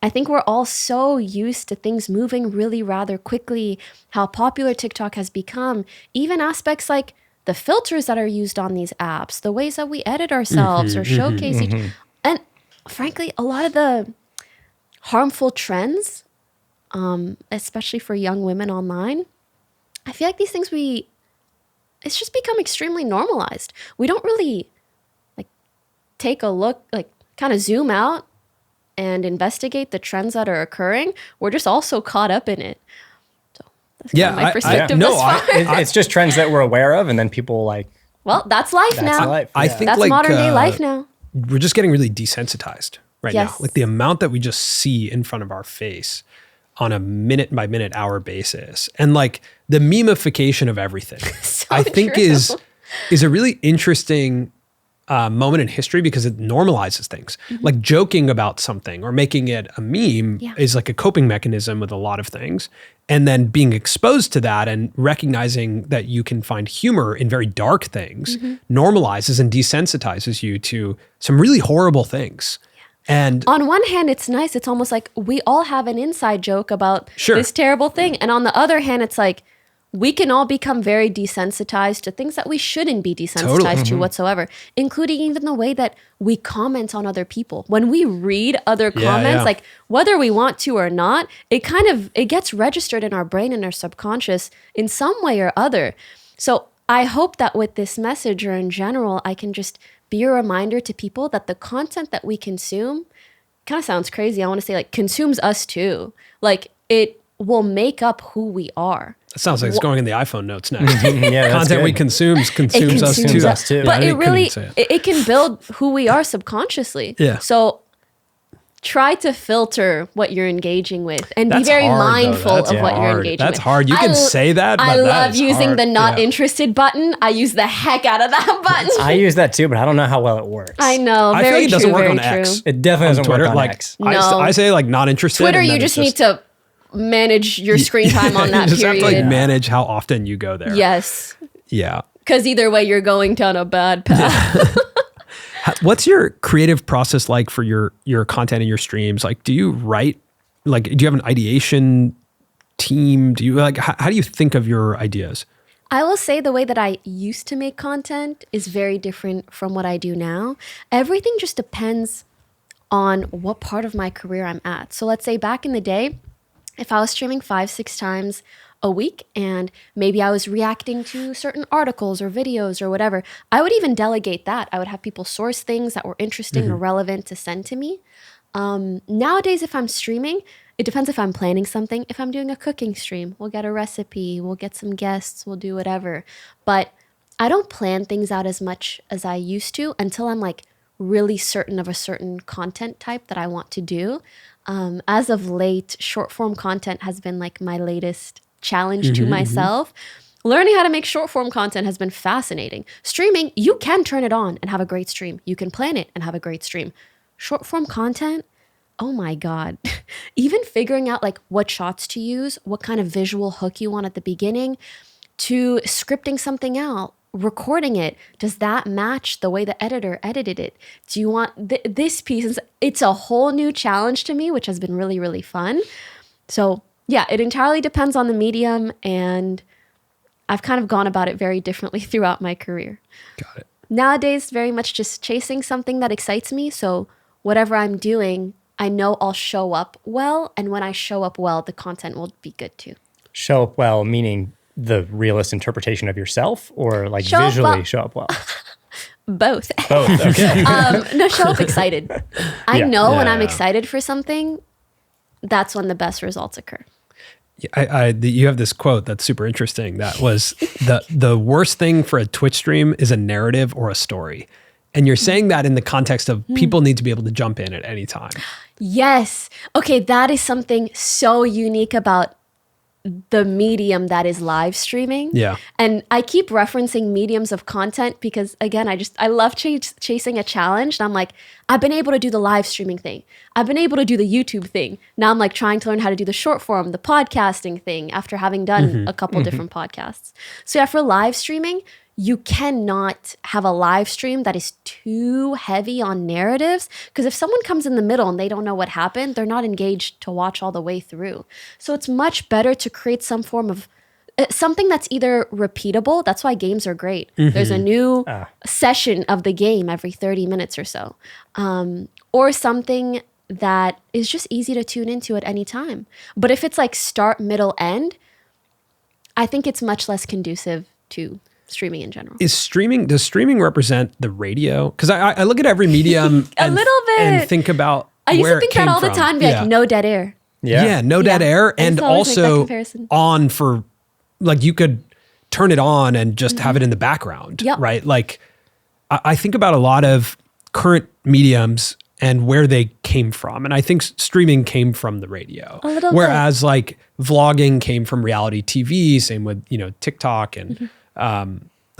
I think we're all so used to things moving really rather quickly, how popular TikTok has become, even aspects like the filters that are used on these apps, the ways that we edit ourselves or showcase each. And frankly, a lot of the harmful trends, especially for young women online, I feel like these things it's just become extremely normalized. We don't really like take a look, like kind of zoom out and investigate the trends that are occurring. We're just all so caught up in it. So that's kind of my perspective thus far. It's just trends that we're aware of, and then people like, Well, that's life now. that's life. I Yeah. think That's like, modern day life now. we're just getting really desensitized right now. Yes. Like the amount that we just see in front of our face on a minute by minute hour basis, and like the memification of everything, So I think true. is a really interesting moment in history because it normalizes things. Like joking about something or making it a meme is like a coping mechanism with a lot of things. And then being exposed to that and recognizing that you can find humor in very dark things normalizes and desensitizes you to some really horrible things. And On one hand, it's nice. It's almost like we all have an inside joke about Sure. this terrible thing. And on the other hand, it's like, we can all become very desensitized to things that we shouldn't be desensitized to whatsoever, including even the way that we comment on other people. When we read other comments, like whether we want to or not, it gets registered in our brain and our subconscious in some way or other. So I hope that with this message, or in general, I can just be a reminder to people that the content that we consume kind of sounds crazy. I want to say like consumes us too. Like it will make up who we are. It sounds like it's going in the iPhone notes next. Yeah, that's Content we good. consumes us consumes too. us too. But I it really, couldn't say it can build who we are subconsciously. Yeah. So try to filter what you're engaging with and That's be very hard, though. mindful That's of what you're hard. engaging That's with. hard. You can say that, but I that love is using hard. the not Yeah. interested button. I use the heck out of that button. I use that too, but I don't know how well it works. I know. I Very feel like it doesn't true, work very on true. X. It definitely On doesn't Twitter, work on like X. No. I say like not interested. Twitter, and then you it's just need to manage your screen time on that you just period. have to like manage how often you go there. Yes. Yeah. Because either way, you're going down a bad path. What's your creative process like for your content and your streams? Like, do you write? Like, do you have an ideation team? Do you like? How do you think of your ideas? I will say the way that I used to make content is very different from what I do now. Everything just depends on what part of my career I'm at. So let's say back in the day, if I was streaming 5-6 times a week and maybe I was reacting to certain articles or videos or whatever, I would even delegate that. I would have people source things that were interesting or relevant to send to me. Nowadays, if I'm streaming, it depends if I'm planning something. If I'm doing a cooking stream, we'll get a recipe, we'll get some guests, we'll do whatever. But I don't plan things out as much as I used to until I'm like really certain of a certain content type that I want to do. As of late, short form content has been like my latest challenge to myself. Learning how to make short form content has been fascinating. Streaming, you can turn it on and have a great stream. You can plan it and have a great stream. Short form content, oh my God. Even figuring out like what shots to use, what kind of visual hook you want at the beginning, to scripting something out, recording it. Does that match the way the editor edited it? Do you want this piece? It's a whole new challenge to me, which has been really, really fun. So yeah, it entirely depends on the medium, and I've kind of gone about it very differently throughout my career. Got it. Nowadays, very much just chasing something that excites me. So whatever I'm doing, I know I'll show up well. And when I show up well, the content will be good too. Show up well, meaning the realist interpretation of yourself, or like Show up visually well. show up well? Both. Both. Okay. No, show up excited. I Yeah. know when Yeah. I'm excited for something, that's when the best results occur. You have this quote that's super interesting. That was the worst thing for a Twitch stream is a narrative or a story. And you're saying that in the context of people need to be able to jump in at any time. Yes. Okay, that is something so unique about the medium that is live streaming. Yeah. And I keep referencing mediums of content because, again, I love chasing a challenge. And I'm like, I've been able to do the live streaming thing. I've been able to do the YouTube thing. Now I'm like trying to learn how to do the short form, the podcasting thing after having done a couple different podcasts. So yeah, for live streaming, you cannot have a live stream that is too heavy on narratives, because if someone comes in the middle and they don't know what happened, they're not engaged to watch all the way through. So it's much better to create some form of something that's either repeatable. That's why games are great. There's a new session of the game every 30 minutes or so, or something that is just easy to tune into at any time. But if it's like start, middle, end, I think it's much less conducive to streaming in general. Does streaming represent the radio? Because I look at every medium A little bit. and think about I used where to think it came that all the from. time, be like, no dead air. Yeah, no dead Yeah. air, I and used to always make that also comparison. on for like you could turn it on and just have it in the background, Yep. right? Like I think about a lot of current mediums and where they came from, and I think streaming came from the radio, A little whereas like vlogging came from reality TV. Same with TikTok and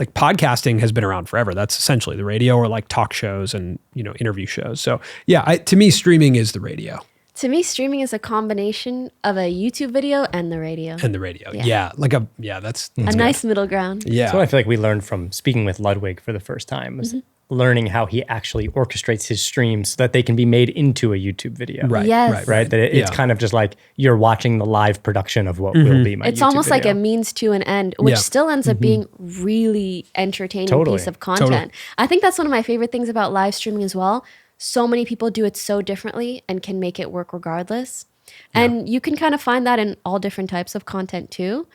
like podcasting has been around forever. That's essentially the radio, or like talk shows and interview shows. So yeah, to me, streaming is the radio. To me, streaming is a combination of a YouTube video and the radio. And the radio. Yeah. That's a nice middle ground. yeah. That's what I feel like we learned from speaking with Ludwig for the first time. Was learning how he actually orchestrates his streams so that they can be made into a YouTube video. Right. Yes. Right. That it's kind of just like you're watching the live production of what will be my It's YouTube almost like video. a means to an end, which Yeah. still ends up being really entertaining Totally. piece of content. Totally. I think that's one of my favorite things about live streaming as well. So many people do it so differently and can make it work regardless. And you can kind of find that in all different types of content too.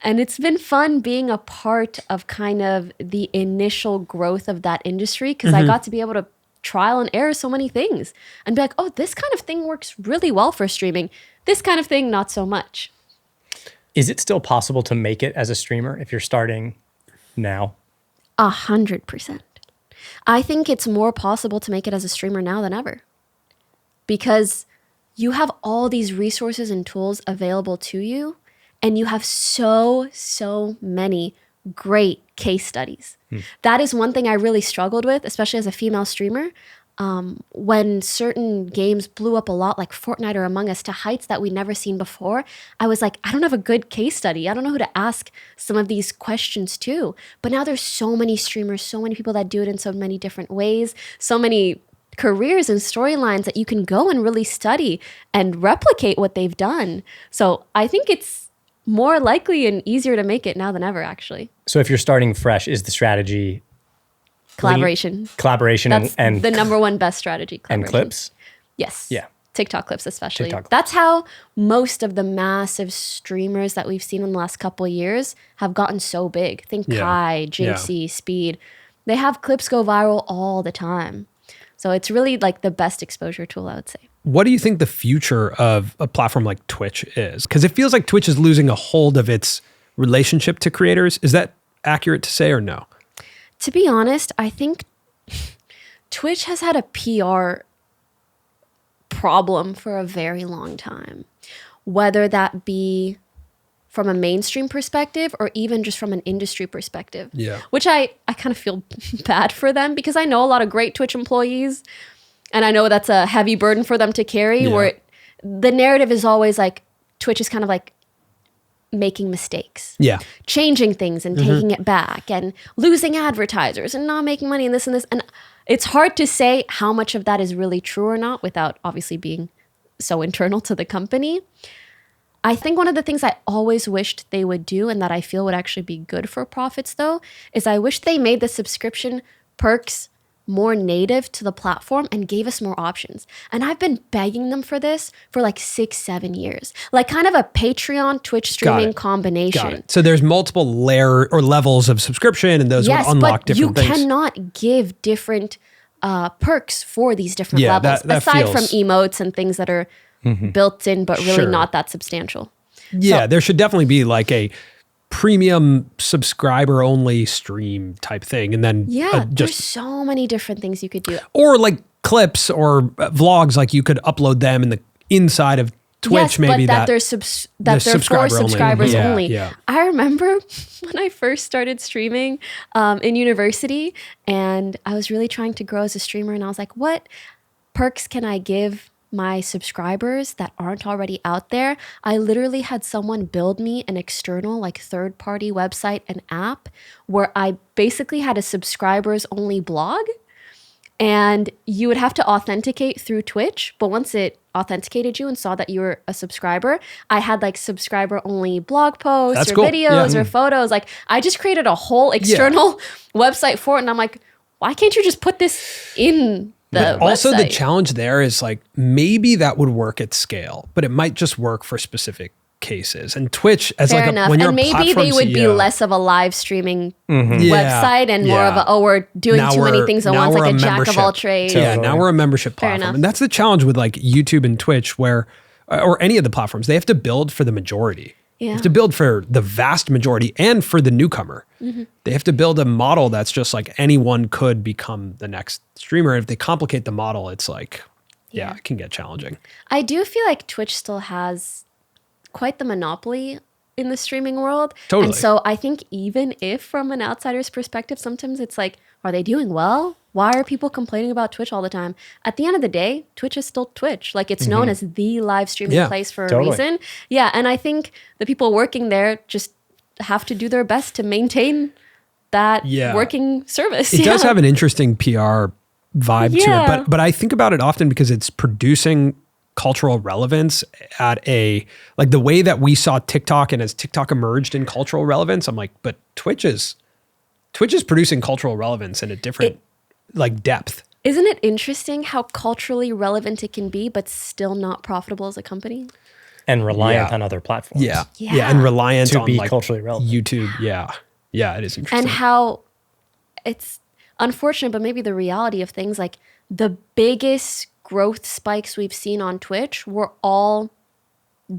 And it's been fun being a part of kind of the initial growth of that industry because I got to be able to trial and error so many things and be like, oh, this kind of thing works really well for streaming. This kind of thing, not so much. Is it still possible to make it as a streamer if you're starting now? 100%. I think it's more possible to make it as a streamer now than ever because you have all these resources and tools available to you. And you have so many great case studies. That is one thing I really struggled with, especially as a female streamer. When certain games blew up a lot, like Fortnite or Among Us, to heights that we'd never seen before, I was like, I don't have a good case study. I don't know who to ask some of these questions to. But now there's so many streamers, so many people that do it in so many different ways, so many careers and storylines that you can go and really study and replicate what they've done. So I think it's more likely and easier to make it now than ever, actually. So if you're starting fresh, is the strategy Collaboration. Collaboration That's the number one best strategy. and Collaboration. clips? Yes. Yeah. TikTok clips especially. TikTok clips. That's how most of the massive streamers that we've seen in the last couple of years have gotten so big. Think Yeah. Kai, Jinxie, Speed. They have clips go viral all the time. So it's really like the best exposure tool, I would say. What do you think the future of a platform like Twitch is? Because it feels like Twitch is losing a hold of its relationship to creators. Is that accurate to say or no? To be honest, I think Twitch has had a PR problem for a very long time, whether that be from a mainstream perspective or even just from an industry perspective. Yeah. Which I kind of feel bad for them because I know a lot of great Twitch employees and I know that's a heavy burden for them to carry where the narrative is always like Twitch is kind of like making mistakes. Yeah. Changing things and taking it back and losing advertisers and not making money and this and this. And it's hard to say how much of that is really true or not without obviously being so internal to the company. I think one of the things I always wished they would do and that I feel would actually be good for profits though, is I wish they made the subscription perks more native to the platform and gave us more options. And I've been begging them for this for like 6-7 years, like kind of a Patreon Twitch streaming combination. Got it. So there's multiple layer or levels of subscription and those would unlock different you things. cannot give different perks for these different Yeah, levels, that aside from feels- emotes and things that are built in, but really Sure. not that substantial. Yeah, there should definitely be like a premium subscriber only stream type thing. And then Yeah, there's just, so many different things you could do. or like clips or vlogs, like you could upload them in the inside of Twitch, yes, maybe but that they're for subscribers Yeah, only. yeah. I remember when I first started streaming in university, and I was really trying to grow as a streamer, and I was like, what perks can I give my subscribers that aren't already out there? I literally had someone build me an external, like third-party website and app where I basically had a subscribers only blog. And you would have to authenticate through Twitch. But once it authenticated you and saw that you were a subscriber, I had like subscriber only blog posts That's or cool. videos Yeah. or photos. Like I just created a whole external website for it. And I'm like, why can't you just put this in the Also, the website? challenge there is like maybe that would work at scale, but it might just work for specific cases. And Twitch as Fair like enough. when you're And a maybe platform they would be CEO, less of a live streaming Yeah. website and more of Yeah. a, oh, we're doing Now too many we're- things at now once, we're like a a jack of membership. all trades. Yeah, now we're a membership Fair platform. enough. And that's the challenge with like YouTube and Twitch where, or any of the platforms, they have to build for the majority. They Yeah. have to build for the vast majority and for the newcomer. Mm-hmm. They have to build a model that's just like anyone could become the next streamer. If they complicate the model, it's like, yeah, it can get challenging. I do feel like Twitch still has quite the monopoly in the streaming world. Totally. And so I think even if from an outsider's perspective, sometimes it's like, are they doing well? Why are people complaining about Twitch all the time? At the end of the day, Twitch is still Twitch. Like it's known as the live streaming Yeah, place for totally. a reason. Yeah. And I think the people working there just have to do their best to maintain that Yeah. working service. It does have an interesting PR vibe to Yeah. it, but I think about it often because it's producing cultural relevance at a, like the way that we saw TikTok, and as TikTok emerged in cultural relevance, I'm like, but Twitch is producing cultural relevance in a different like depth. Isn't it interesting how culturally relevant it can be, but still not profitable as a company? And reliant Yeah. on other platforms. Yeah. Yeah. And reliant To on be like culturally relevant. YouTube. Yeah. Yeah, it is interesting. And how it's unfortunate, but maybe the reality of things, like the biggest growth spikes we've seen on Twitch were all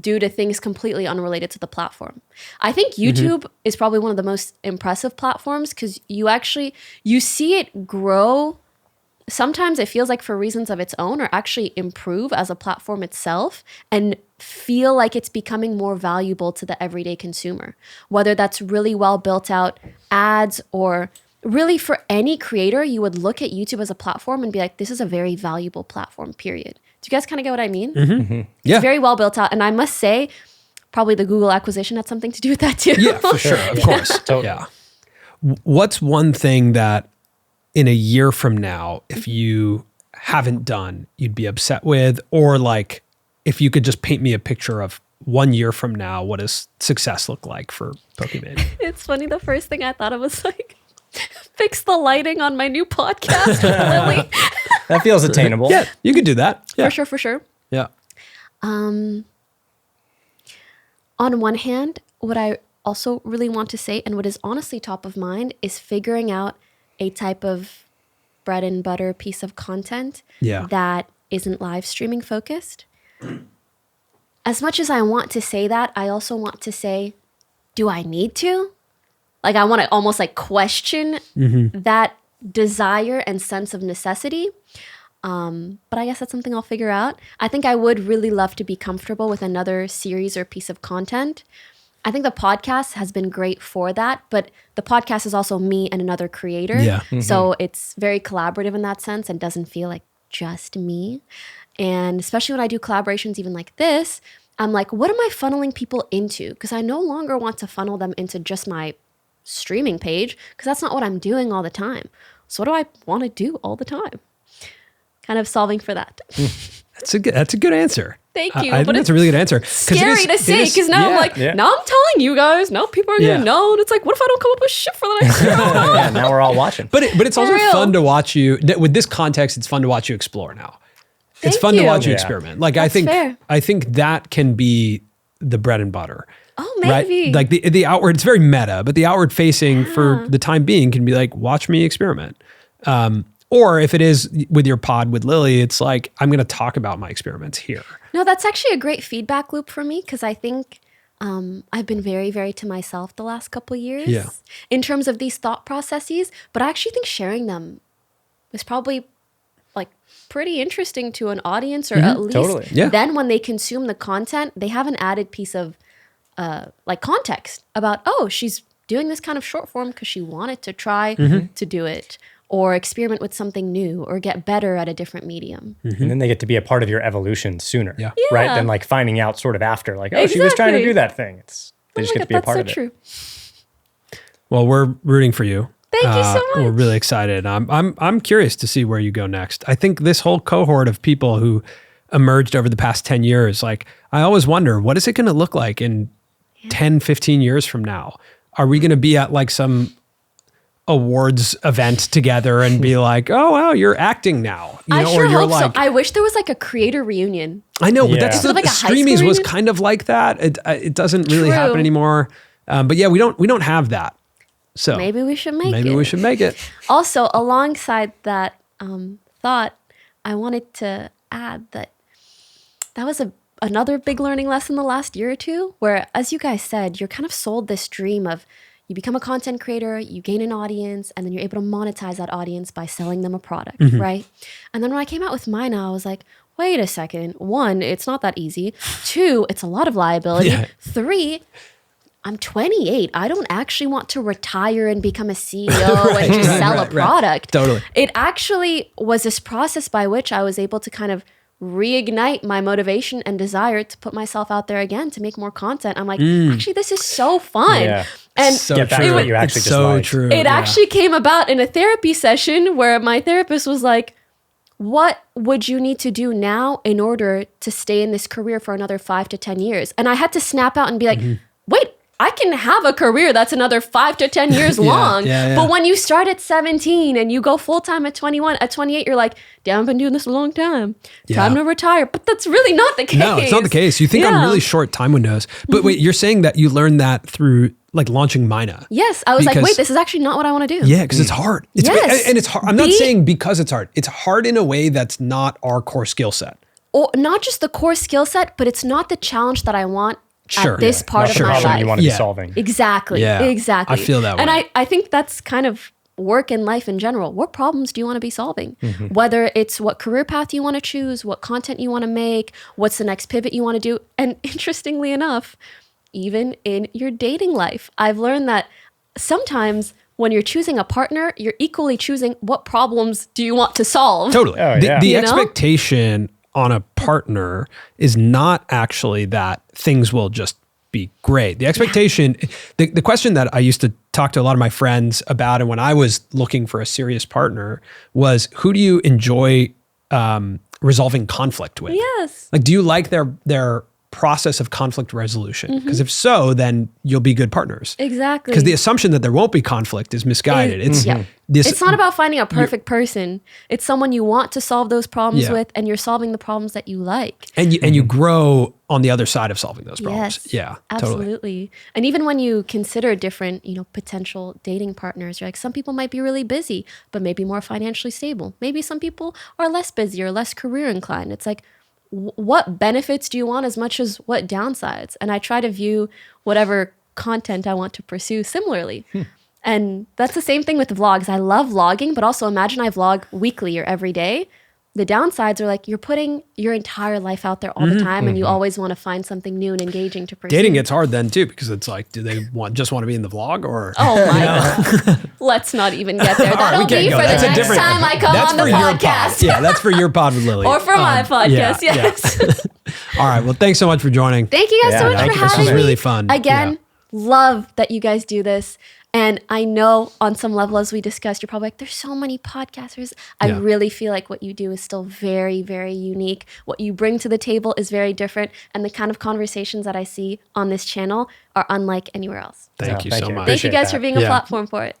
due to things completely unrelated to the platform. I think YouTube is probably one of the most impressive platforms because you see it grow. Sometimes it feels like for reasons of its own, or actually improve as a platform itself, and feel like it's becoming more valuable to the everyday consumer. Whether that's really well built out ads, or really for any creator, you would look at YouTube as a platform and be like, this is a very valuable platform, period. Do you guys kind of get what I mean? Yeah. It's very well built out. And I must say, probably the Google acquisition had something to do with that too. Yeah, for sure. Of course. Totally. Yeah. What's one thing that in a year from now, if you haven't done, you'd be upset with? Or like, if you could just paint me a picture of 1 year from now, what does success look like for Pokimane? It's funny. The first thing I thought of was like, fix the lighting on my new podcast with Lily. That feels attainable. Yeah, you could do that. Yeah. For sure. Yeah. On one hand, what I also really want to say, and what is honestly top of mind, is figuring out a type of bread and butter piece of content Yeah. that isn't live streaming focused. As much as I want to say that, I also want to say, do I need to? Like, I want to almost like question that desire and sense of necessity. But I guess that's something I'll figure out. I think I would really love to be comfortable with another series or piece of content. I think the podcast has been great for that, but the podcast is also me and another creator. Yeah. So it's very collaborative in that sense and doesn't feel like just me. And especially when I do collaborations even like this, I'm like, what am I funneling people into? Because I no longer want to funnel them into just my streaming page, because that's not what I'm doing all the time. So what do I want to do all the time? Kind of solving for that. That's a good answer. Thank you. I think But that's a really good answer. Scary to say, because now I'm like, now I'm telling you guys, now people are going to know. And it's like, what if I don't come up with shit for the next year? Yeah, now we're all watching. But it's also real. fun to watch you, with this context, it's fun to watch you explore now. It's Thank fun to you. watch you Yeah. experiment. Like, That's fair. I think that can be the bread and butter. Oh, maybe. Right? Like the outward, it's very meta, but the outward facing for the time being can be like, watch me experiment. Or if it is with your pod with Lily, it's like, I'm going to talk about my experiments here. No, that's actually a great feedback loop for me, because I think I've been very, very to myself the last couple years Yeah. in terms of these thought processes. But I actually think sharing them is probably like pretty interesting to an audience, or at least Totally. Yeah. then when they consume the content, they have an added piece of like context about, oh, she's doing this kind of short form because she wanted to try to do it, or experiment with something new, or get better at a different medium. And then they get to be a part of your evolution sooner. Yeah. Right? Yeah. Than like finding out sort of after, like, oh, she was trying to Exactly. do that thing. They just get to be a part of it. true. Well, we're rooting for you. Thank you so We're much. really excited. I'm curious to see where you go next. I think this whole cohort of people who emerged over the past 10 years, like, I always wonder, what is it going to look like in 10, 15 years from now? Are we going to be at like some awards event together and be like, oh, wow, you're acting now? You I know, sure or you're hope like, so. I wish there was like a creator reunion. I know, but Yeah. that's Instead of like a high school Streamies was reunion? kind of like that. It doesn't really True. happen anymore. But yeah, we don't have that. So Maybe we should make it. maybe we should make it. Also, alongside that thought, I wanted to add that was another big learning lesson the last year or two, where, as you guys said, you're kind of sold this dream of you become a content creator, you gain an audience, and then you're able to monetize that audience by selling them a product, right? And then when I came out with Myna, I was like, wait a second. 1, it's not that easy. 2, it's a lot of liability. Yeah. 3, I'm 28. I don't actually want to retire and become a CEO and just sell a product. Totally. It actually was this process by which I was able to kind of reignite my motivation and desire to put myself out there again to make more content. I'm like, actually, this is so fun. Yeah. And So Get back to true. what you actually It's just so liked. true. it actually came about in a therapy session where my therapist was like, what would you need to do now in order to stay in this career for another 5 to 10 years? And I had to snap out and be like, wait, I can have a career that's another 5 to 10 years long. yeah. But when you start at 17 and you go full time at 21, at 28, you're like, damn, I've been doing this a long time. Time Yeah. to retire. But that's really not the case. No, it's not the case. You think on Yeah. really short time windows. But wait, you're saying that you learned that through like launching Myna. Yes. I was like, Because- wait, this is actually not what I want to do. Yeah, because it's hard. It's Yes. and it's hard. I'm not Be- saying because it's hard. It's hard in a way that's not our core skill set. Or not just the core skill set, but it's not the challenge that I want Sure. at this Yeah. part Not of the my problem life. you want to be Yeah. solving. Exactly. Yeah. Exactly. I feel that And way. I think that's kind of work in life in general. What problems do you want to be solving? Mm-hmm. Whether it's what career path you want to choose, what content you want to make, what's the next pivot you want to do. And interestingly enough, even in your dating life, I've learned that sometimes when you're choosing a partner, you're equally choosing what problems do you want to solve. Totally. Oh, the yeah. the You know? expectation on a partner is not actually that things will just be great. The expectation, the question that I used to talk to a lot of my friends about, and when I was looking for a serious partner, was who do you enjoy resolving conflict with? Yes. Like, do you like their process of conflict resolution? Mm-hmm. Because if so, then you'll be good partners. Exactly. Because the assumption that there won't be conflict is misguided. It's Yeah. this. It's not about finding a perfect person. It's someone you want to solve those problems Yeah. with, and you're solving the problems that you like. and you grow on the other side of solving those problems. Yes. Yeah, Absolutely. totally. And even when you consider different, potential dating partners, you're like, some people might be really busy, but maybe more financially stable. Maybe some people are less busy or less career inclined. It's like, what benefits do you want as much as what downsides? And I try to view whatever content I want to pursue similarly. And that's the same thing with vlogs. I love vlogging, but also imagine I vlog weekly or every day. The downsides are like you're putting your entire life out there all the time, and you always want to find something new and engaging to pursue. Dating gets hard then too, because it's like, do they just want to be in the vlog or? Oh my God. Let's not even get there. That'll We can't be go. for the That's a next different- time I come that's on the for your pod. podcast. Yeah, that's for your pod with Lily. Or for my podcast, yeah, yes. yeah. All right. Well, thanks so much for joining. Thank you guys Yeah, so much thank for you for having coming. me. This was really fun. Again, Yeah. love that you guys do this. And I know on some level, as we discussed, you're probably like, there's so many podcasters. I Yeah. really feel like what you do is still very, very unique. What you bring to the table is very different. And the kind of conversations that I see on this channel are unlike anywhere else. Thank you thank so you. much. Thank you Appreciate guys that. for being a Yeah. platform for it.